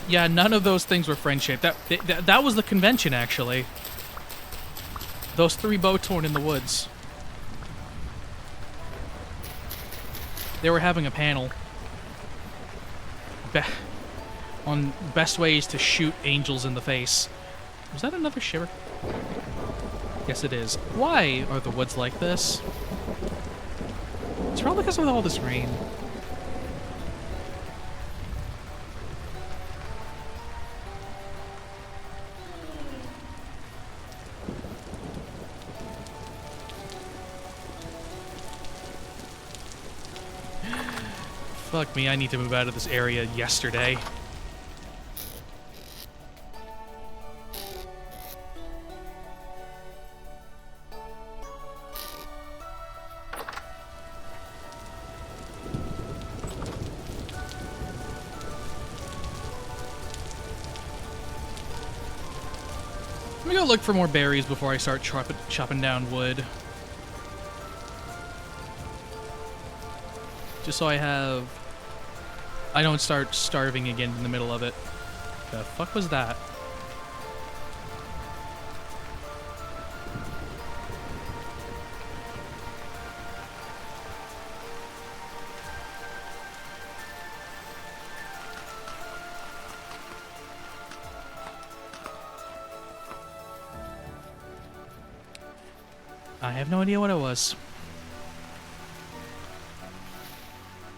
Yeah, none of those things were friendship. That was the convention, actually. Those 3 Botorn in the woods. They were having a panel on best ways to shoot angels in the face. Was that another shiver? Yes, it is. Why are the woods like this? It's probably because of all this rain. Fuck me, I need to move out of this area yesterday. Let me go look for more berries before I start chopping down wood. Just so I don't start starving again in the middle of it. The fuck was that? I have no idea what it was.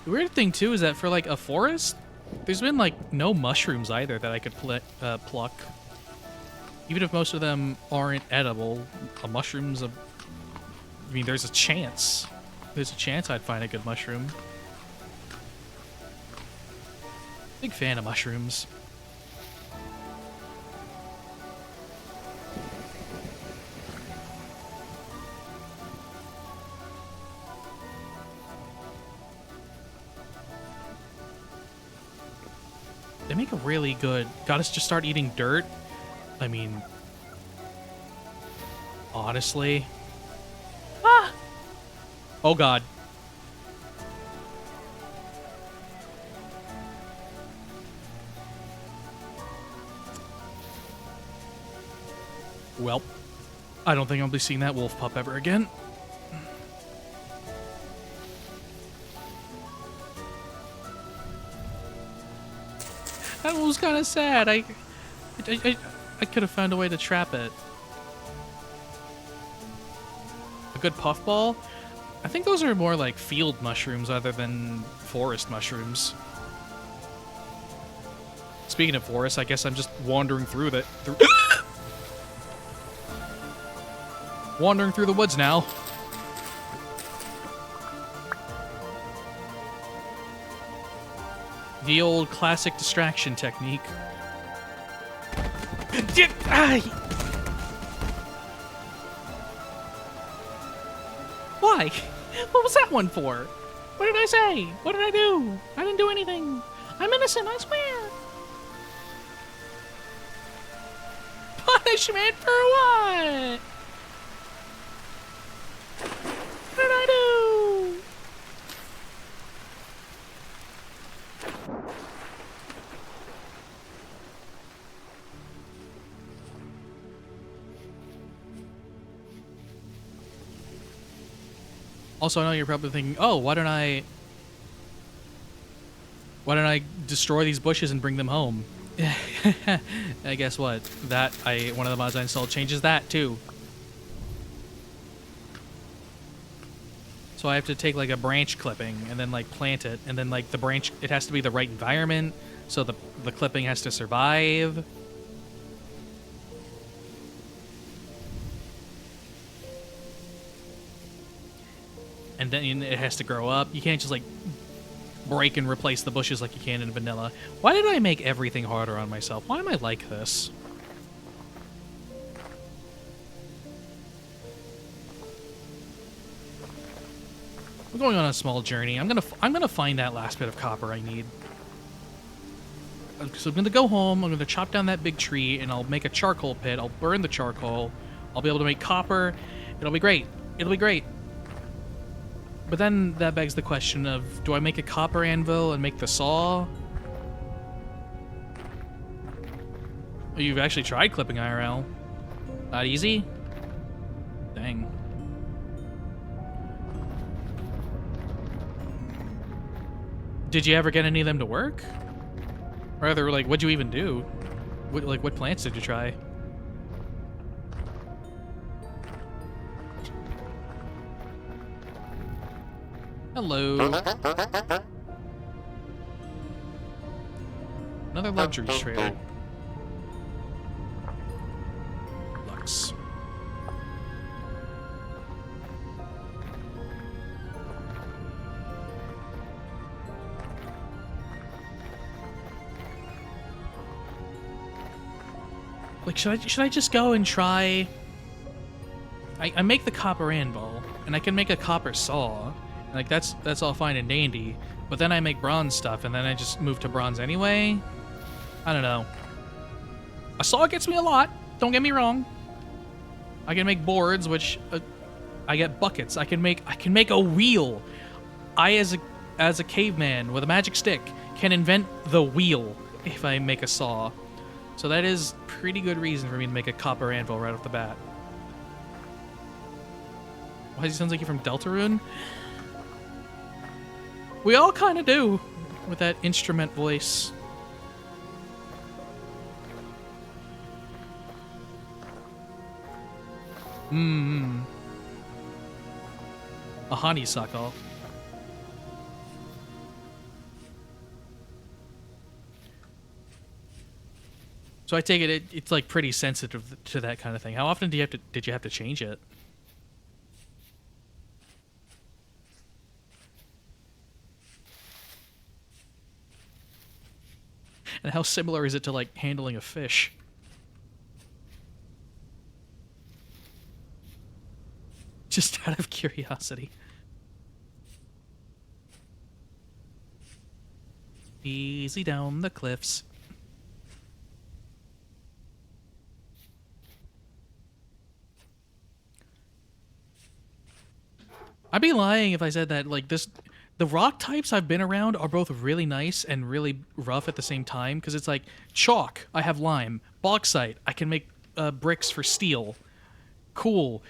The weird thing, too, is that for, like, a forest, there's been, like, no mushrooms either that I could pluck. Even if most of them aren't edible, mushrooms, I mean, there's a chance. There's a chance I'd find a good mushroom. Big fan of mushrooms. They make a really good... Gotta just start eating dirt? I mean... Honestly... Ah! Oh god. Well, I don't think I'll be seeing that wolf pup ever again. That was kind of sad. I could have found a way to trap it. A good puffball? I think those are more like field mushrooms other than forest mushrooms. Speaking of forest, I guess I'm just wandering through wandering through the woods now. The old classic distraction technique. Why? What was that one for? What did I say? What did I do? I didn't do anything. I'm innocent, I swear. Punishment for what? What did I do? Also, I know you're probably thinking, oh, why don't I destroy these bushes and bring them home? Guess what? One of the mods I installed changes that too. So I have to take like a branch clipping and then like plant it, and then like the branch, it has to be the right environment, so the clipping has to survive. And then it has to grow up. You can't just like break and replace the bushes like you can in vanilla. Why did I make everything harder on myself? Why am I like this? I'm going on a small journey. I'm gonna find that last bit of copper I need. So I'm gonna go home. I'm gonna chop down that big tree, and I'll make a charcoal pit. I'll burn the charcoal. I'll be able to make copper. It'll be great. It'll be great. But then that begs the question of, do I make a copper anvil and make the saw? Oh, you've actually tried clipping IRL. Not easy? Dang. Did you ever get any of them to work? Or rather, like, what'd you even do? What plants did you try? Hello. Another luxuries trader. Lux. Like, should I just go and try? I make the copper anvil, and I can make a copper saw. And like that's all fine and dandy. But then I make bronze stuff, and then I just move to bronze anyway. I don't know. A saw gets me a lot. Don't get me wrong. I can make boards, which I get buckets. I can make a wheel. I as a caveman with a magic stick can invent the wheel if I make a saw. So that is pretty good reason for me to make a copper anvil right off the bat. Why does he sound like you're from Deltarune? We all kind of do with that instrument voice. A honeysuckle. So I take it's like pretty sensitive to that kind of thing. How often did you have to change it? And how similar is it to like handling a fish? Just out of curiosity. Easy down the cliffs. I'd be lying if I said that, like, the rock types I've been around are both really nice and really rough at the same time, because it's like, chalk, I have lime. Bauxite, I can make bricks for steel. Cool.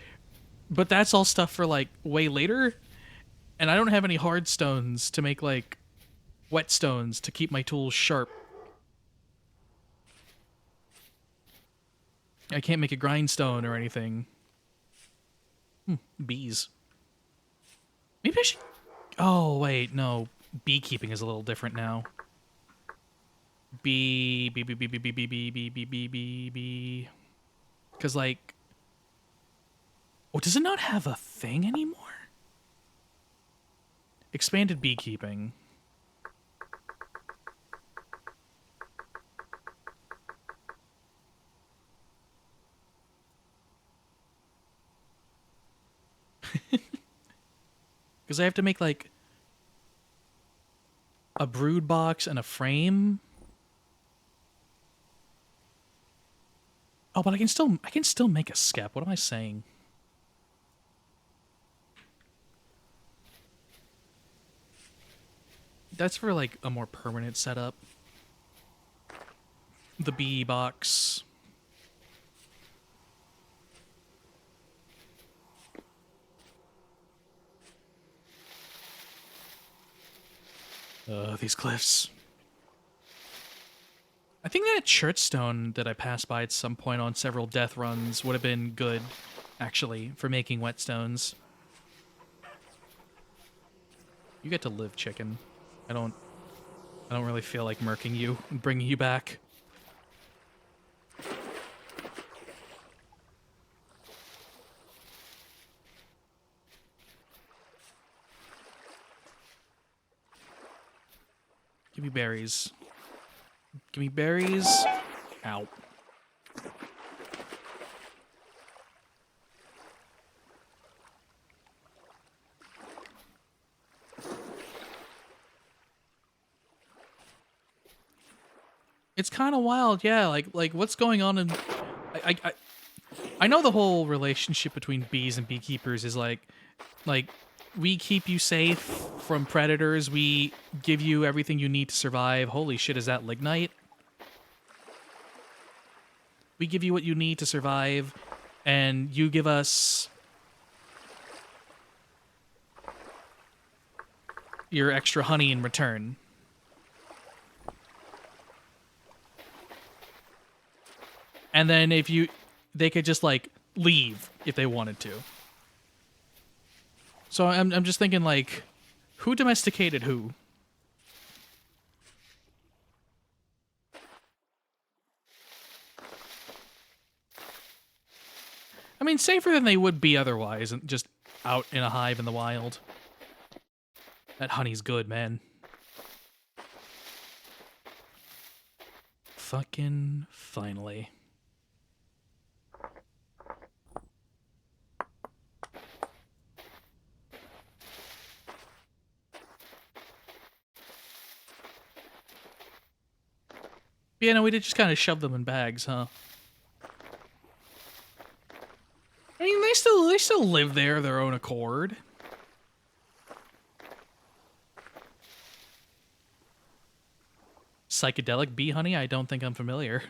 But that's all stuff for, like, way later, and I don't have any hard stones to make, like, whetstones to keep my tools sharp. I can't make a grindstone or anything. Bees. Maybe I should... Oh, wait, no. Beekeeping is a little different now. Bee. Because, like... Oh, does it not have a thing anymore? Expanded beekeeping. Because I have to make, like, a brood box and a frame. Oh, but I can still make a skep. What am I saying? That's for, like, a more permanent setup. The bee box. These cliffs. I think that church stone that I passed by at some point on several death runs would have been good, actually, for making whetstones. You get to live, chicken. I don't really feel like murking you and bringing you back. Give me berries. Give me berries. Ow. It's kind of wild, yeah. Like what's going on in... I know the whole relationship between bees and beekeepers is like we keep you safe from predators. We give you everything you need to survive. Holy shit, is that lignite? We give you what you need to survive, and you give us your extra honey in return. And then they could just like leave if they wanted to. So I'm just thinking like, who domesticated who? I mean, safer than they would be otherwise, and just out in a hive in the wild. That honey's good, man. Fucking finally. Yeah, no, we did just kind of shove them in bags, huh? I mean, they still live there of their own accord. Psychedelic bee honey? I don't think I'm familiar.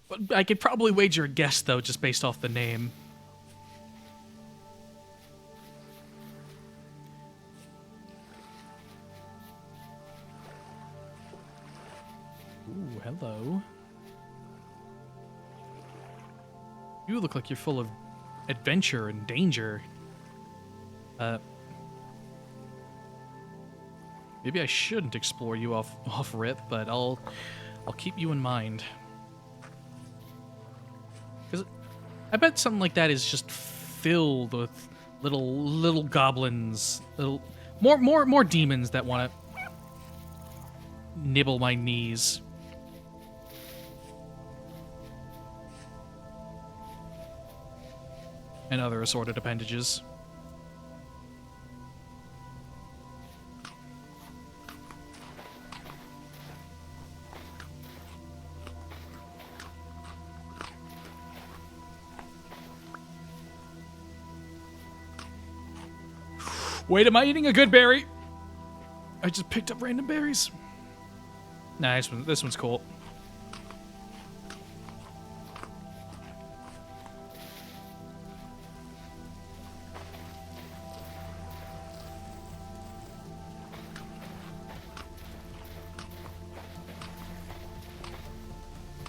But I could probably wager a guess, though, just based off the name. Ooh, hello. You look like you're full of adventure and danger. Maybe I shouldn't explore you off rip, but I'll keep you in mind. Because I bet something like that is just filled with little goblins, more demons that want to nibble my knees. And other assorted appendages. Wait, am I eating a good berry? I just picked up random berries. Nah, this one's cool.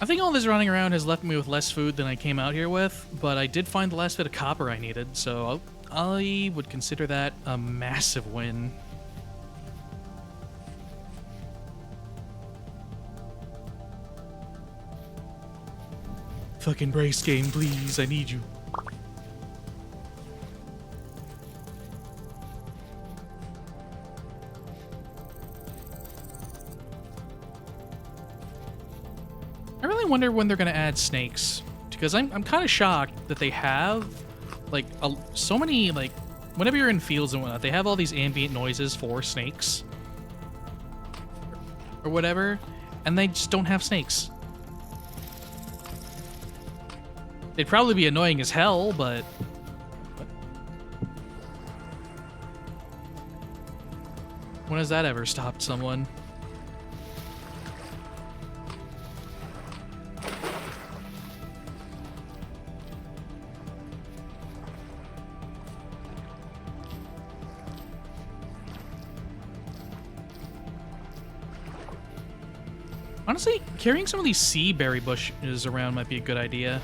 I think all this running around has left me with less food than I came out here with, but I did find the last bit of copper I needed, so I would consider that a massive win. Fucking brace game, please, I need you. I really wonder when they're gonna add snakes, because I'm kind of shocked that they have like so many, like whenever you're in fields and whatnot, they have all these ambient noises for snakes or whatever, and they just don't have snakes. They'd probably be annoying as hell, but when has that ever stopped someone? Honestly, carrying some of these sea berry bushes around might be a good idea.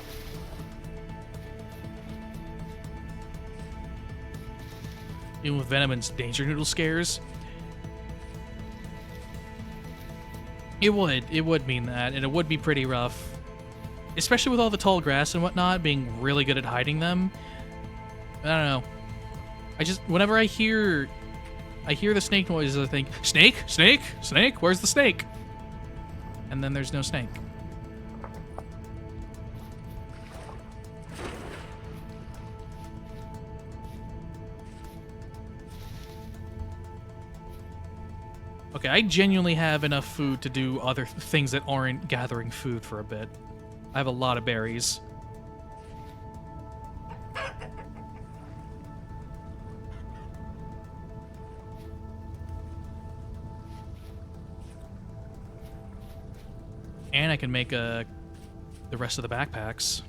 Even with Venom and Danger Noodle scares. It would mean that, and it would be pretty rough. Especially with all the tall grass and whatnot, being really good at hiding them. I don't know. Whenever I hear the snake noises, I think, snake, snake, snake, where's the snake? And then there's no snake. Okay, I genuinely have enough food to do other things that aren't gathering food for a bit. I have a lot of berries. And I can make the rest of the backpacks.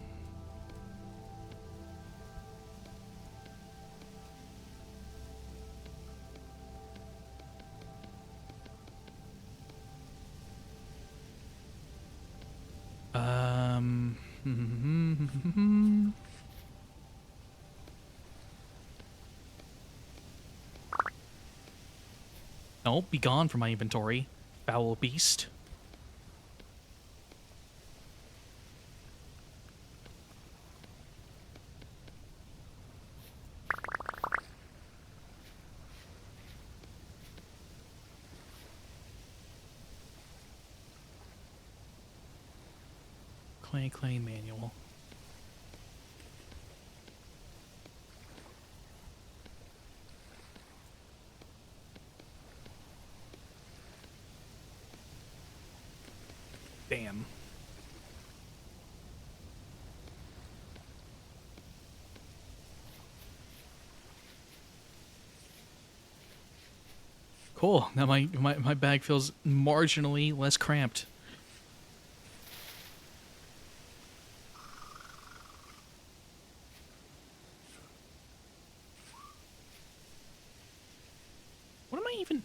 No, be gone from my inventory, foul beast. Clay manual. Damn. Cool. Now my bag feels marginally less cramped. What am I even...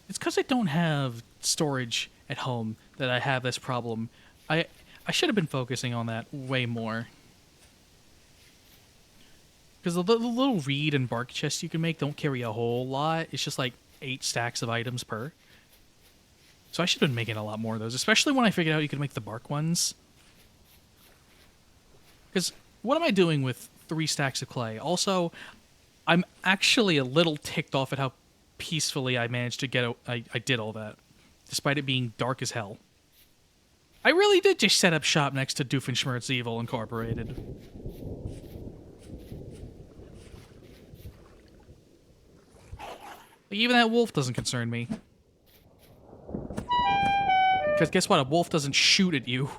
It's because I don't have storage at home that I have this problem. I should have been focusing on that way more. Because the little reed and bark chests you can make don't carry a whole lot. It's just like 8 stacks of items per. So I should have been making a lot more of those, especially when I figured out you could make the bark ones. Because what am I doing with 3 stacks of clay? Also, I'm actually a little ticked off at how peacefully I managed to get... I did all that, despite it being dark as hell. I really did just set up shop next to Doofenshmirtz Evil Incorporated. Like, even that wolf doesn't concern me. Because guess what? A wolf doesn't shoot at you.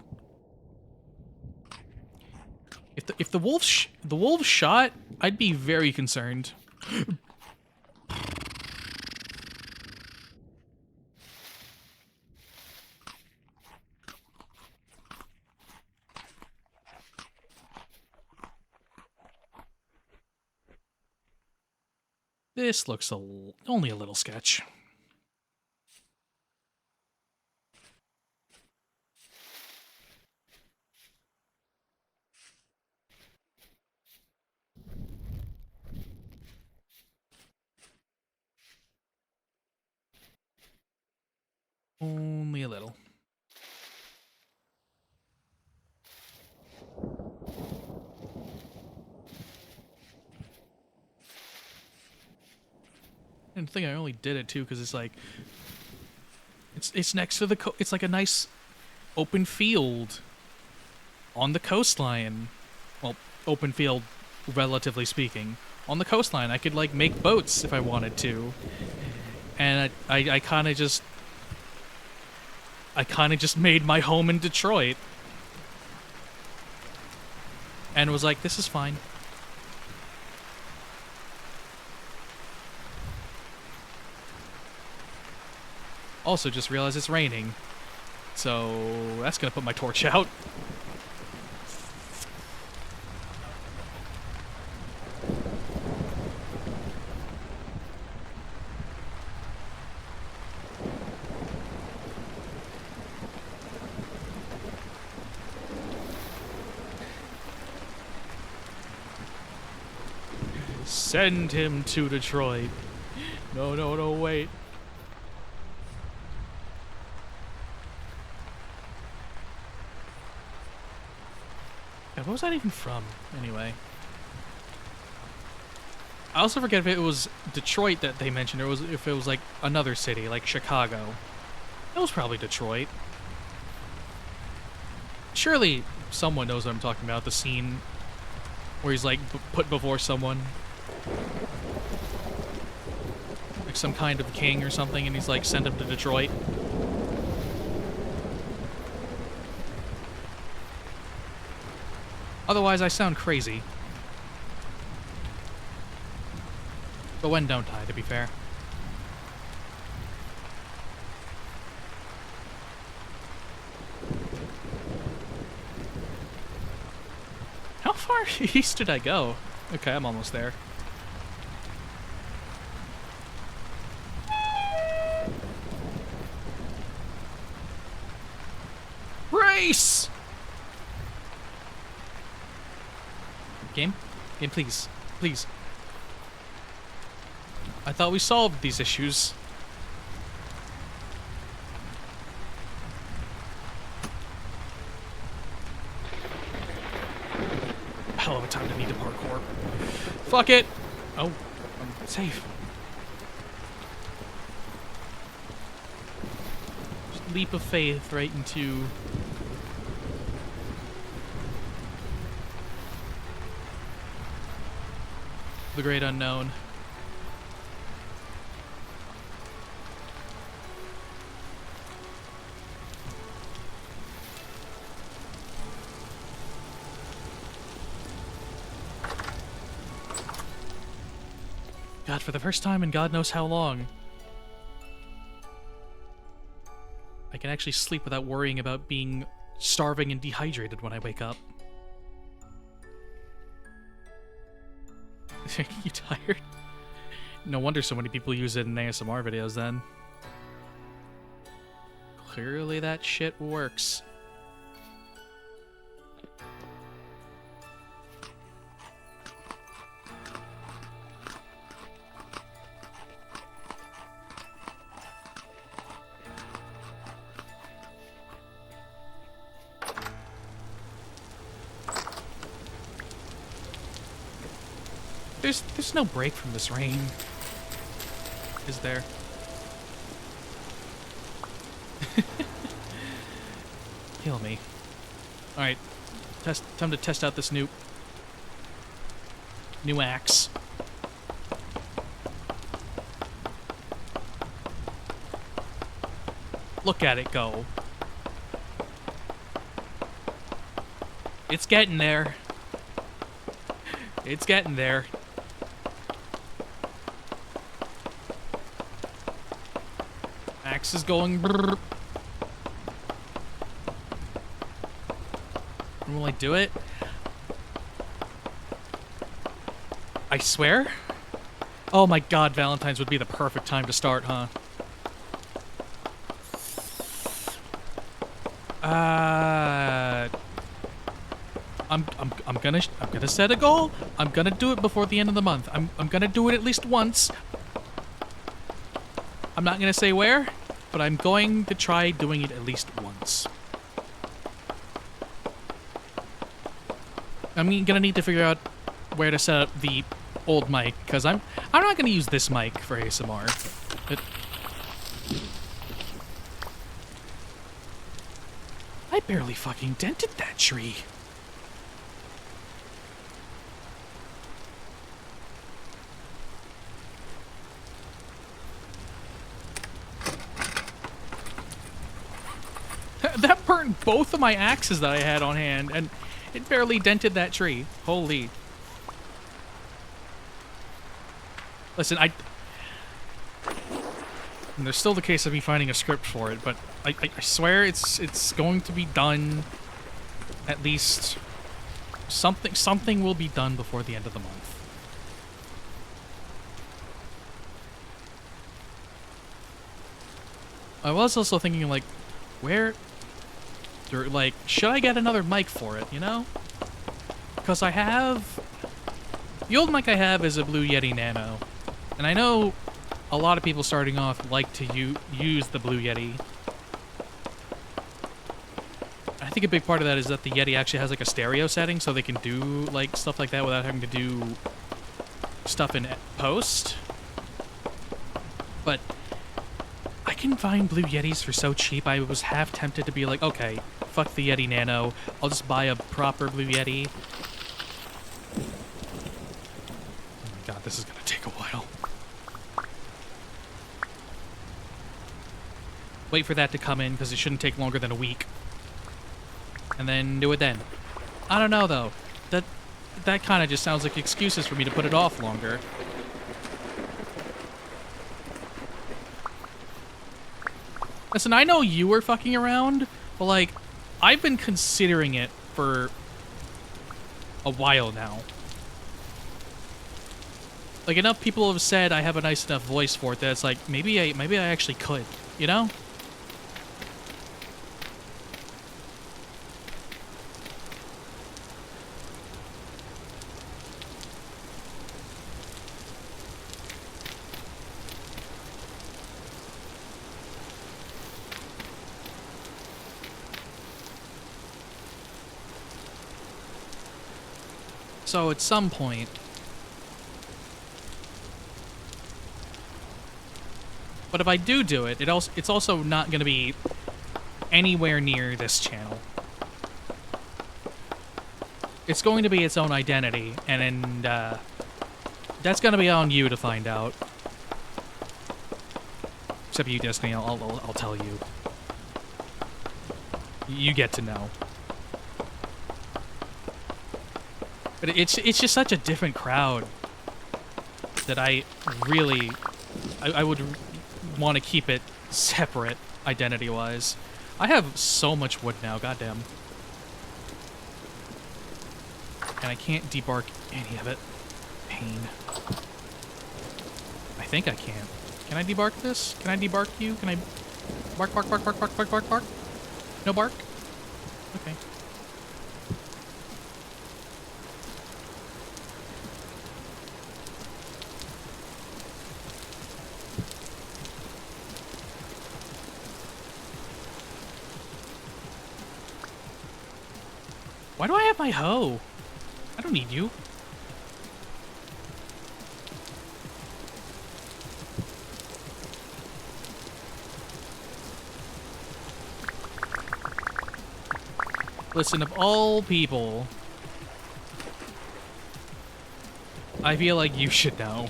If the wolf shot, I'd be very concerned. This looks only a little sketch. Only a little. And I think I only did it too because it's like it's next to the it's like a nice open field on the coastline. Well, open field relatively speaking. On the coastline, I could like make boats if I wanted to. And I kind of just made my home in Detroit. And was like, this is fine. Also just realized it's raining. So that's gonna put my torch out. Send him to Detroit. No, wait. God, what was that even from, anyway? I also forget if it was Detroit that they mentioned, or if it was like another city, like Chicago. It was probably Detroit. Surely someone knows what I'm talking about, the scene where he's like put before someone. Like some kind of king or something, and he's like, send him to Detroit. Otherwise, I sound crazy. But when don't I, to be fair? far east did I go? Okay, I'm almost there. Race! Game? Game, please. Please. I thought we solved these issues. Hell of a time to need to parkour. Fuck it! Oh, I'm safe. Just leap of faith right into... the great unknown. God, for the first time in God knows how long, I can actually sleep without worrying about being starving and dehydrated when I wake up. You tired? No wonder so many people use it in ASMR videos then. Clearly that shit works. There's no break from this rain, is there? Kill me. Alright. Time to test out this new axe. Look at it go. It's getting there. It's getting there. Axe is going brrr. Will I do it? I swear? Oh my god, Valentine's would be the perfect time to start, huh? I'm gonna set a goal. I'm gonna do it before the end of the month. I'm gonna do it at least once. I'm not gonna say where, but I'm going to try doing it at least once. I'm gonna need to figure out where to set up the old mic, because I'm not gonna use this mic for ASMR. I barely fucking dented that tree. That burnt both of my axes that I had on hand, and it barely dented that tree. Holy. Listen, and there's still the case of me finding a script for it, but I swear it's going to be done. At least something will be done before the end of the month. I was also thinking, like, should I get another mic for it, you know? Because I have... The old mic I have is a Blue Yeti Nano. And I know a lot of people starting off like to use the Blue Yeti. I think a big part of that is that the Yeti actually has, like, a stereo setting, so they can do, like, stuff like that without having to do stuff in post. But I can find Blue Yetis for so cheap, I was half tempted to be like, okay, fuck the Yeti Nano, I'll just buy a proper Blue Yeti. Oh my god, this is gonna take a while. Wait for that to come in, because it shouldn't take longer than a week. And then do it then. I don't know, though. That kind of just sounds like excuses for me to put it off longer. Listen, I know you were fucking around, but, like, I've been considering it for a while now. Like, enough people have said I have a nice enough voice for it that it's like, maybe I actually could, you know? So at some point, but if I do it, it's also not going to be anywhere near this channel. It's going to be its own identity, and that's going to be on you to find out. Except you, Destiny, I'll tell you. You get to know. But it's just such a different crowd that I really... I would want to keep it separate, identity-wise. I have so much wood now, goddamn. And I can't debark any of it. Pain. I think I can. Can I debark this? Can I debark you? Can I... Bark, bark, bark, bark, bark, bark, bark, bark? No bark? Okay. Why do I have my hoe? I don't need you. Listen, of all people, I feel like you should know.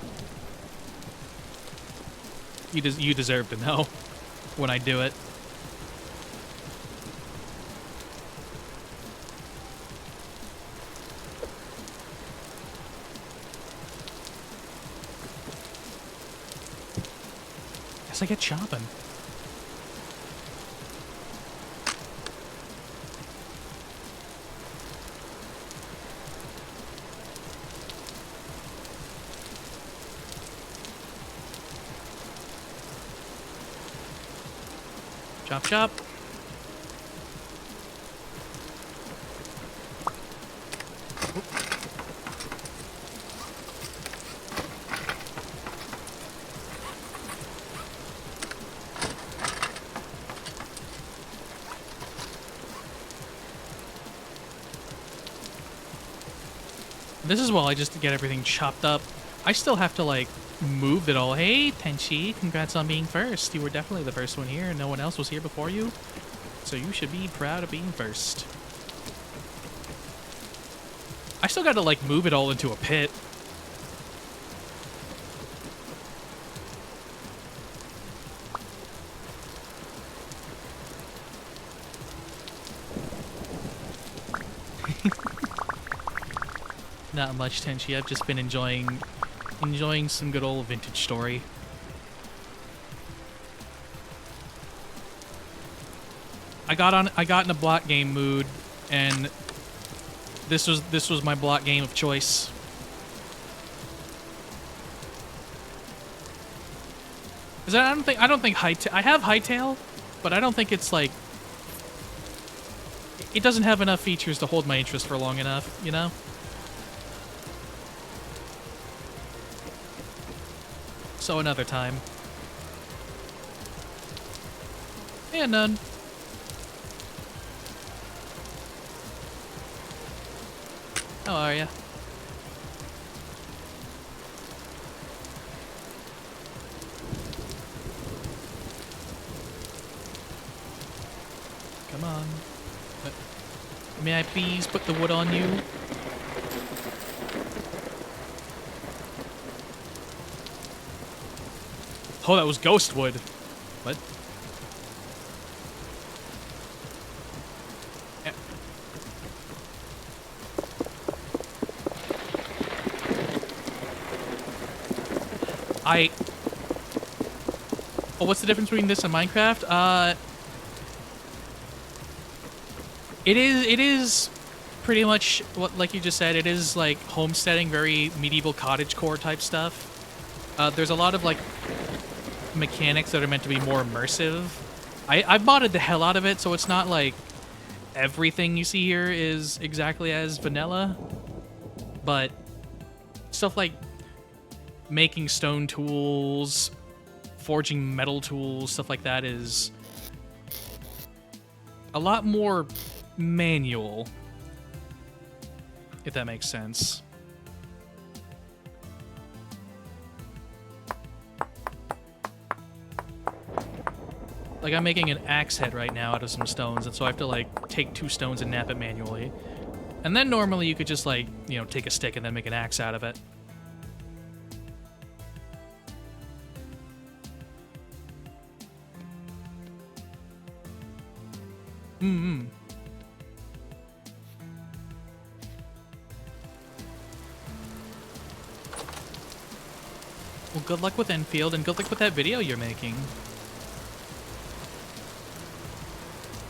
You deserve to know when I do it. Guess I get chopping. Chop, chop. This is while I just get everything chopped up. I still have to, like, move it all. Hey, Tenchi, congrats on being first. You were definitely the first one here, and no one else was here before you. So you should be proud of being first. I still gotta, like, move it all into a pit. Not much, Tenchi. I've just been enjoying some good old vintage story. I got in a block game mood, and this was my block game of choice. Cause I don't think I have Hightail, but I don't think it's like it doesn't have enough features to hold my interest for long enough, you know? So another time. Yeah, none. How are ya? Come on. May I please put the wood on you? Oh, that was ghost wood. What? Oh, what's the difference between this and Minecraft? It is pretty much what, like you just said, it is like homesteading, very medieval cottagecore type stuff. There's a lot of like mechanics that are meant to be more immersive. I've modded the hell out of it, so it's not like everything you see here is exactly as vanilla, but stuff like making stone tools, forging metal tools, stuff like that is a lot more manual, if that makes sense. Like, I'm making an axe head right now out of some stones, and so I have to, like, take 2 stones and nap it manually. And then normally you could just, like, you know, take a stick and then make an axe out of it. Mm-hmm. Well, good luck with Enfield, and good luck with that video you're making.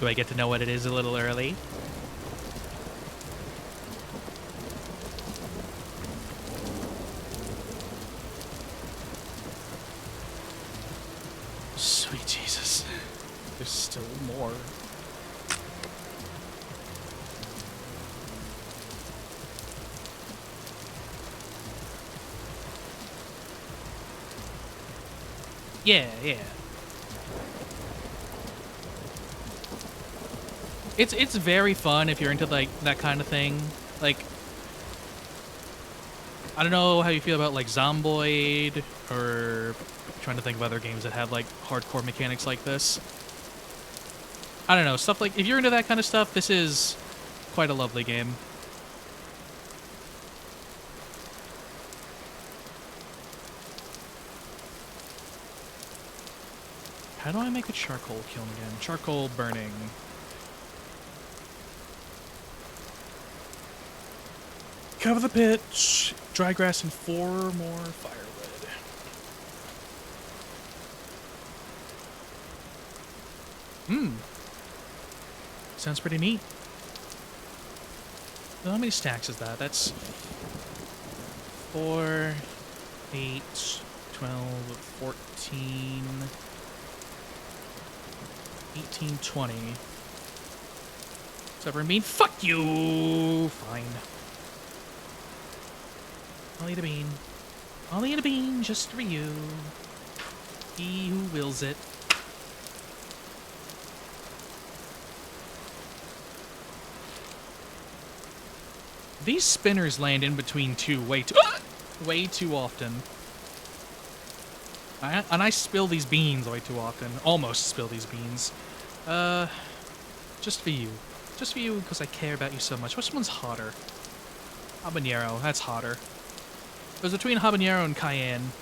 Do I get to know what it is a little early? Sweet Jesus. There's still more. Yeah, yeah. It's very fun if you're into like that kind of thing. Like, I don't know how you feel about like Zomboid, or trying to think of other games that have like hardcore mechanics like this. I don't know, stuff like, if you're into that kind of stuff, this is quite a lovely game. How do I make a charcoal kiln again? Charcoal burning. Cover the pitch, dry grass, and 4 more firewood. Sounds pretty neat. How many stacks is that? That's 4, 8, 12, 14, 18, 20. Does that ever mean fuck you? Fine. I'll eat a bean. I'll eat a bean just for you. He who wills it. These spinners land in between two way too often. And I spill these beans way too often. Almost spill these beans. Just for you. Just for you, because I care about you so much. Which one's hotter? Habanero. That's hotter. It was between habanero and cayenne.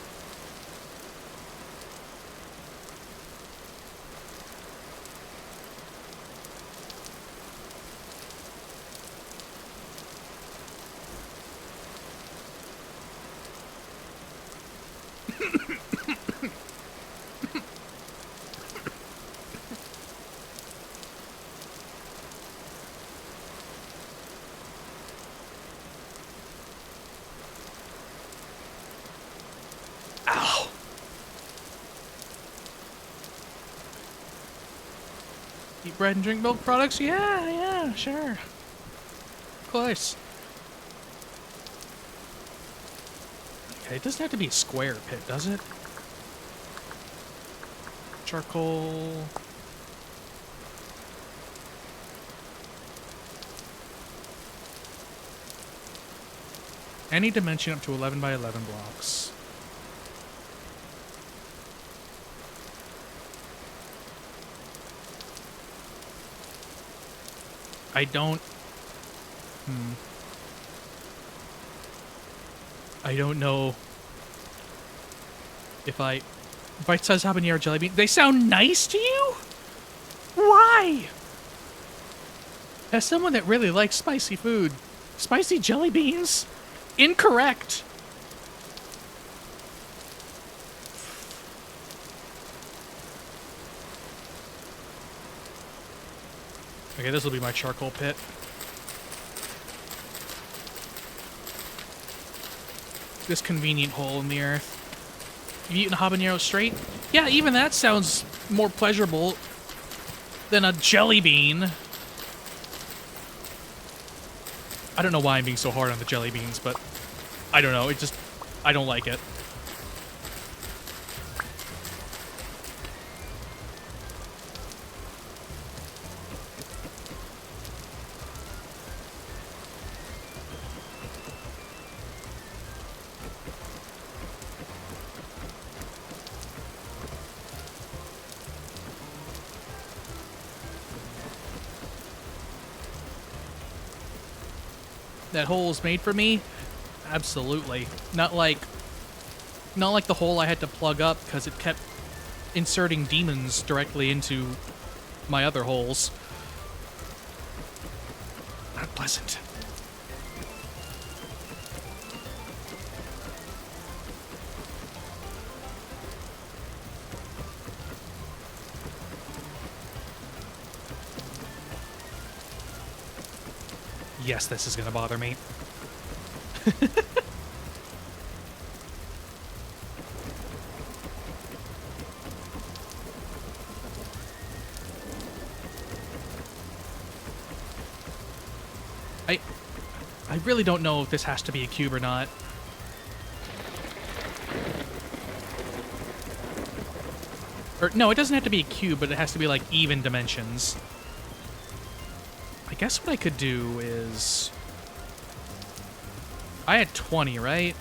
Eat bread and drink milk products? Yeah, sure. Of course. Okay, it doesn't have to be a square pit, does it? Charcoal. Any dimension up to 11 by 11 blocks. I don't... I don't know if I... Bite-sized habanero jelly bean... They sound nice to you? Why? As someone that really likes spicy food, spicy jelly beans? Incorrect. Okay, this will be my charcoal pit. this convenient hole in the earth. You've eaten habanero straight? Yeah, even that sounds more pleasurable than a jelly bean. I don't know why I'm being so hard on the jelly beans, but I don't know. I don't like it. That hole is made for me? Absolutely. Not like the hole I had to plug up because it kept inserting demons directly into my other holes. Not pleasant. Yes, this is gonna bother me. I really don't know if this has to be a cube or not. Or, no, it doesn't have to be a cube, but it has to be, like, even dimensions. I guess what I could do is... I had 20, right?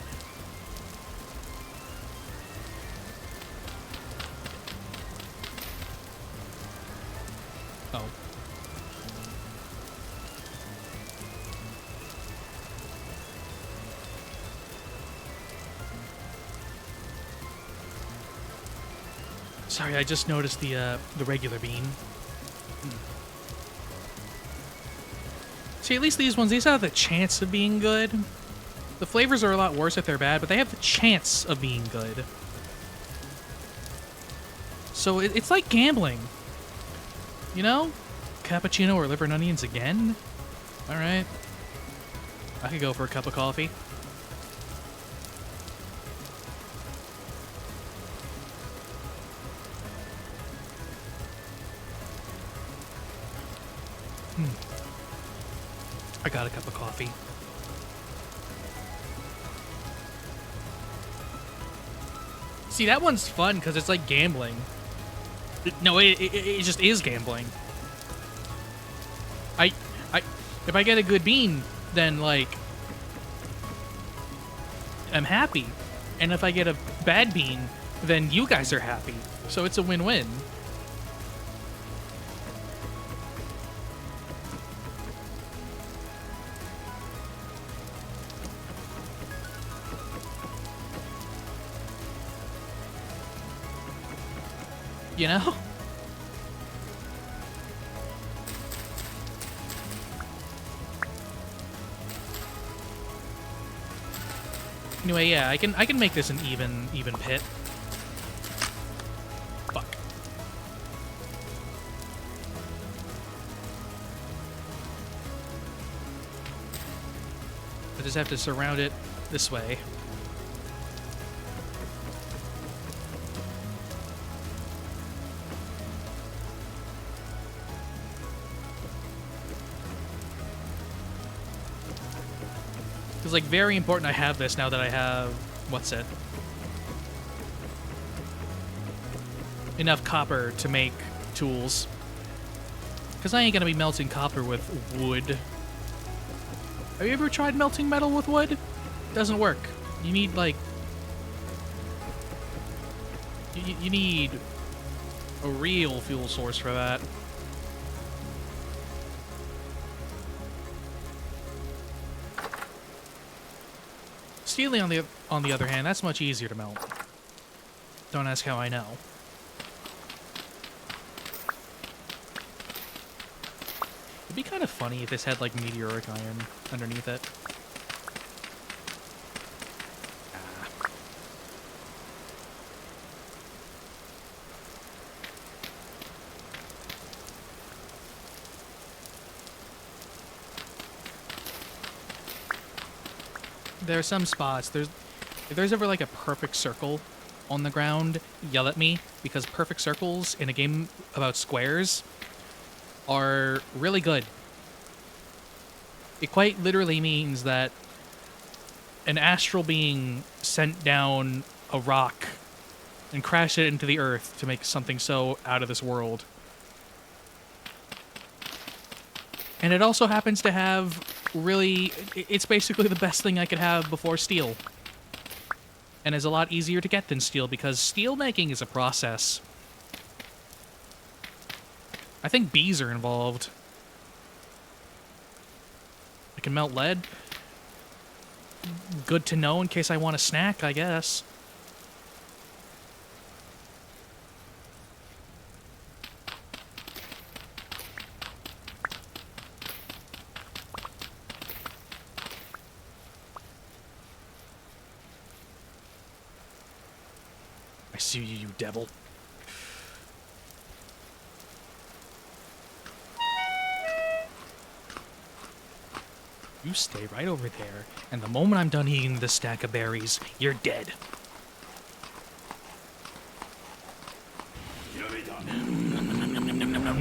Oh. Sorry, I just noticed the regular bean. See, at least these have the chance of being good. The flavors are a lot worse if they're bad, but they have the chance of being good. So it's like gambling. You know? Cappuccino or liver and onions again? Alright. I could go for a cup of coffee. I got a cup of coffee. See, that one's fun because it's like gambling. It just is gambling. If I get a good bean, then, like, I'm happy. And if I get a bad bean, then you guys are happy. So it's a win-win. You know? Anyway, yeah, I can make this an even pit. Fuck. I just have to surround it this way. It's like very important I have this now that I have, what's it? Enough copper to make tools. Because I ain't gonna be melting copper with wood. Have you ever tried melting metal with wood? It doesn't work. You need, like... You need a real fuel source for that. Steel, on the other hand, that's much easier to melt. Don't ask how I know. It'd be kind of funny if this had, like, meteoric iron underneath it. There are some spots. If there's ever like a perfect circle on the ground, yell at me, because perfect circles in a game about squares are really good. It quite literally means that an astral being sent down a rock and crashed it into the earth to make something so out of this world. And it also happens to have really... It's basically the best thing I could have before steel. And is a lot easier to get than steel, because steel making is a process. I think bees are involved. I can melt lead. Good to know in case I want a snack, I guess. I see you, you devil. You stay right over there, and the moment I'm done eating this stack of berries, you're dead.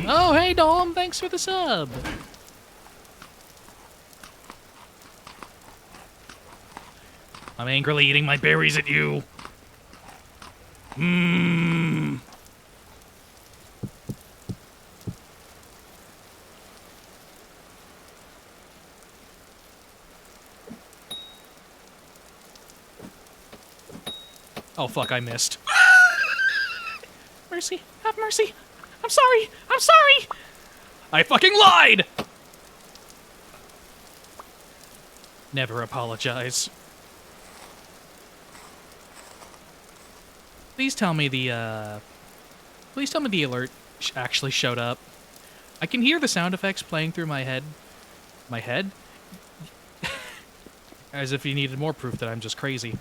Oh, hey, Dom, thanks for the sub. I'm angrily eating my berries at you. Mmm. Oh, fuck, I missed. Mercy, have mercy. I'm sorry, I'm sorry. I fucking lied. Never apologize. Please tell me the alert actually showed up. I can hear the sound effects playing through my head. My head? As if you needed more proof that I'm just crazy.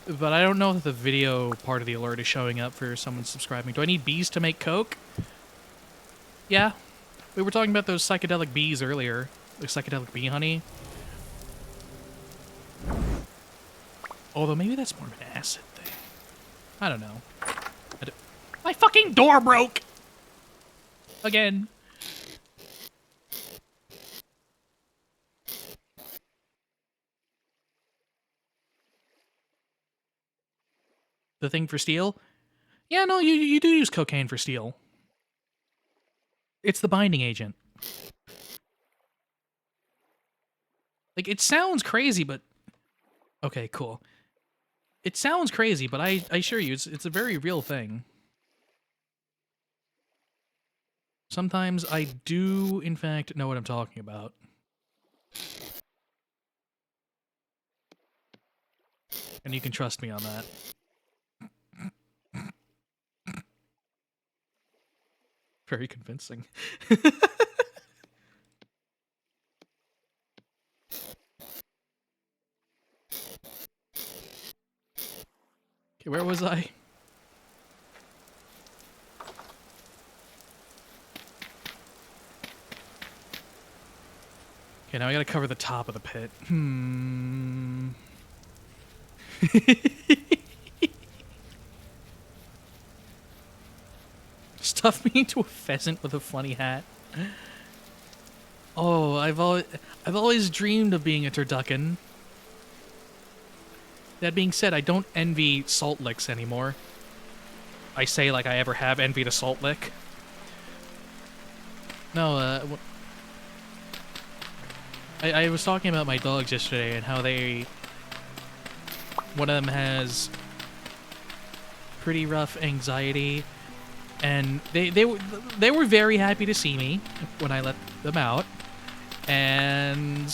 But I don't know if the video part of the alert is showing up for someone subscribing. Do I need bees to make coke? Yeah. We were talking about those psychedelic bees earlier. The psychedelic bee honey. Although maybe that's more of an acid thing. I don't know. My fucking door broke! Again. The thing for steel? Yeah, no, you do use cocaine for steel. It's the binding agent. Like, it sounds crazy, but... Okay, cool. It sounds crazy, but I assure you, it's a very real thing. Sometimes I do, in fact, know what I'm talking about. And you can trust me on that. Very convincing. Okay, where was I? Okay, now I gotta cover the top of the pit. Stuff me into a pheasant with a funny hat. Oh, I've always dreamed of being a turducken. That being said, I don't envy salt licks anymore. I say like I ever have envied a salt lick. No, I was talking about my dogs yesterday and how one of them has pretty rough anxiety, and they were very happy to see me when I let them out, and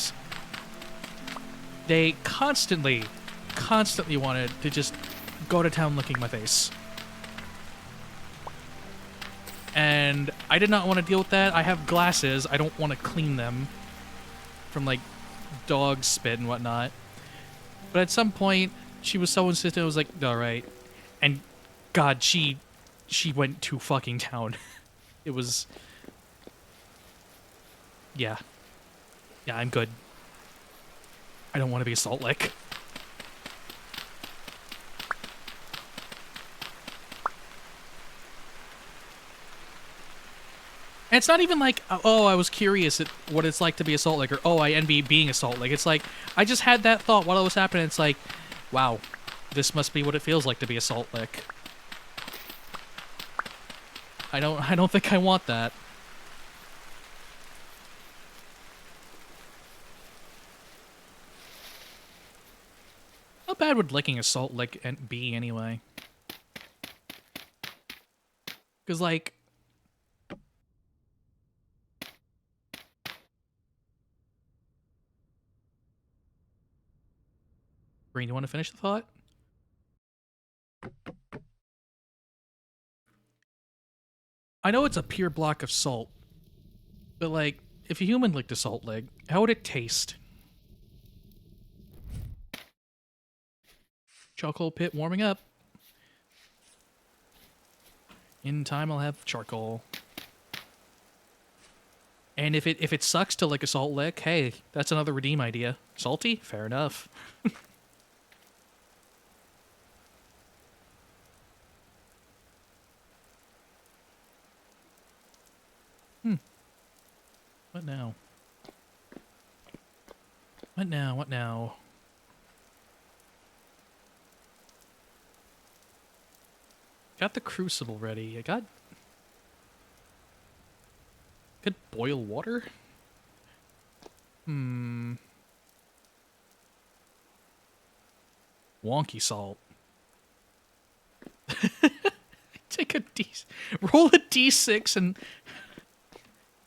they constantly wanted to just go to town licking my face. And I did not want to deal with that. I have glasses. I don't want to clean them from, like, dog spit and whatnot. But at some point, she was so insistent, I was like, alright. And, God, she went to fucking town. It was... Yeah. Yeah, I'm good. I don't want to be a salt lick. And it's not even like, oh, I was curious at what it's like to be a salt lick, or oh, I envy being a salt lick. It's like, I just had that thought while it was happening. It's like, wow, this must be what it feels like to be a salt lick. I don't think I want that. How bad would licking a salt lick be anyway? Because, like... Green, you want to finish the thought? I know it's a pure block of salt, but, like, if a human licked a salt lick, how would it taste? Charcoal pit warming up. In time, I'll have charcoal. And if it sucks to lick a salt lick, hey, that's another redeem idea. Salty? Fair enough. What now? What now? What now? Got the crucible ready. I got... Could boil water? Wonky salt. Take a D... Roll a D6 and...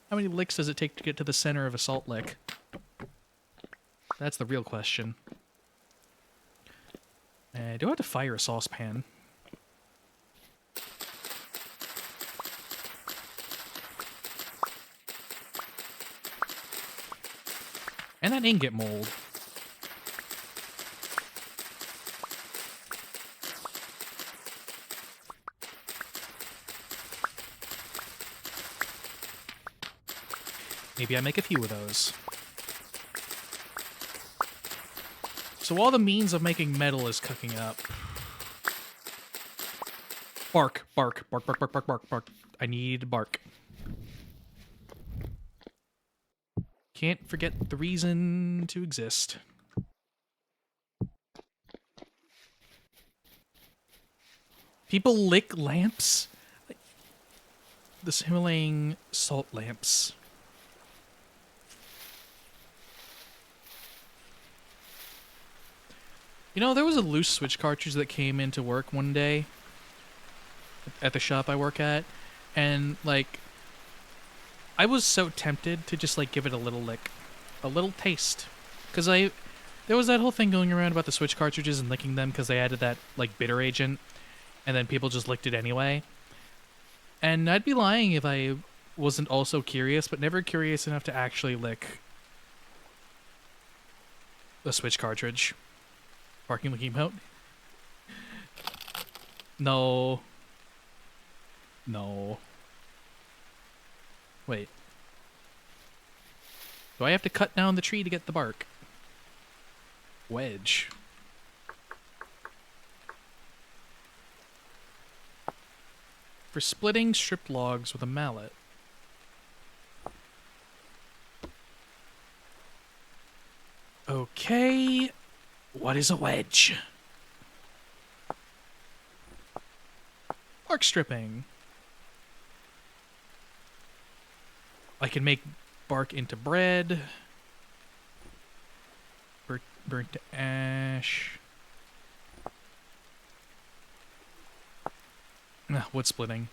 How many licks does it take to get to the center of a salt lick? That's the real question. Do I have to fire a saucepan? And that ingot mold. Maybe I make a few of those. So all the means of making metal is cooking up. Bark, bark, bark, bark, bark, bark, bark, bark. I need bark. Can't forget the reason to exist. People lick lamps? The Himalayan salt lamps. You know, there was a loose switch cartridge that came into work one day at the shop I work at, and, like, I was so tempted to just, like, give it a little lick. A little taste. Because there was that whole thing going around about the switch cartridges and licking them because they added that, like, bitter agent, and then people just licked it anyway. And I'd be lying if I wasn't also curious, but never curious enough to actually lick a switch cartridge. Parking looking out. No. No. Wait. Do I have to cut down the tree to get the bark? Wedge. For splitting stripped logs with a mallet. Okay. What is a wedge? Bark stripping. I can make bark into bread. Burnt to ash. Wood splitting.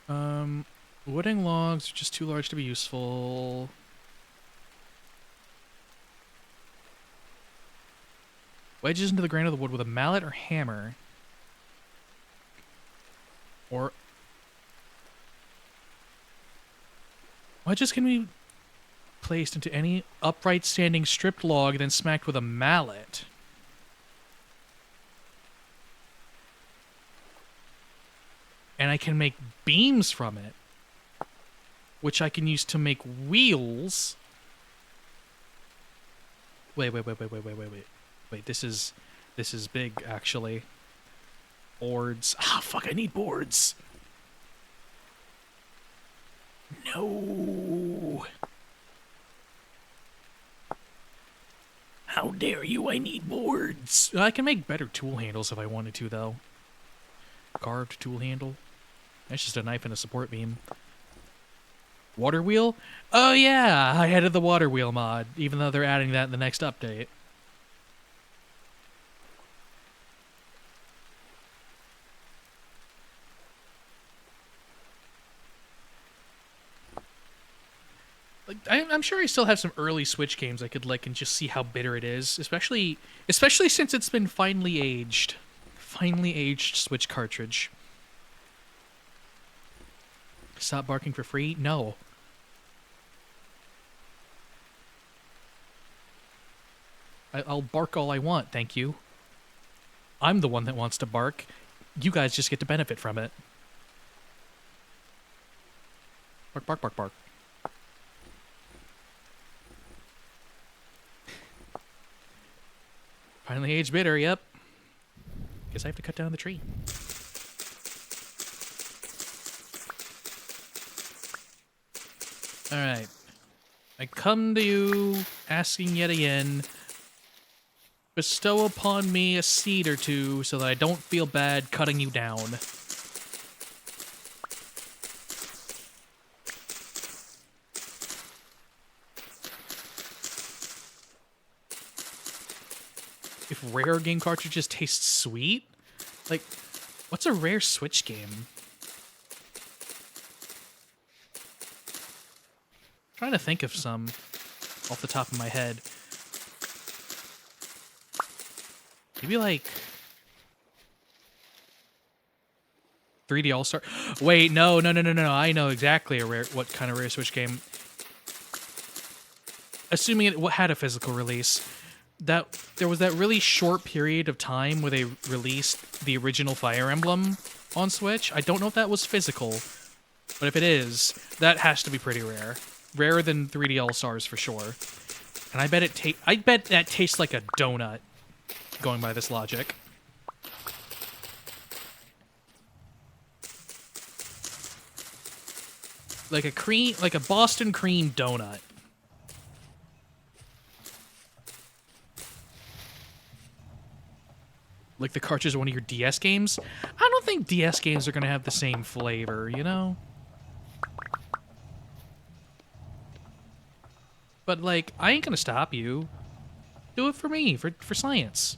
Wooding logs are just too large to be useful. Wedges into the grain of the wood with a mallet or hammer. Or... Wedges can be placed into any upright standing stripped log, then smacked with a mallet. And I can make beams from it, which I can use to make wheels. Wait. Wait, this is big, actually. Boards. Ah, fuck, I need boards. No. How dare you? I need boards. I can make better tool handles if I wanted to, though. Carved tool handle. That's just a knife and a support beam. Water wheel? Oh yeah, I added the water wheel mod, even though they're adding that in the next update. Like, I'm sure I still have some early Switch games I could like and just see how bitter it is, especially since it's been finely aged. Finely aged Switch cartridge. Stop barking for free? No. I'll bark all I want, thank you. I'm the one that wants to bark. You guys just get to benefit from it. Bark, bark, bark, bark. Finally aged bitter, yep. Guess I have to cut down the tree. Alright. I come to you asking yet again, bestow upon me a seed or two so that I don't feel bad cutting you down. If rare game cartridges taste sweet? Like, what's a rare Switch game? Trying to think of some off the top of my head. Maybe like 3D All-Star. Wait, no. I know exactly what kind of rare Switch game. Assuming it had a physical release. That there was that really short period of time where they released the original Fire Emblem on Switch. I don't know if that was physical, but if it is, that has to be pretty rare. Rarer than 3D All-Stars for sure. And I bet that tastes like a donut, going by this logic. Like a Boston cream donut. Like the cartridge of one of your DS games? I don't think DS games are gonna have the same flavor, you know? But, like, I ain't gonna stop you. Do it for me, for science.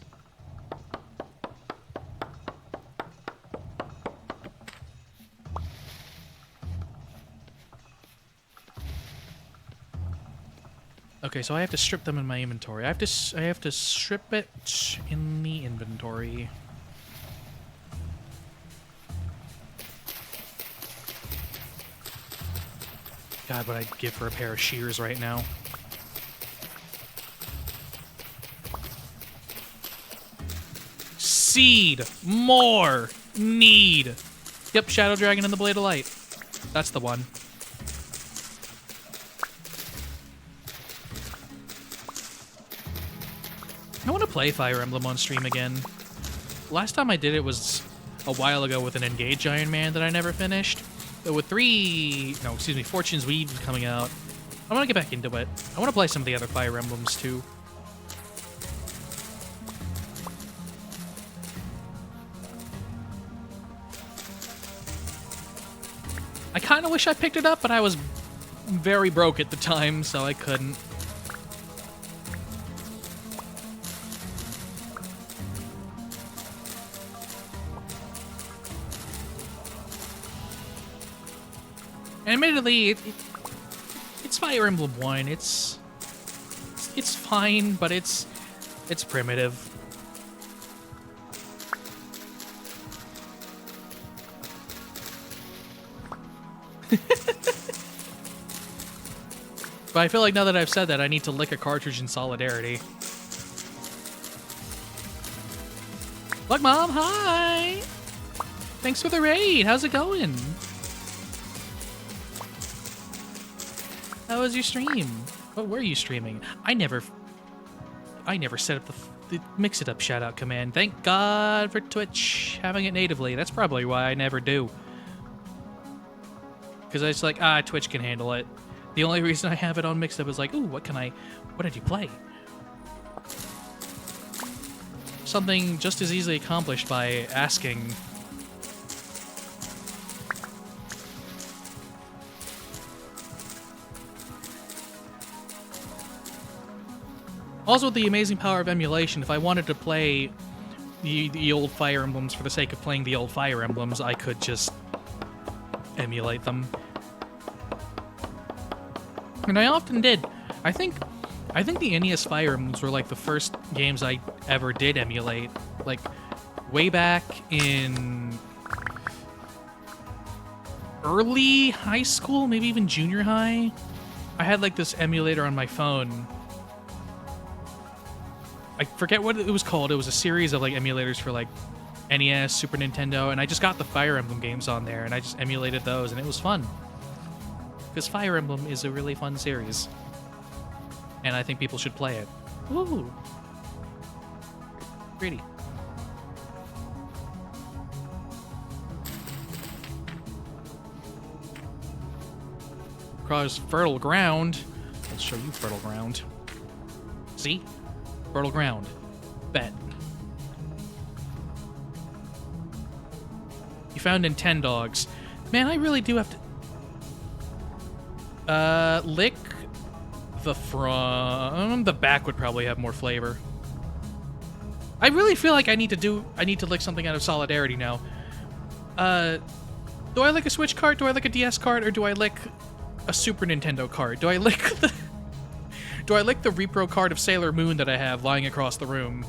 Okay, so I have to strip them in my inventory. I have to strip it in the inventory. God, what I'd give for a pair of shears right now. Seed! More! Need! Yep, Shadow Dragon and the Blade of Light. That's the one. I want to play Fire Emblem on stream again. Last time I did it was a while ago with an Engage Iron Man that I never finished. But with Fortune's Weave coming out, I want to get back into it. I want to play some of the other Fire Emblems too. I kind of wish I picked it up, but I was very broke at the time, so I couldn't. Admittedly, it's Fire Emblem 1. It's fine, but it's primitive. But I feel like now that I've said that, I need to lick a cartridge in solidarity. Look, Mom, hi! Thanks for the raid. How's it going? How was your stream? What were you streaming? I never set up the mix it up shout out command. Thank God for Twitch having it natively. That's probably why I never do. because it's like, Twitch can handle it. The only reason I have it on mixed up is like, ooh, what did you play? Something just as easily accomplished by asking. Also, with the amazing power of emulation, if I wanted to play the old Fire Emblems for the sake of playing the old Fire Emblems, I could just emulate them. And I often did. I think the NES Fire Emblems were like the first games I ever did emulate. Like, way back in early high school, maybe even junior high. I had like this emulator on my phone. I forget what it was called. It was a series of like emulators for like NES, Super Nintendo, and I just got the Fire Emblem games on there, and I just emulated those, and it was fun. Because Fire Emblem is a really fun series. And I think people should play it. Ooh. Pretty. Across fertile ground. I'll show you fertile ground. See? Fertile ground. Bet. You found Nintendogs. Man, I really do have to... lick the front. The back would probably have more flavor. I really feel like I need to lick something out of Solidarity now. Do I lick a Switch card? Do I lick a DS card? Or do I lick a Super Nintendo card? Do I lick the... Do I lick the repro card of Sailor Moon that I have lying across the room?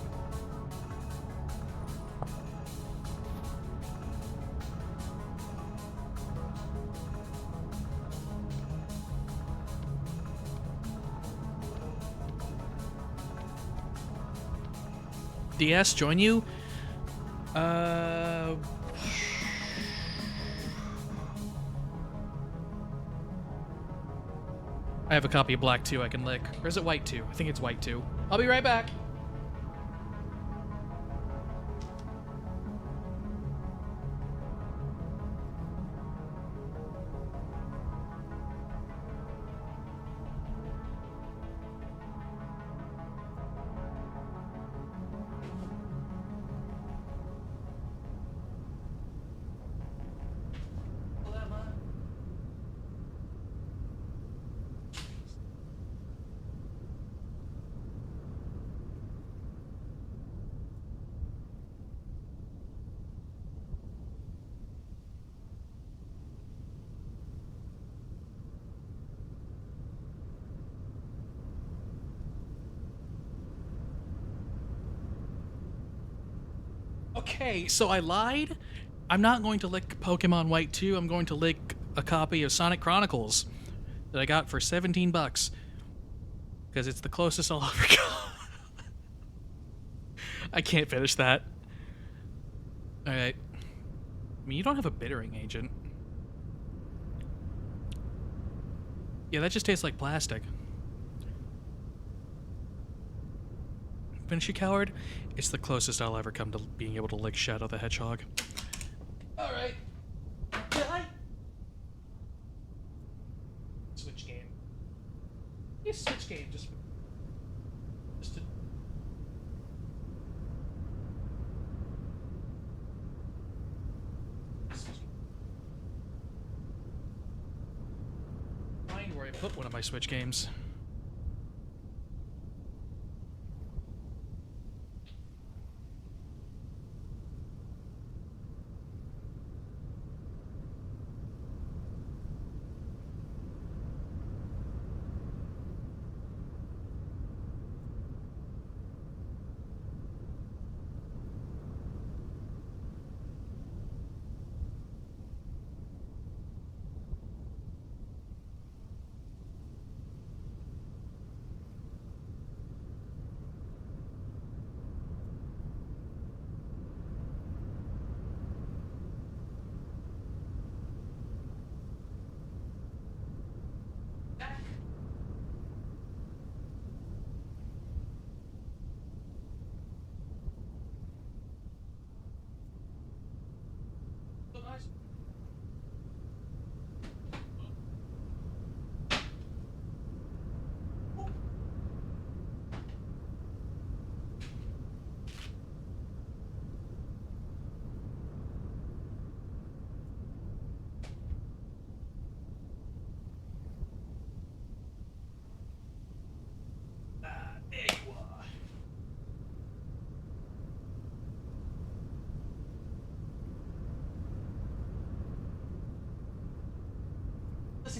DS, join you? I have a copy of Black 2 I can lick. Or is it White 2? I think it's White 2. I'll be right back. Okay, so I lied. I'm not going to lick Pokemon White 2. I'm going to lick a copy of Sonic Chronicles that I got for 17 bucks. Because it's the closest I'll ever go. I can't finish that. Alright. I mean, you don't have a bittering agent. Yeah, that just tastes like plastic. Finish, you coward. It's the closest I'll ever come to being able to lick Shadow the Hedgehog. Alright. Switch game. Yes, switch game. Just to... Find where I put one of my Switch games.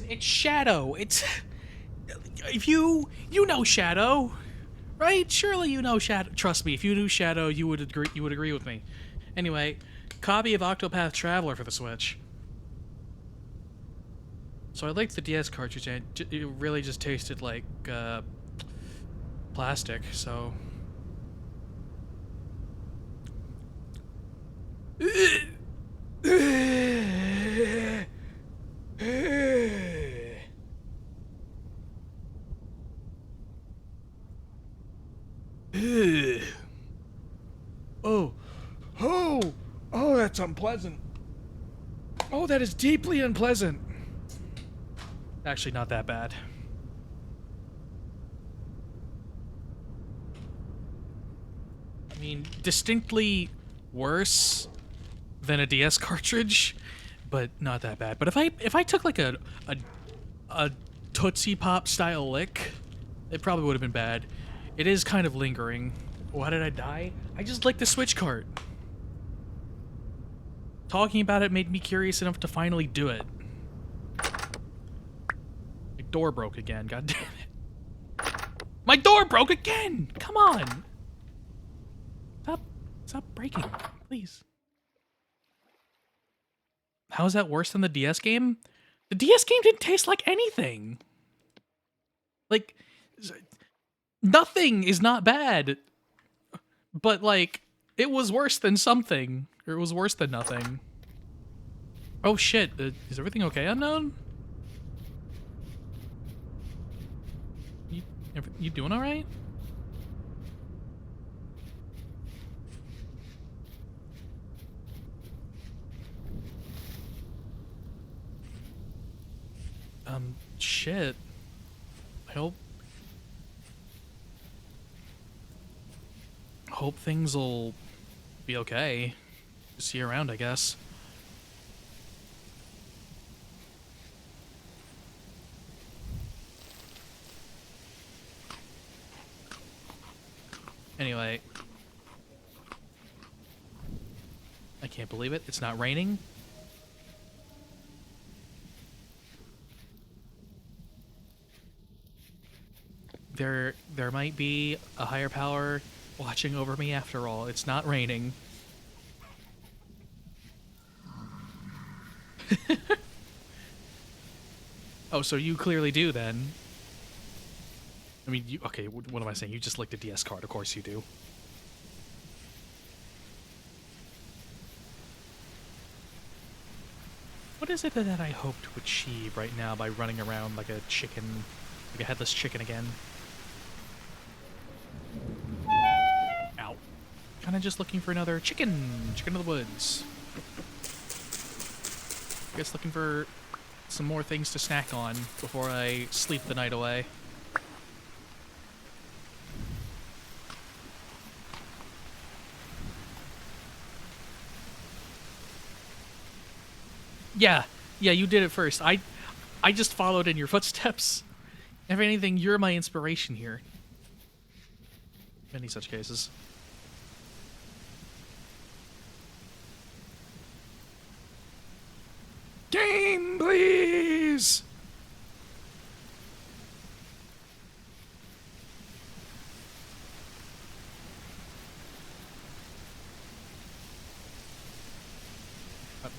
it's Shadow. It's if you know Shadow, right? Surely you know Shadow. Trust me, if you knew Shadow, you would agree. You would agree with me. Anyway, copy of Octopath Traveler for the Switch. So I liked the DS cartridge, and it really just tasted like plastic. So. Oh, oh, that's unpleasant. Oh, that is deeply unpleasant. Actually, not that bad. I mean, distinctly worse than a DS cartridge, but not that bad. But if I took like a Tootsie Pop style lick, it probably would have been bad. It is kind of lingering. Why did I die? I just licked the Switch cart. Talking about it made me curious enough to finally do it. My door broke again, god damn it. My door broke again! Come on! Stop breaking, please. How is that worse than the DS game? The DS game didn't taste like anything. Like, nothing is not bad. But, like, it was worse than something. Or it was worse than nothing. Oh shit, is everything okay, Unknown? You doing alright? Shit. I hope things will be okay. See you around, I guess. Anyway. I can't believe it. It's not raining. There might be a higher power watching over me after all. It's not raining. Oh, so you clearly do then. I mean, okay, what am I saying? You just licked a DS card, of course you do. What is it that I hope to achieve right now by running around like a chicken, like a headless chicken again? Ow. Kinda just looking for another chicken of the woods. I guess looking for some more things to snack on before I sleep the night away. Yeah, you did it first. I just followed in your footsteps. If anything, you're my inspiration here. Many such cases. Game, please!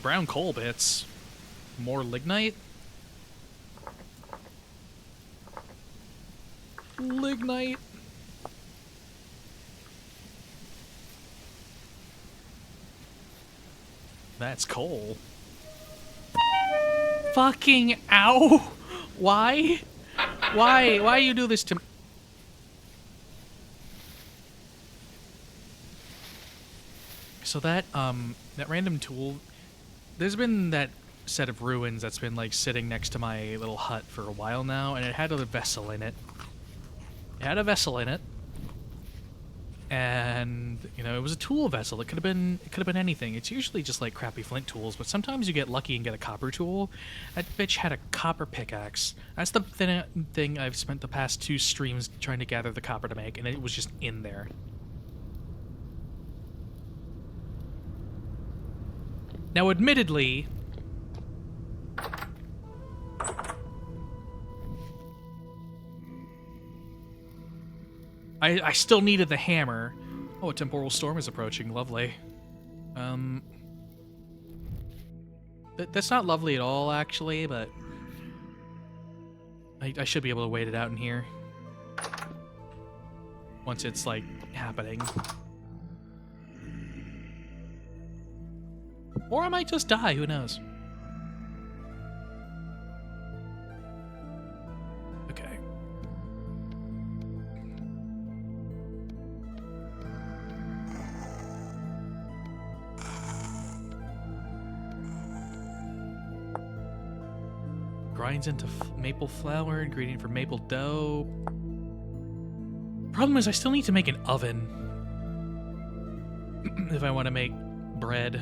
Brown coal bits. More lignite? Lignite? That's coal. Fucking ow! Why? Why you do this to me? So that random tool, there's been that set of ruins that's been like sitting next to my little hut for a while now, and it had a vessel in it. It had a vessel in it. And, you know, it was a tool vessel. It could have been anything. It's usually just like crappy flint tools, but sometimes you get lucky and get a copper tool. That bitch had a copper pickaxe. That's the thing I've spent the past 2 streams trying to gather the copper to make, and it was just in there. Now, admittedly, I still needed the hammer. Oh, a temporal storm is approaching. Lovely. That's not lovely at all, actually, but I should be able to wait it out in here. Once it's, like, happening. Or I might just die, who knows? Okay. Grinds into maple flour, ingredient for maple dough. Problem is I still need to make an oven if I want to make bread.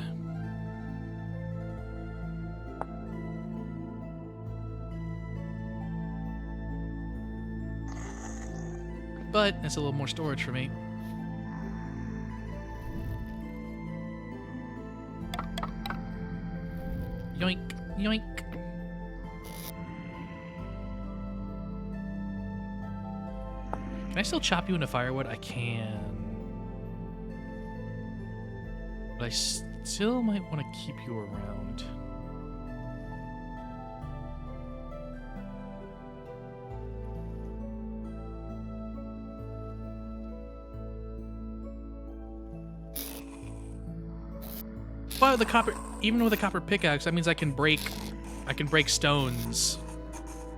But it's a little more storage for me. Yoink, yoink. Can I still chop you into firewood? I can. But I still might want to keep you around. But the copper, even with a copper pickaxe, that means I can break stones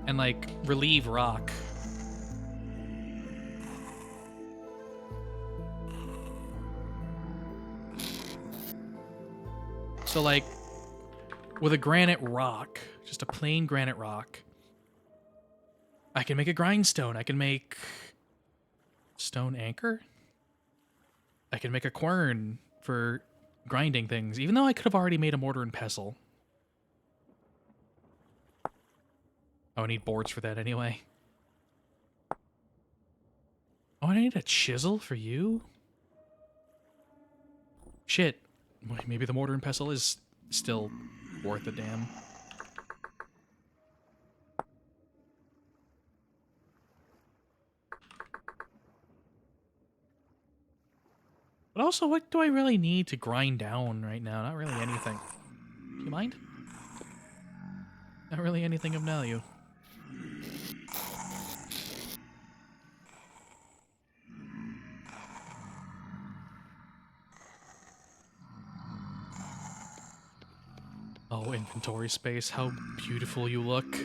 and like relieve rock. So like with a granite rock, just a plain granite rock, I can make a grindstone. I can make stone anchor. I can make a quern for grinding things, even though I could have already made a mortar and pestle. Oh, I need boards for that anyway. Oh, I need a chisel for you? Shit. Maybe the mortar and pestle is still worth a damn. But also, what do I really need to grind down right now? Not really anything. Do you mind? Not really anything of value. Oh, inventory space. How beautiful you look.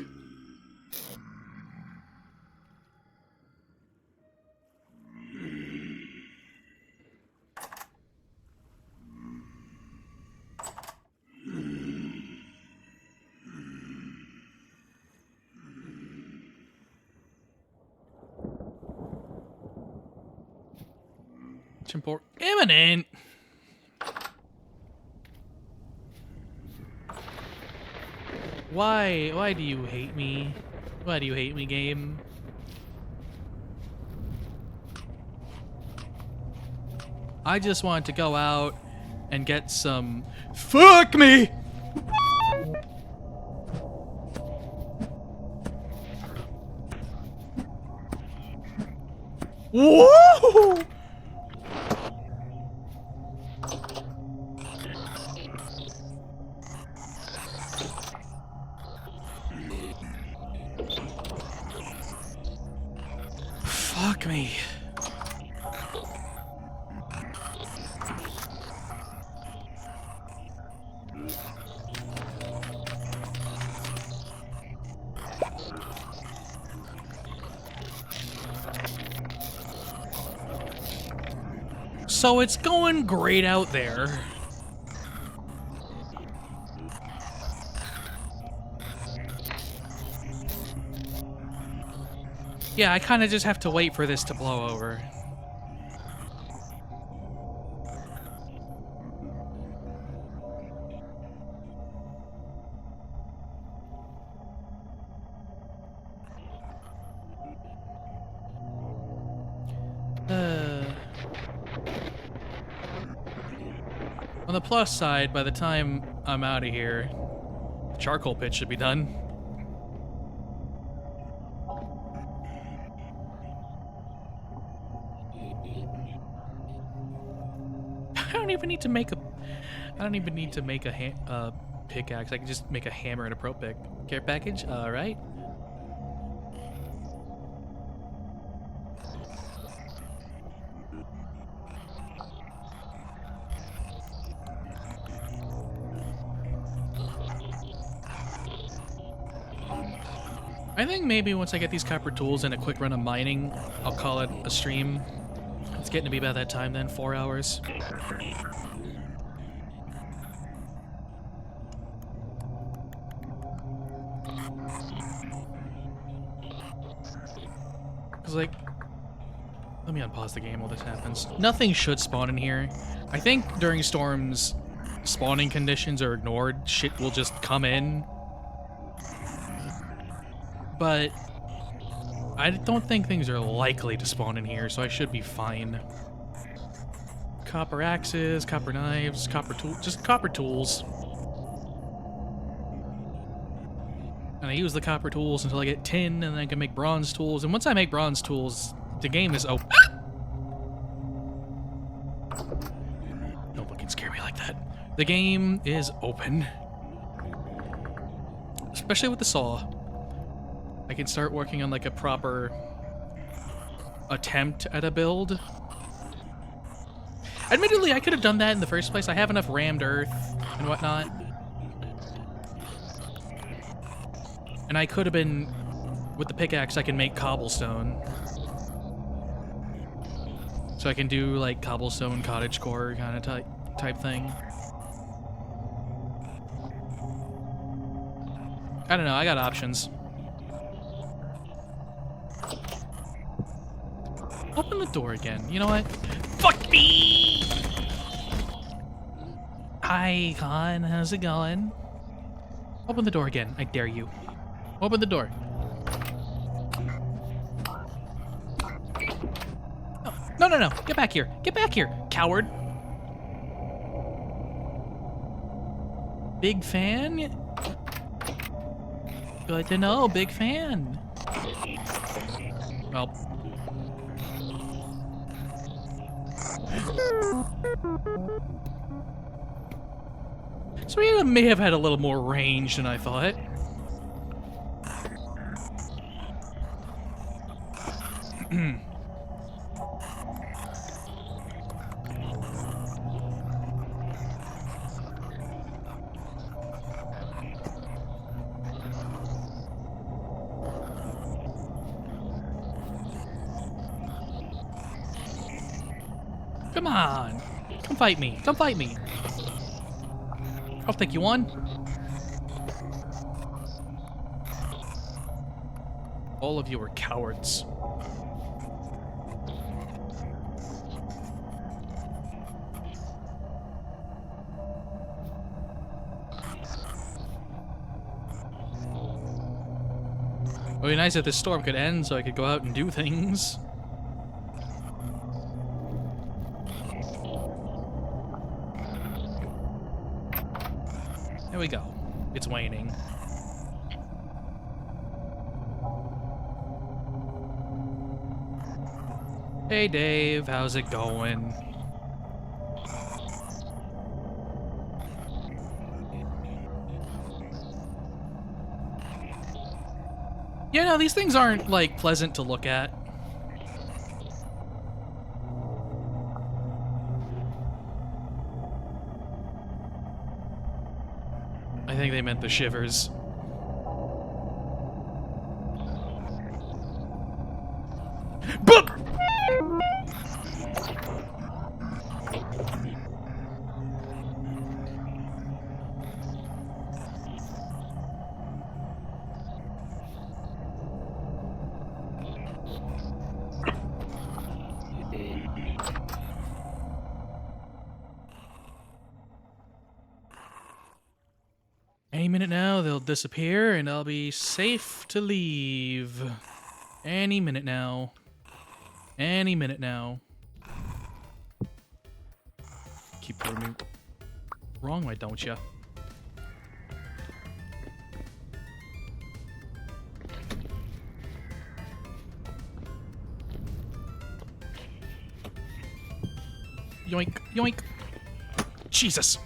Imminent. Why do you hate me? Why do you hate me, game? I just want to go out and get some fuck me. Whoa! Fuck me. So it's going great out there. Yeah, I kind of just have to wait for this to blow over. On the plus side, by the time I'm out of here, the charcoal pit should be done. don't even need to make a. I don't even need to make a pickaxe. I can just make a hammer and a pro pick. Care package. All right. I think maybe once I get these copper tools and a quick run of mining, I'll call it a stream. It's getting to be about that time then, 4 hours. Cause like, let me unpause the game while this happens. Nothing should spawn in here. I think during storms, spawning conditions are ignored. Shit will just come in. But I don't think things are likely to spawn in here, so I should be fine. Copper axes, copper knives, copper tools, just copper tools. And I use the copper tools until I get tin, and then I can make bronze tools. And once I make bronze tools, the game is open. Don't fucking scare me like that. The game is open. Especially with the saw. I can start working on like a proper attempt at a build. Admittedly, I could have done that in the first place. I have enough rammed earth and whatnot. And I could have been, with the pickaxe, I can make cobblestone. So I can do like cobblestone cottagecore kind of type thing. I don't know, I got options. Open the door again. You know what? Fuck me! Hi, Con. How's it going? Open the door again. I dare you. Open the door. No, no, no. Get back here. Get back here, coward. Big fan? Good to know. Big fan. Well. So we may have had a little more range than I thought. Come on. Come fight me. Come fight me. I'll take you on. All of you are cowards. It would be nice if this storm could end so I could go out and do things. There we go. It's waning. Hey Dave, how's it going? Yeah, no, these things aren't, like, pleasant to look at. I think they meant the shivers. Boop! Any minute now, they'll disappear, and I'll be safe to leave. Any minute now. Any minute now. Keep putting me wrong, why don't ya? Yoink, yoink. Jesus.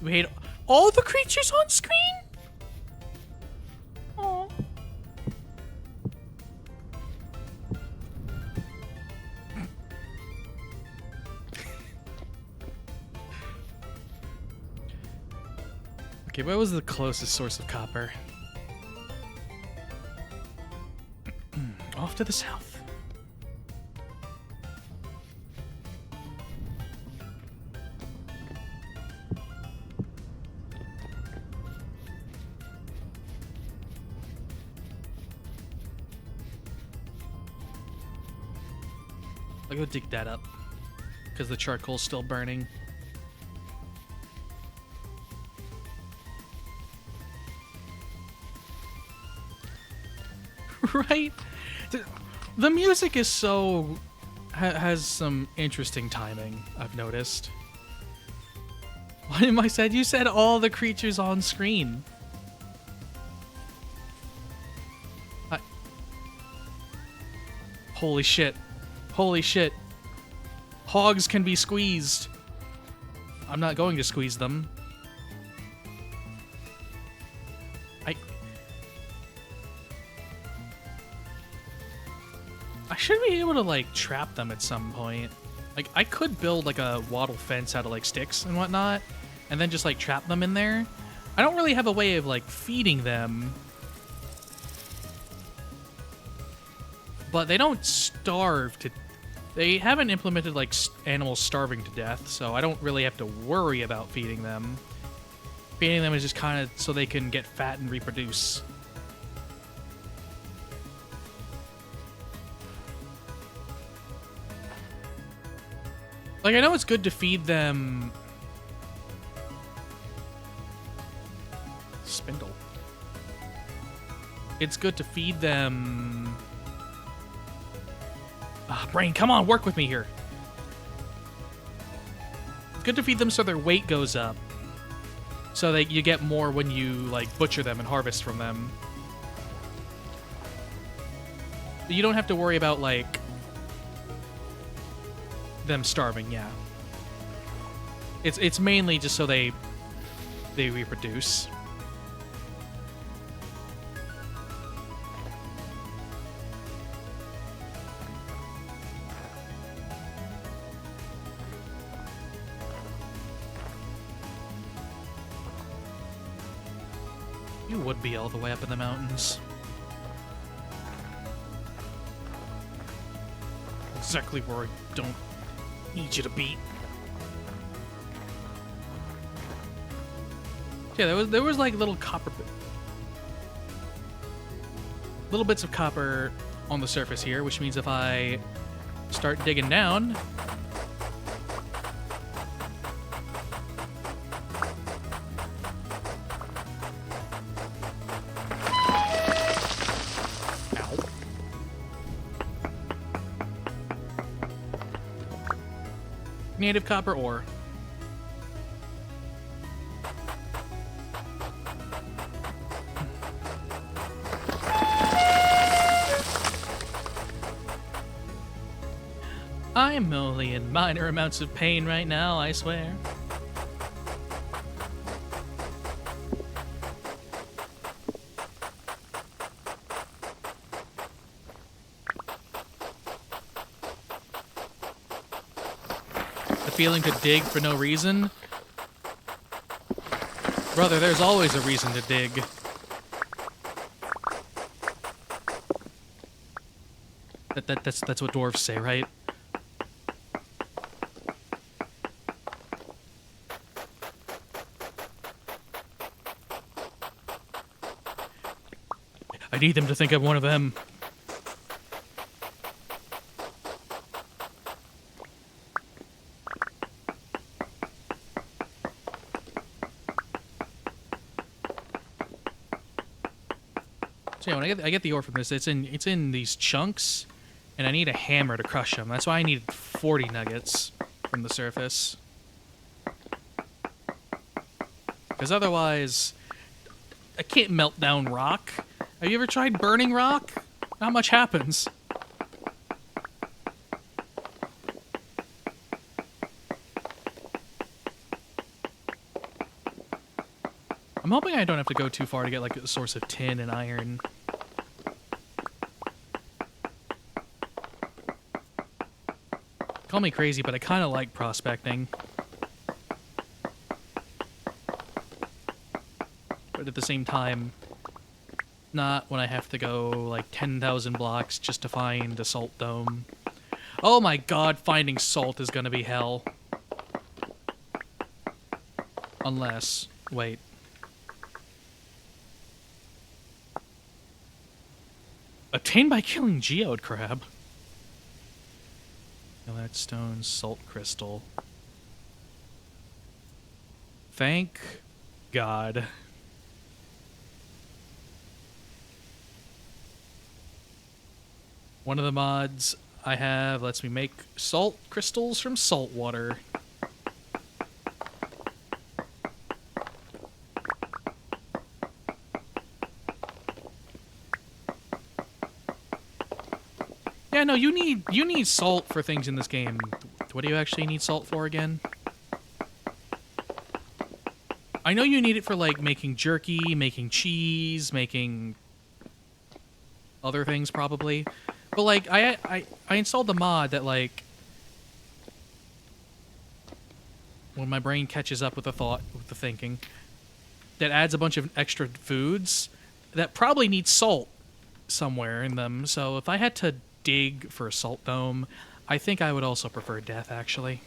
We hate all the creatures on screen? Aw. Okay, what was the closest source of copper? Off to the south. I'll go dig that up, because the charcoal's still burning. Right? The music is so... has some interesting timing, I've noticed. What am I said? You said all the creatures on screen. Holy shit. Holy shit. Hogs can be squeezed. I'm not going to squeeze them. I should be able to, like, trap them at some point. Like, I could build, like, a wattle fence out of, like, sticks and whatnot, and then just, like, trap them in there. I don't really have a way of, like, feeding them. But they don't starve to... They haven't implemented, like, animals starving to death, so I don't really have to worry about feeding them. Feeding them is just kind of so they can get fat and reproduce. Like, I know it's good to feed them... Spindle. It's good to feed them... Brain, come on, work with me here. It's good to feed them so their weight goes up. So that you get more when you, like, butcher them and harvest from them. You don't have to worry about, like... them starving, yeah. It's mainly just so they reproduce. You would be all the way up in the mountains. Exactly where I don't need you to be. Yeah, there was like little bits of copper on the surface here, which means if I start digging down, native copper ore. I'm only in minor amounts of pain right now, I swear. The feeling to dig for no reason? Brother, there's always a reason to dig. That's what dwarves say, right? I need them to think I'm one of them. So yeah, when I get the ore from this, it's in these chunks, and I need a hammer to crush them. That's why I needed 40 nuggets from the surface. Because otherwise, I can't melt down rock Have you ever tried burning rock? Not much happens. I'm hoping I don't have to go too far to get like a source of tin and iron. Call me crazy, but I kind of like prospecting. But at the same time, not when I have to go like 10,000 blocks just to find a salt dome. Oh my god, finding salt is gonna be hell. Unless, wait. Obtained by killing geode crab. Stone, salt crystal. Thank God. One of the mods I have lets me make salt crystals from salt water. Yeah, no, you need salt for things in this game. What do you actually need salt for again? I know you need it for like making jerky, making cheese, making other things probably. But like I installed the mod that like when my brain catches up with the thought, with the thinking, that adds a bunch of extra foods that probably need salt somewhere in them. So if I had to dig for a salt dome, I think I would also prefer death, actually.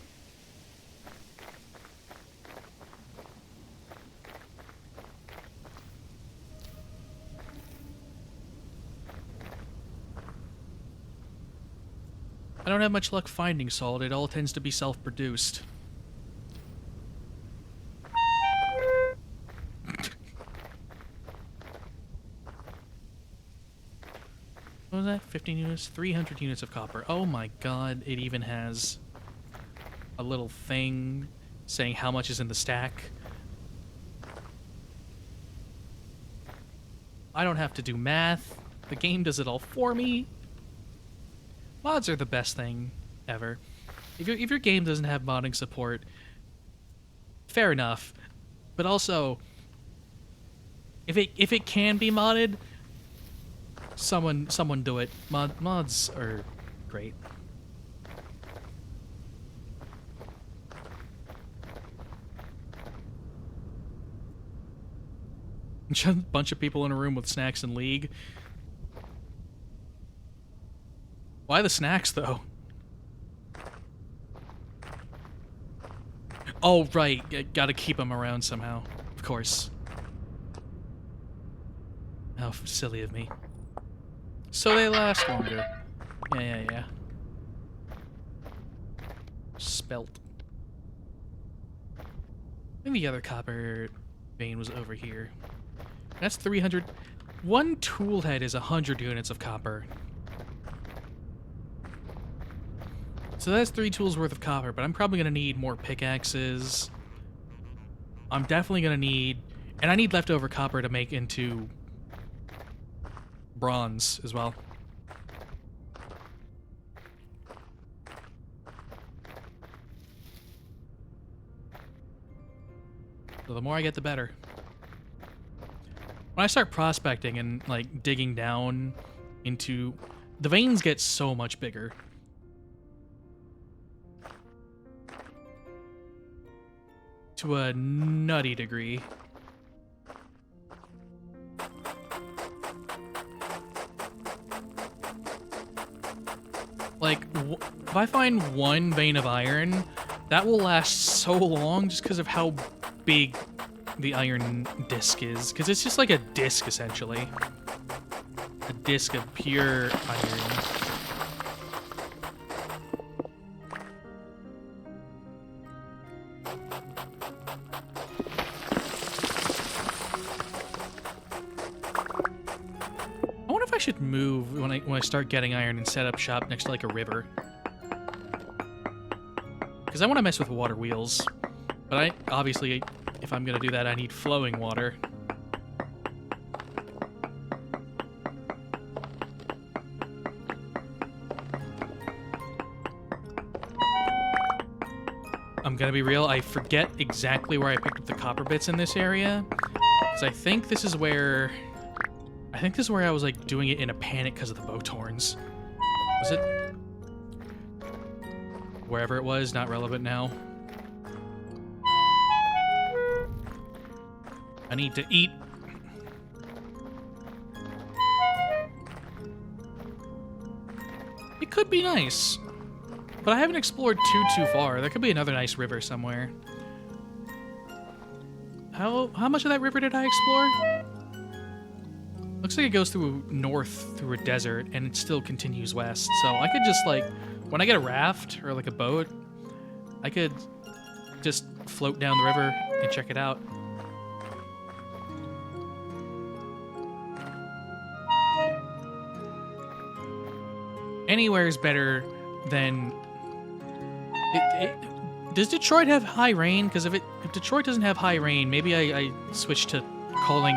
I don't have much luck finding salt. It all tends to be self-produced. What was that? 15 units? 300 units of copper. Oh my god, it even has a little thing saying how much is in the stack. I don't have to do math. The game does it all for me. Mods are the best thing ever. If your game doesn't have modding support, fair enough. But also, if it can be modded, someone do it. Mods are great. Just a bunch of people in a room with snacks and League. Why the snacks, though? Oh, right. Gotta keep them around somehow. Of course. How silly of me. So they last longer. Yeah. Spelt. I think the other copper vein was over here. That's 300. One tool head is 100 units of copper. So that's 3 tools worth of copper, but I'm probably going to need more pickaxes. I'm definitely going to need... And I need leftover copper to make into bronze as well. So the more I get, the better. When I start prospecting and, like, digging down into... The veins get so much bigger. To a nutty degree. Like, if I find one vein of iron, that will last so long just because of how big the iron disc is. Because it's just like a disc, essentially. A disc of pure iron. I should move when I start getting iron and set up shop next to like a river, because I want to mess with water wheels. But I obviously, if I'm gonna do that, I need flowing water. I'm gonna be real, I forget exactly where I picked up the copper bits in this area. Because I think this is where... I think this is where I was, like, doing it in a panic because of the boat horns. Was it? Wherever it was, not relevant now. I need to eat. It could be nice. But I haven't explored too far. There could be another nice river somewhere. How much of that river did I explore? Looks like it goes through north through a desert and it still continues west. So I could just like, when I get a raft or like a boat, I could just float down the river and check it out. Anywhere is better than... Does Detroit have high rain? Because if Detroit doesn't have high rain, maybe I switch to calling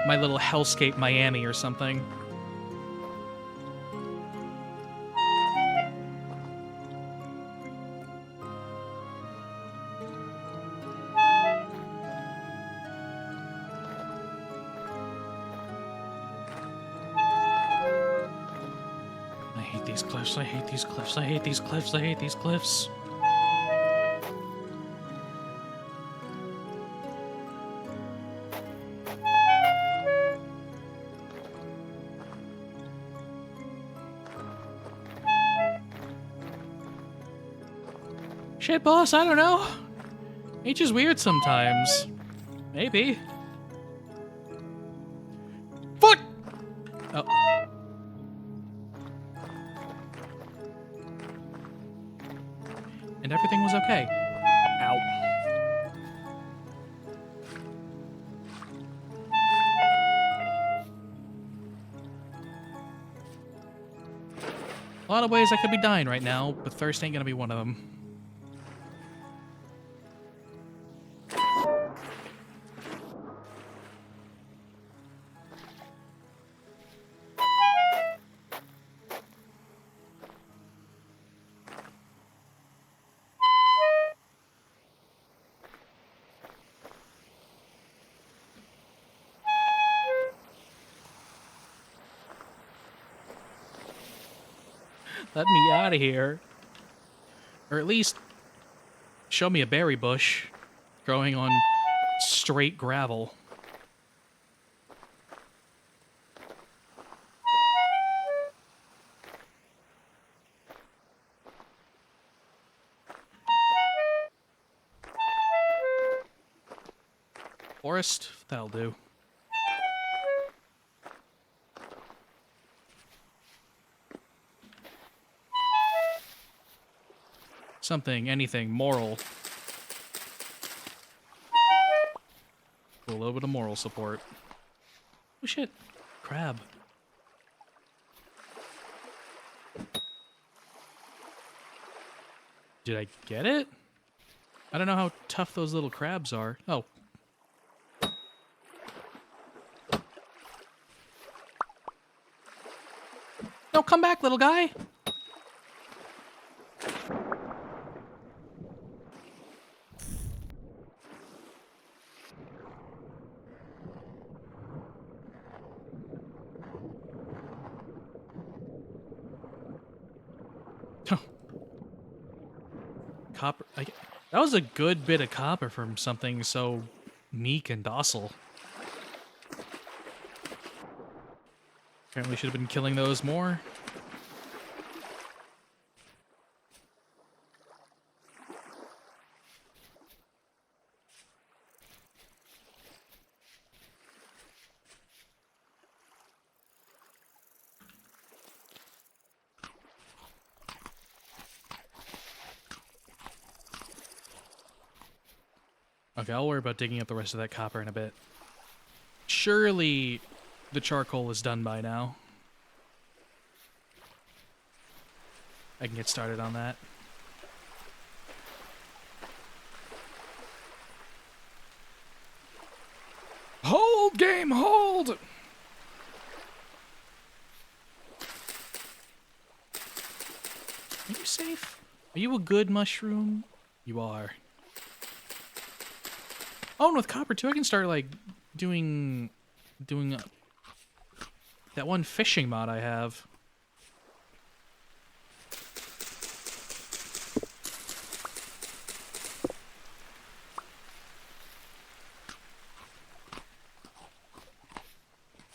my little hellscape Miami or something. I hate these cliffs, I hate these cliffs, I hate these cliffs, I hate these cliffs. Shit, boss, I don't know. H is weird sometimes. Maybe. Foot! Oh. And everything was okay. Ow. A lot of ways I could be dying right now, but thirst ain't gonna be one of them. Let me out of here. Or at least show me a berry bush growing on straight gravel. Forest, that'll do. Something, anything, moral. A little bit of moral support. Oh shit, crab. Did I get it? I don't know how tough those little crabs are. Oh. No, come back, little guy. Copper. That was a good bit of copper from something so meek and docile. Apparently should have been killing those more. Okay, I'll worry about digging up the rest of that copper in a bit. Surely the charcoal is done by now. I can get started on that. Hold, game, hold! Are you safe? Are you a good mushroom? You are. Oh, and with copper too, I can start like doing that one fishing mod I have.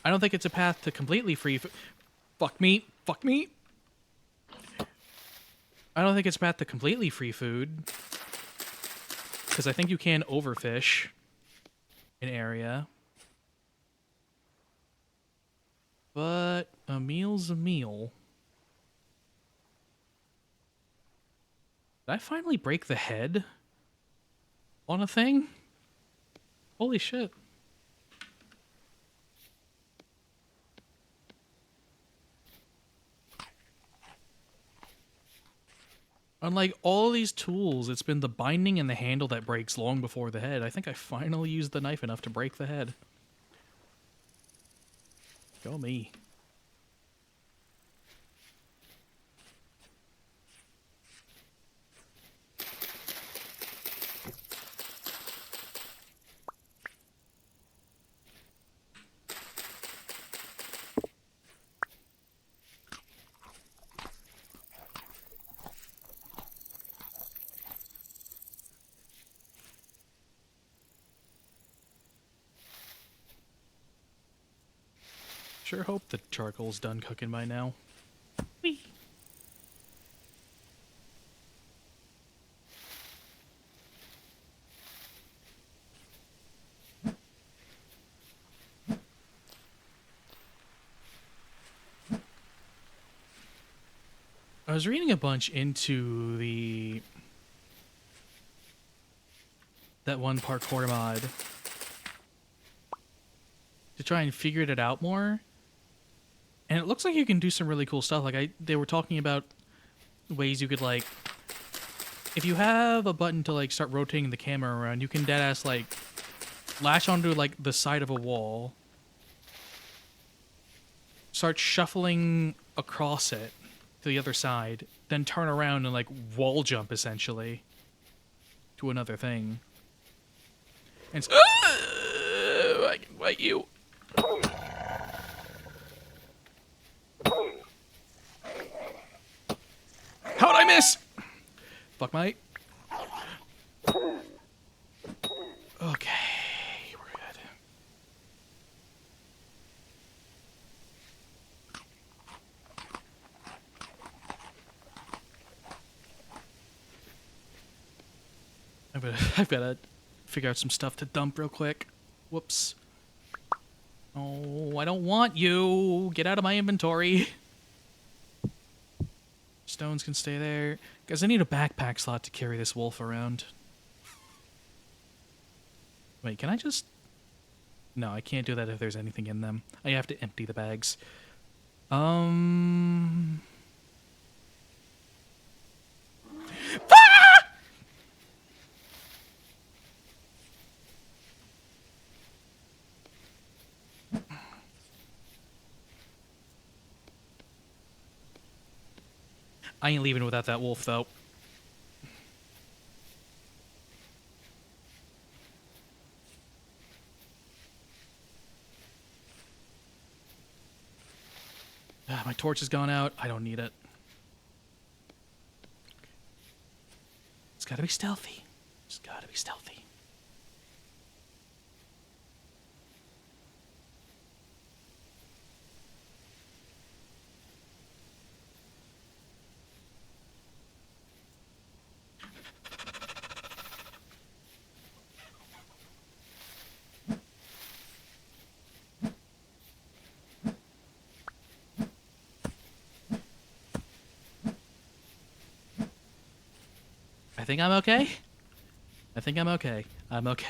I don't think it's a path to completely free. Fuck me. Fuck me. I don't think it's a path to completely free food. Because I think you can overfish an area. But a meal's a meal. Did I finally break the head on a thing? Holy shit. Unlike all these tools, it's been the binding and the handle that breaks long before the head. I think I finally used the knife enough to break the head. Go me. Sure hope the charcoal's done cooking by now. Whee! I was reading a bunch into that one parkour mod to try and figure it out more. And it looks like you can do some really cool stuff. Like they were talking about ways you could like, if you have a button to like start rotating the camera around, you can deadass like latch onto like the side of a wall, start shuffling across it to the other side, then turn around and like wall jump essentially to another thing. And I can bite you. How'd I miss? Fuck, mate. Okay, we're good. I've gotta figure out some stuff to dump real quick. Whoops. Oh, I don't want you. Get out of my inventory. Stones can stay there. Guys, I need a backpack slot to carry this wolf around. Wait, can I just... No, I can't do that if there's anything in them. I have to empty the bags. Ah! I ain't leaving without that wolf, though. My torch has gone out. I don't need it. It's gotta be stealthy. It's gotta be stealthy. I think I'm okay. I think I'm okay. I'm okay.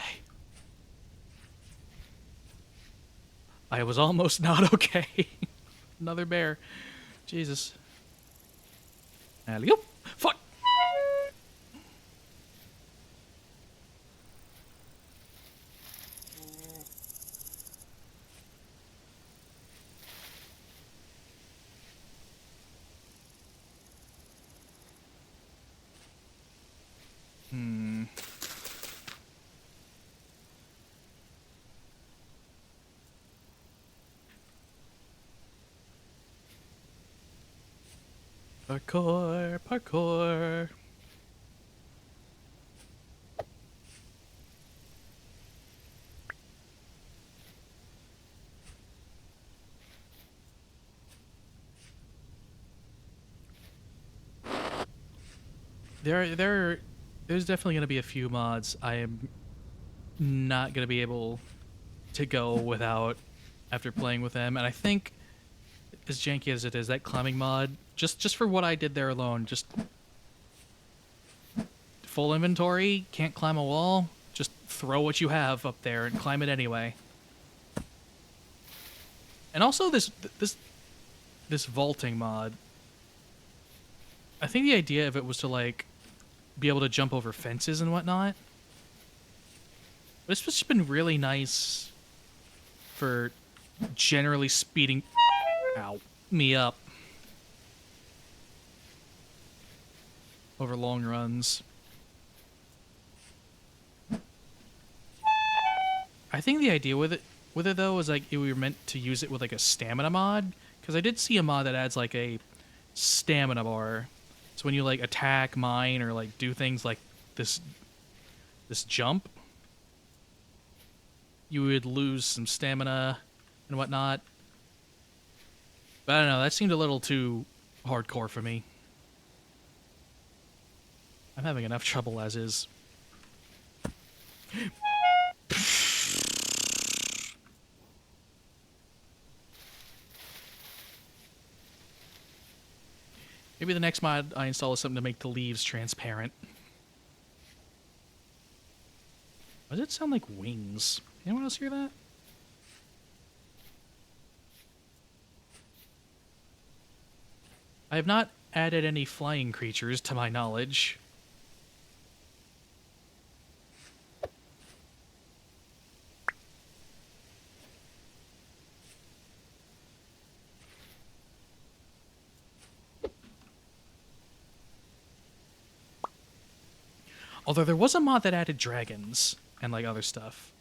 I was almost not okay. Another bear. Jesus. Alley-oop. Fuck. Parkour, parkour. There's definitely gonna be a few mods I am not gonna be able to go without after playing with them, and I think as janky as it is, that climbing mod, just for what I did there alone, just full inventory, can't climb a wall, just throw what you have up there and climb it anyway. And also this vaulting mod. I think the idea of it was to like be able to jump over fences and whatnot. But it's just been really nice for generally speeding me up over long runs. I think the idea with it though was like we were meant to use it with like a stamina mod, because I did see a mod that adds like a stamina bar. So when you like attack, mine, or like do things like this jump, you would lose some stamina and whatnot. But I don't know, that seemed a little too hardcore for me. I'm having enough trouble as is. Maybe the next mod I install is something to make the leaves transparent. Why does it sound like wings? Anyone else hear that? I have not added any flying creatures to my knowledge. Although there was a mod that added dragons and like other stuff.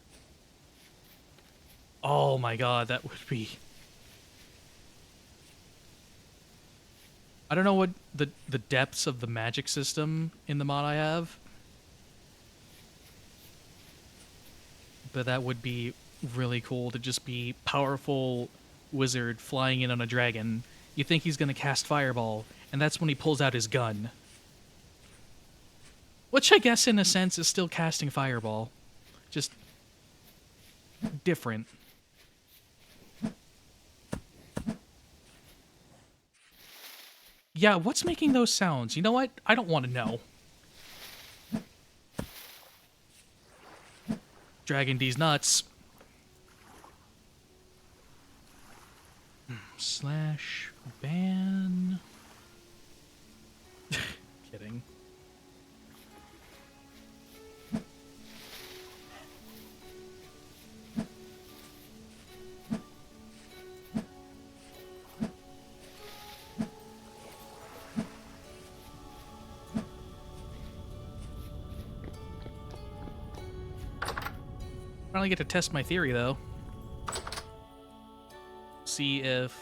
Oh my god, that would be... I don't know what the depths of the magic system in the mod I have. But that would be really cool to just be powerful wizard flying in on a dragon. You think he's going to cast fireball, and that's when he pulls out his gun. Which I guess in a sense is still casting fireball. Just different. Yeah, what's making those sounds? You know what? I don't want to know. Dragon D's nuts. Slash ban. Kidding. Finally get to test my theory, though. See if...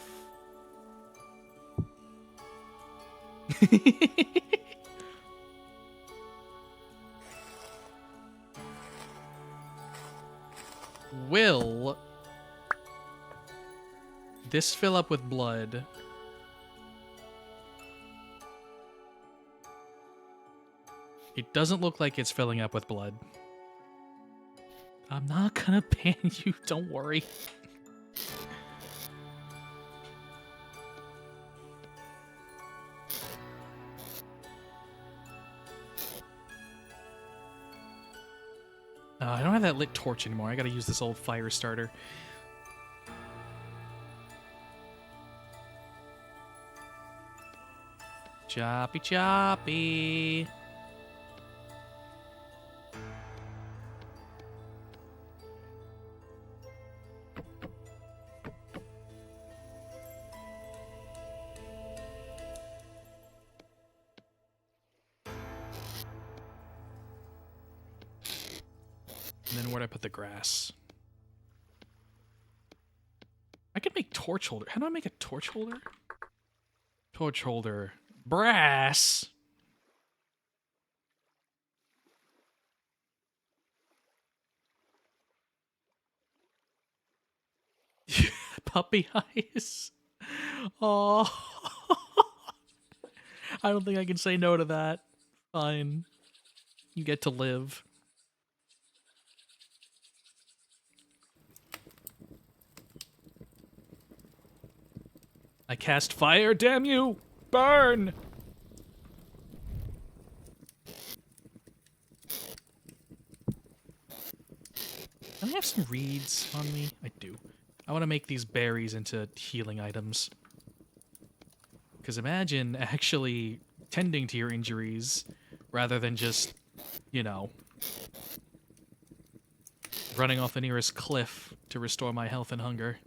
Will this fill up with blood? It doesn't look like it's filling up with blood. I'm not gonna ban you, don't worry. I don't have that lit torch anymore. I gotta use this old fire starter. Choppy choppy. And then where'd I put the grass? I could make torch holder. How do I make a torch holder? Torch holder. Brass. Puppy eyes. Oh. I don't think I can say no to that. Fine. You get to live. I cast fire, damn you! Burn! Can I have some reeds on me? I do. I want to make these berries into healing items. Because imagine actually tending to your injuries rather than just, you know, running off the nearest cliff to restore my health and hunger.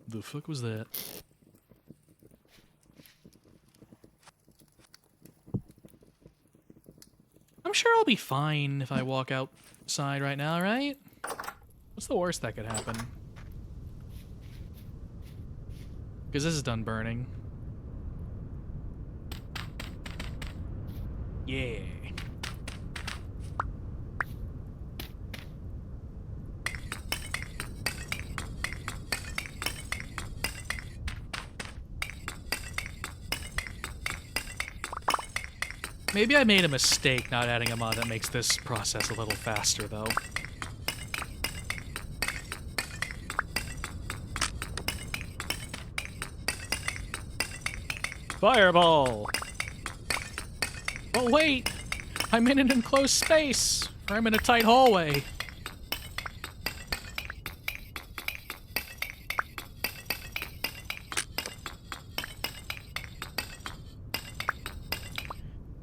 The fuck was that? I'm sure I'll be fine if I walk outside right now, right? What's the worst that could happen? Because this is done burning. Yeah. Maybe I made a mistake not adding a mod that makes this process a little faster, though. Fireball! Oh, wait! I'm in an enclosed space! Or I'm in a tight hallway.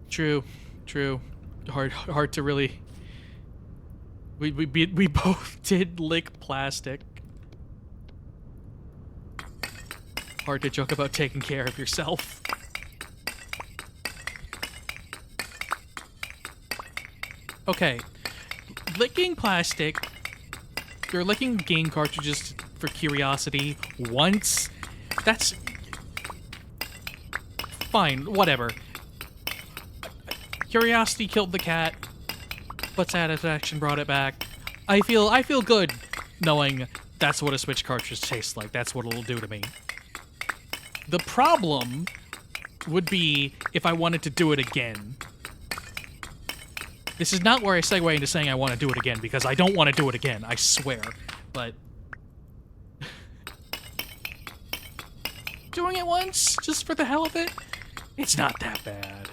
True. True. Hard to really... We both did lick plastic. Hard to joke about taking care of yourself. Okay. Licking plastic... You're licking game cartridges for curiosity once. That's... Fine, whatever. Curiosity killed the cat, but satisfaction brought it back. I feel good knowing that's what a Switch cartridge tastes like. That's what it'll do to me. The problem would be if I wanted to do it again. This is not where I segue into saying I want to do it again, because I don't want to do it again, I swear. But... doing it once, just for the hell of it, it's not that bad.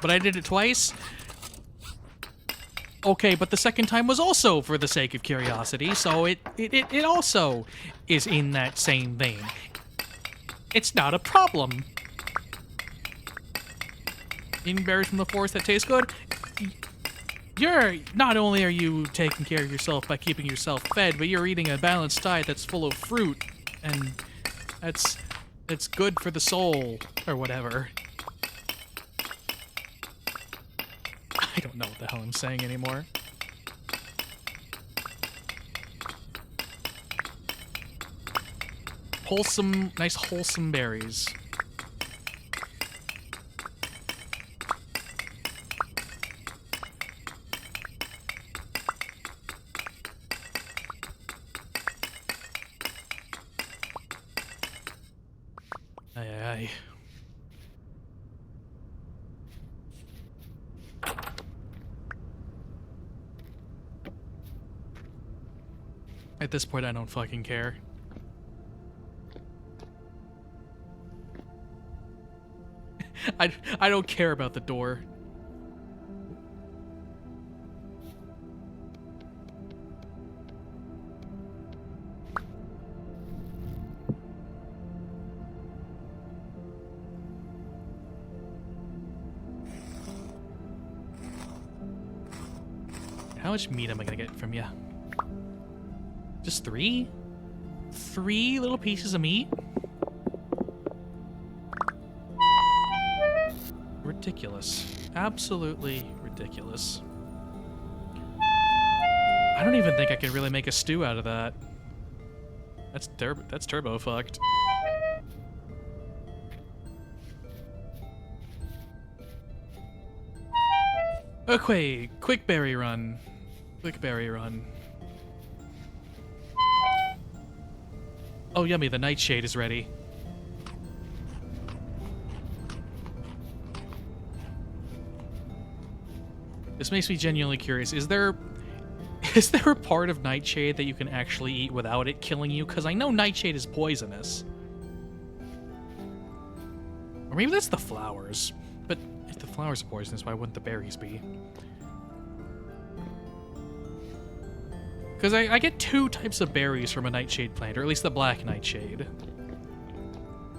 But I did it twice? Okay, but the second time was also for the sake of curiosity, so it also is in that same vein. It's not a problem. Eating berries from the forest that taste good? Not only are you taking care of yourself by keeping yourself fed, but you're eating a balanced diet that's full of fruit, and that's good for the soul, or whatever. I don't know what the hell I'm saying anymore. Wholesome, nice wholesome berries. Aye, aye, aye. At this point, I don't fucking care. I don't care about the door. How much meat am I gonna get from you? Just 3? 3 little pieces of meat? Ridiculous. Absolutely ridiculous. I don't even think I can really make a stew out of that. That's turbo fucked. Okay, quick berry run. Quick berry run. Oh, yummy, the nightshade is ready. This makes me genuinely curious. Is there a part of nightshade that you can actually eat without it killing you? Because I know nightshade is poisonous. Or maybe that's the flowers. But if the flowers are poisonous, why wouldn't the berries be? Because I get 2 types of berries from a nightshade plant, or at least the black nightshade.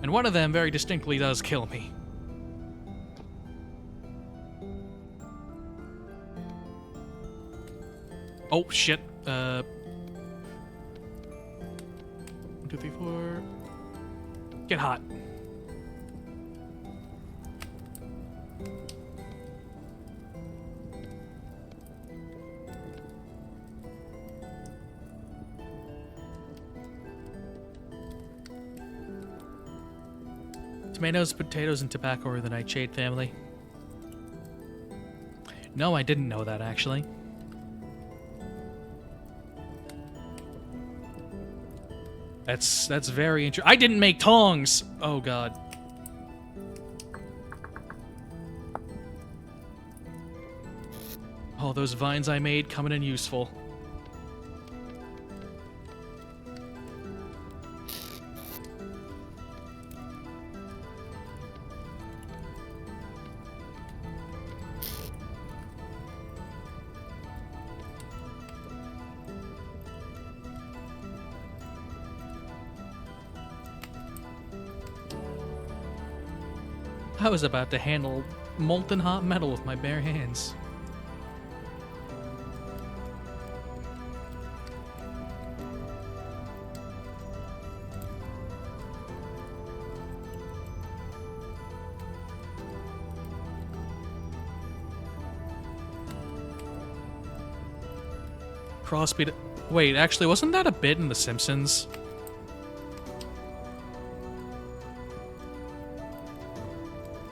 And one of them very distinctly does kill me. Oh, shit. 1, 2, 3, 4. Get hot. Tomatoes, potatoes, and tobacco are the nightshade family. No, I didn't know that, actually. That's very interesting. I didn't make tongs! Oh, God. Oh, those vines I made coming in useful. I was about to handle molten hot metal with my bare hands. Crossbeat. Wait, actually, wasn't that a bit in The Simpsons?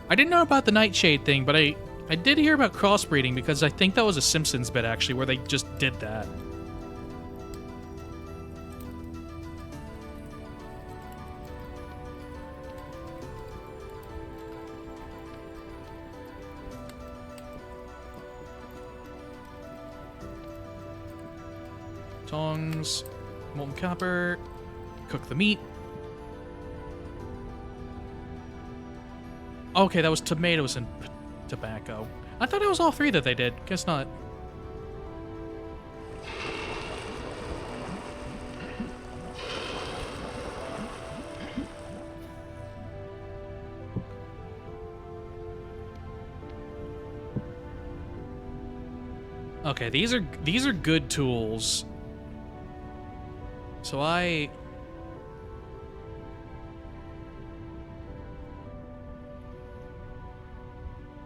I didn't know about the nightshade thing, but I did hear about crossbreeding because I think that was a Simpsons bit, actually, where they just did that. Tongs, molten copper, cook the meat. Okay, that was tomatoes and tobacco. I thought it was all 3 that they did. Guess not. Okay, these are good tools. So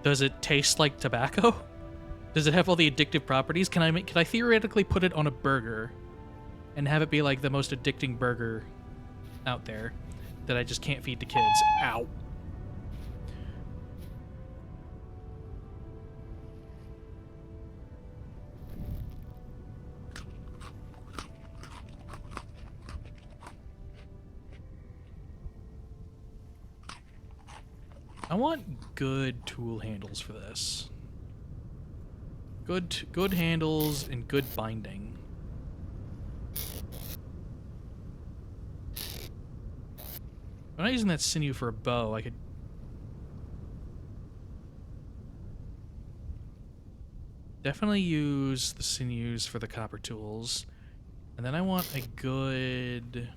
does it taste like tobacco? Does it have all the addictive properties? Can I theoretically put it on a burger and have it be like the most addicting burger out there that I just can't feed to kids? Ow. I want good tool handles for this. Good handles and good binding. I'm not using that sinew for a bow. I could definitely use the sinews for the copper tools. And then I want a good...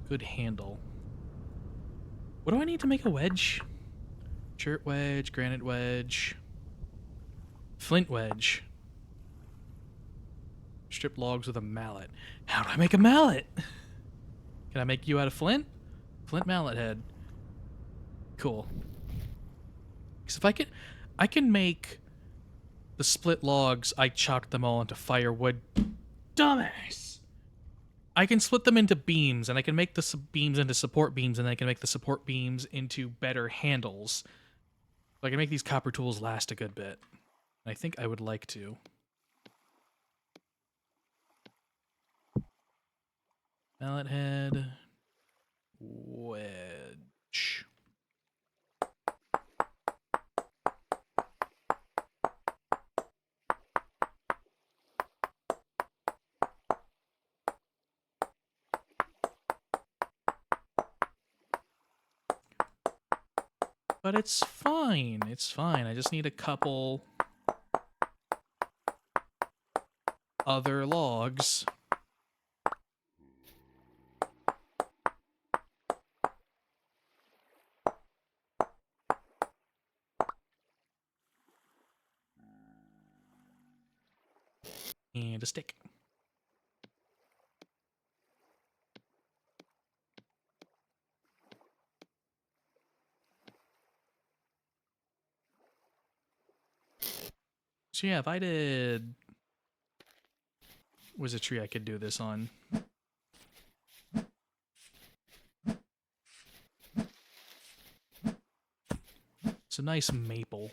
good handle. What do I need to make a wedge? Chert wedge, granite wedge, flint wedge. Strip logs with a mallet. How do I make a mallet? Can I make you out of flint? Flint mallet head. Cool. Because if I can make the split logs. I chopped them all into firewood. Dumbass! I can split them into beams, and I can make the beams into support beams, and then I can make the support beams into better handles. So I can make these copper tools last a good bit. And I think I would like to. Mallet head. Wedge. But it's fine. It's fine. I just need a couple other logs. And a stick. So yeah, if I did... was a tree I could do this on. It's a nice maple.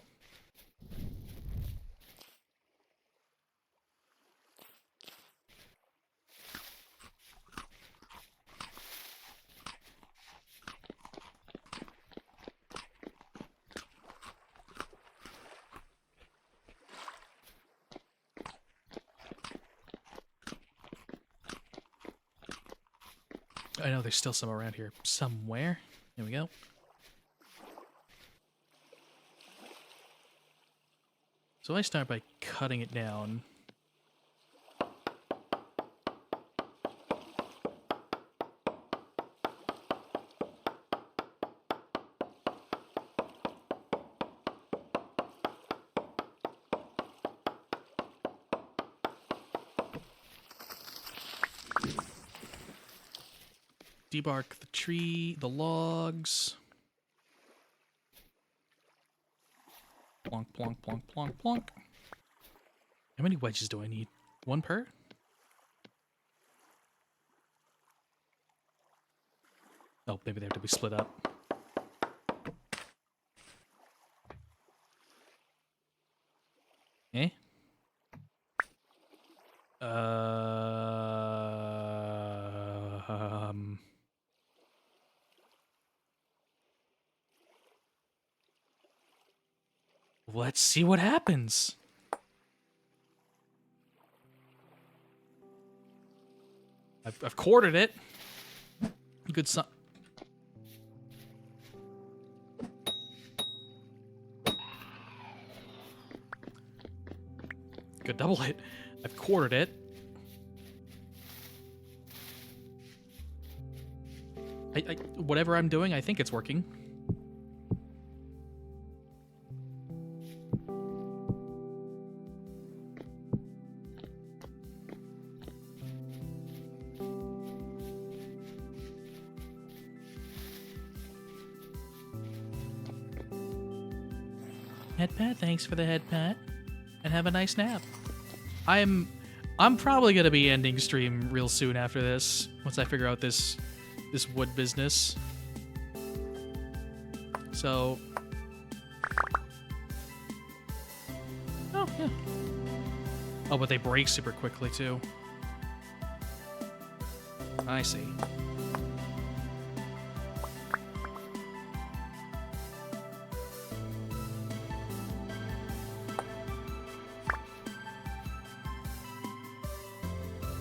I know there's still some around here somewhere. There we go. So I start by cutting it down. Debark the tree, the logs. Plonk, plonk, plonk, plonk, plonk. How many wedges do I need? One per? Oh, maybe they have to be split up. Eh? Let's see what happens. I've quartered it. Good son. Good double hit. I've quartered it. Whatever I'm doing, I think it's working. Head pat, thanks for the head pat, and have a nice nap. I'm probably gonna be ending stream real soon after this, once I figure out this wood business. So, oh yeah. Oh, but they break super quickly too. I see.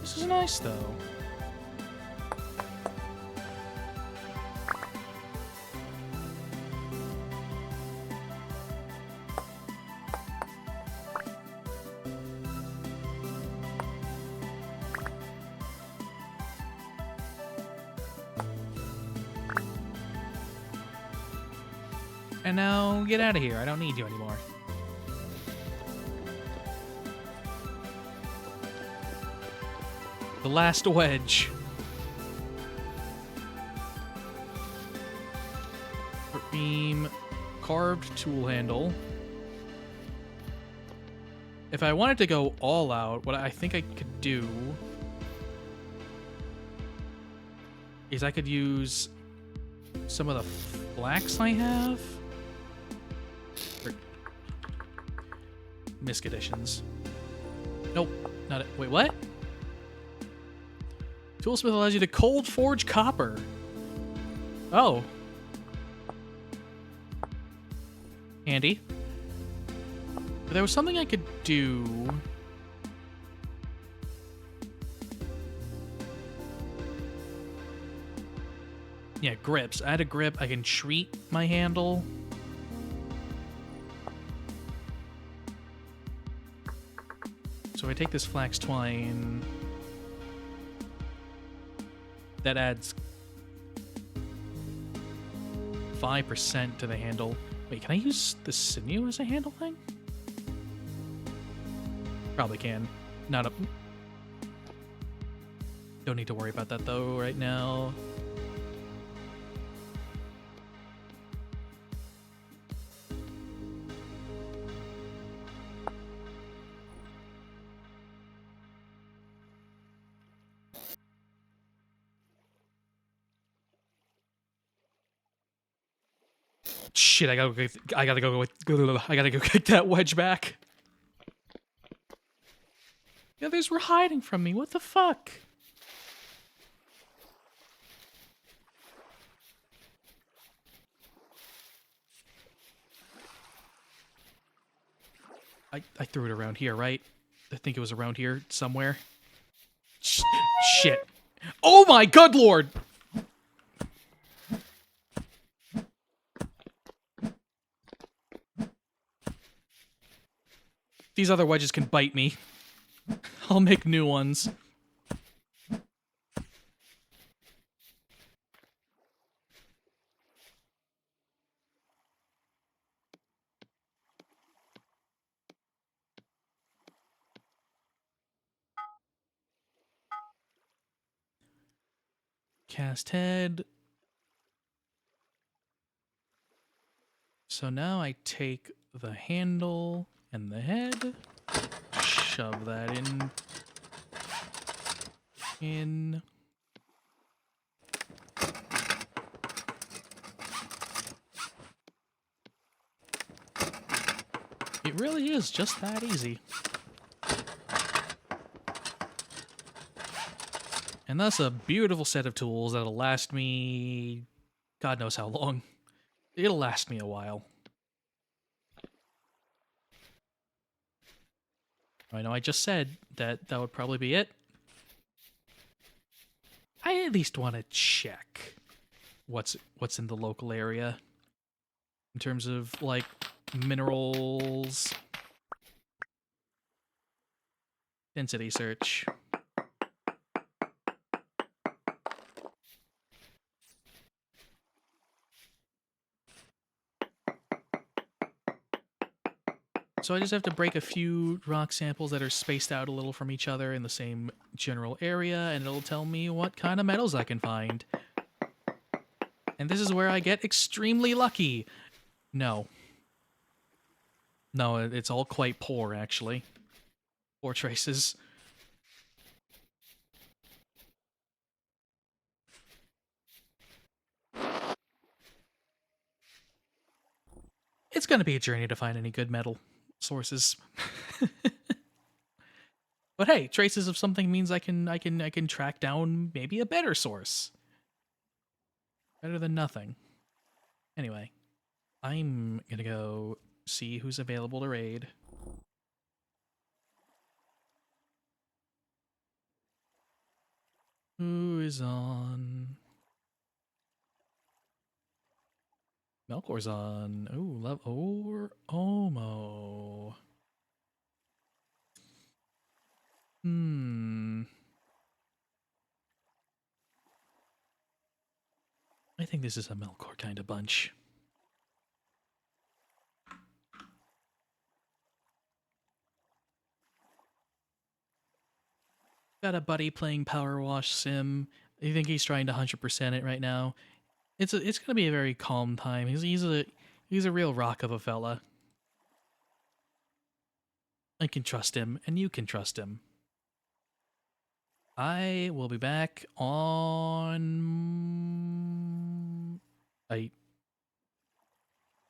This is nice, though. And now get out of here. I don't need you anymore. The last wedge. Beam, carved tool handle. If I wanted to go all out, what I think I could do is I could use some of the flax I have. Or misc additions. Nope, not it. Wait, what? Toolsmith allows you to cold forge copper. Oh. Handy. But there was something I could do. Yeah, grips. Add a grip. I can treat my handle. So I take this flax twine. That adds 5% to the handle. Wait, can I use the sinew as a handle thing? Probably can. Not a... Don't need to worry about that, though, right now. Shit, I gotta go kick that wedge back. The others were hiding from me. What the fuck? I threw it around here, right? I think it was around here somewhere. Shit. Oh my good lord! These other wedges can bite me. I'll make new ones. Cast head. So now I take the handle and the head, shove that in. It really is just that easy. And that's a beautiful set of tools that'll last me God knows how long. It'll last me a while. I know I just said that that would probably be it. I at least want to check what's in the local area in terms of like minerals. Density search. So I just have to break a few rock samples that are spaced out a little from each other in the same general area, and it'll tell me what kind of metals I can find. And this is where I get extremely lucky. No. No, it's all quite poor, actually. Poor traces. It's gonna be a journey to find any good metal sources. But hey, traces of something means I can track down maybe a better source. Better than nothing. Anyway, I'm gonna go see who's available to raid. Who is on? Melkor's on. Ooh, love or Omo. I think this is a Melkor kind of bunch. Got a buddy playing Power Wash Sim. I think he's trying to 100% it right now. It's gonna be a very calm time. He's a real rock of a fella. I can trust him, and you can trust him. I will be back on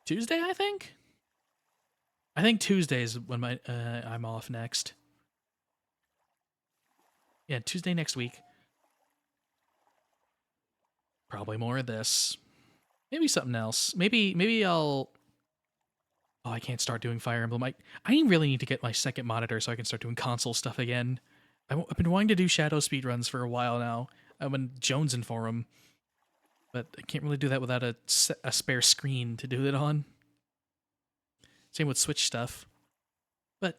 Tuesday. I think. I think Tuesday is when I'm off next. Yeah, Tuesday next week. Probably more of this. Maybe something else. Maybe I'll. Oh, I can't start doing Fire Emblem. I really need to get my second monitor so I can start doing console stuff again. I've been wanting to do Shadow speedruns for a while now. I've been jonesing for them, but I can't really do that without a spare screen to do it on. Same with Switch stuff. But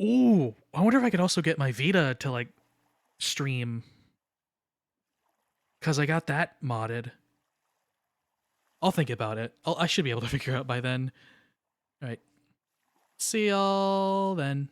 ooh, I wonder if I could also get my Vita to like stream because I got that modded. I'll think about it. I should be able to figure out by then. All right. See y'all then.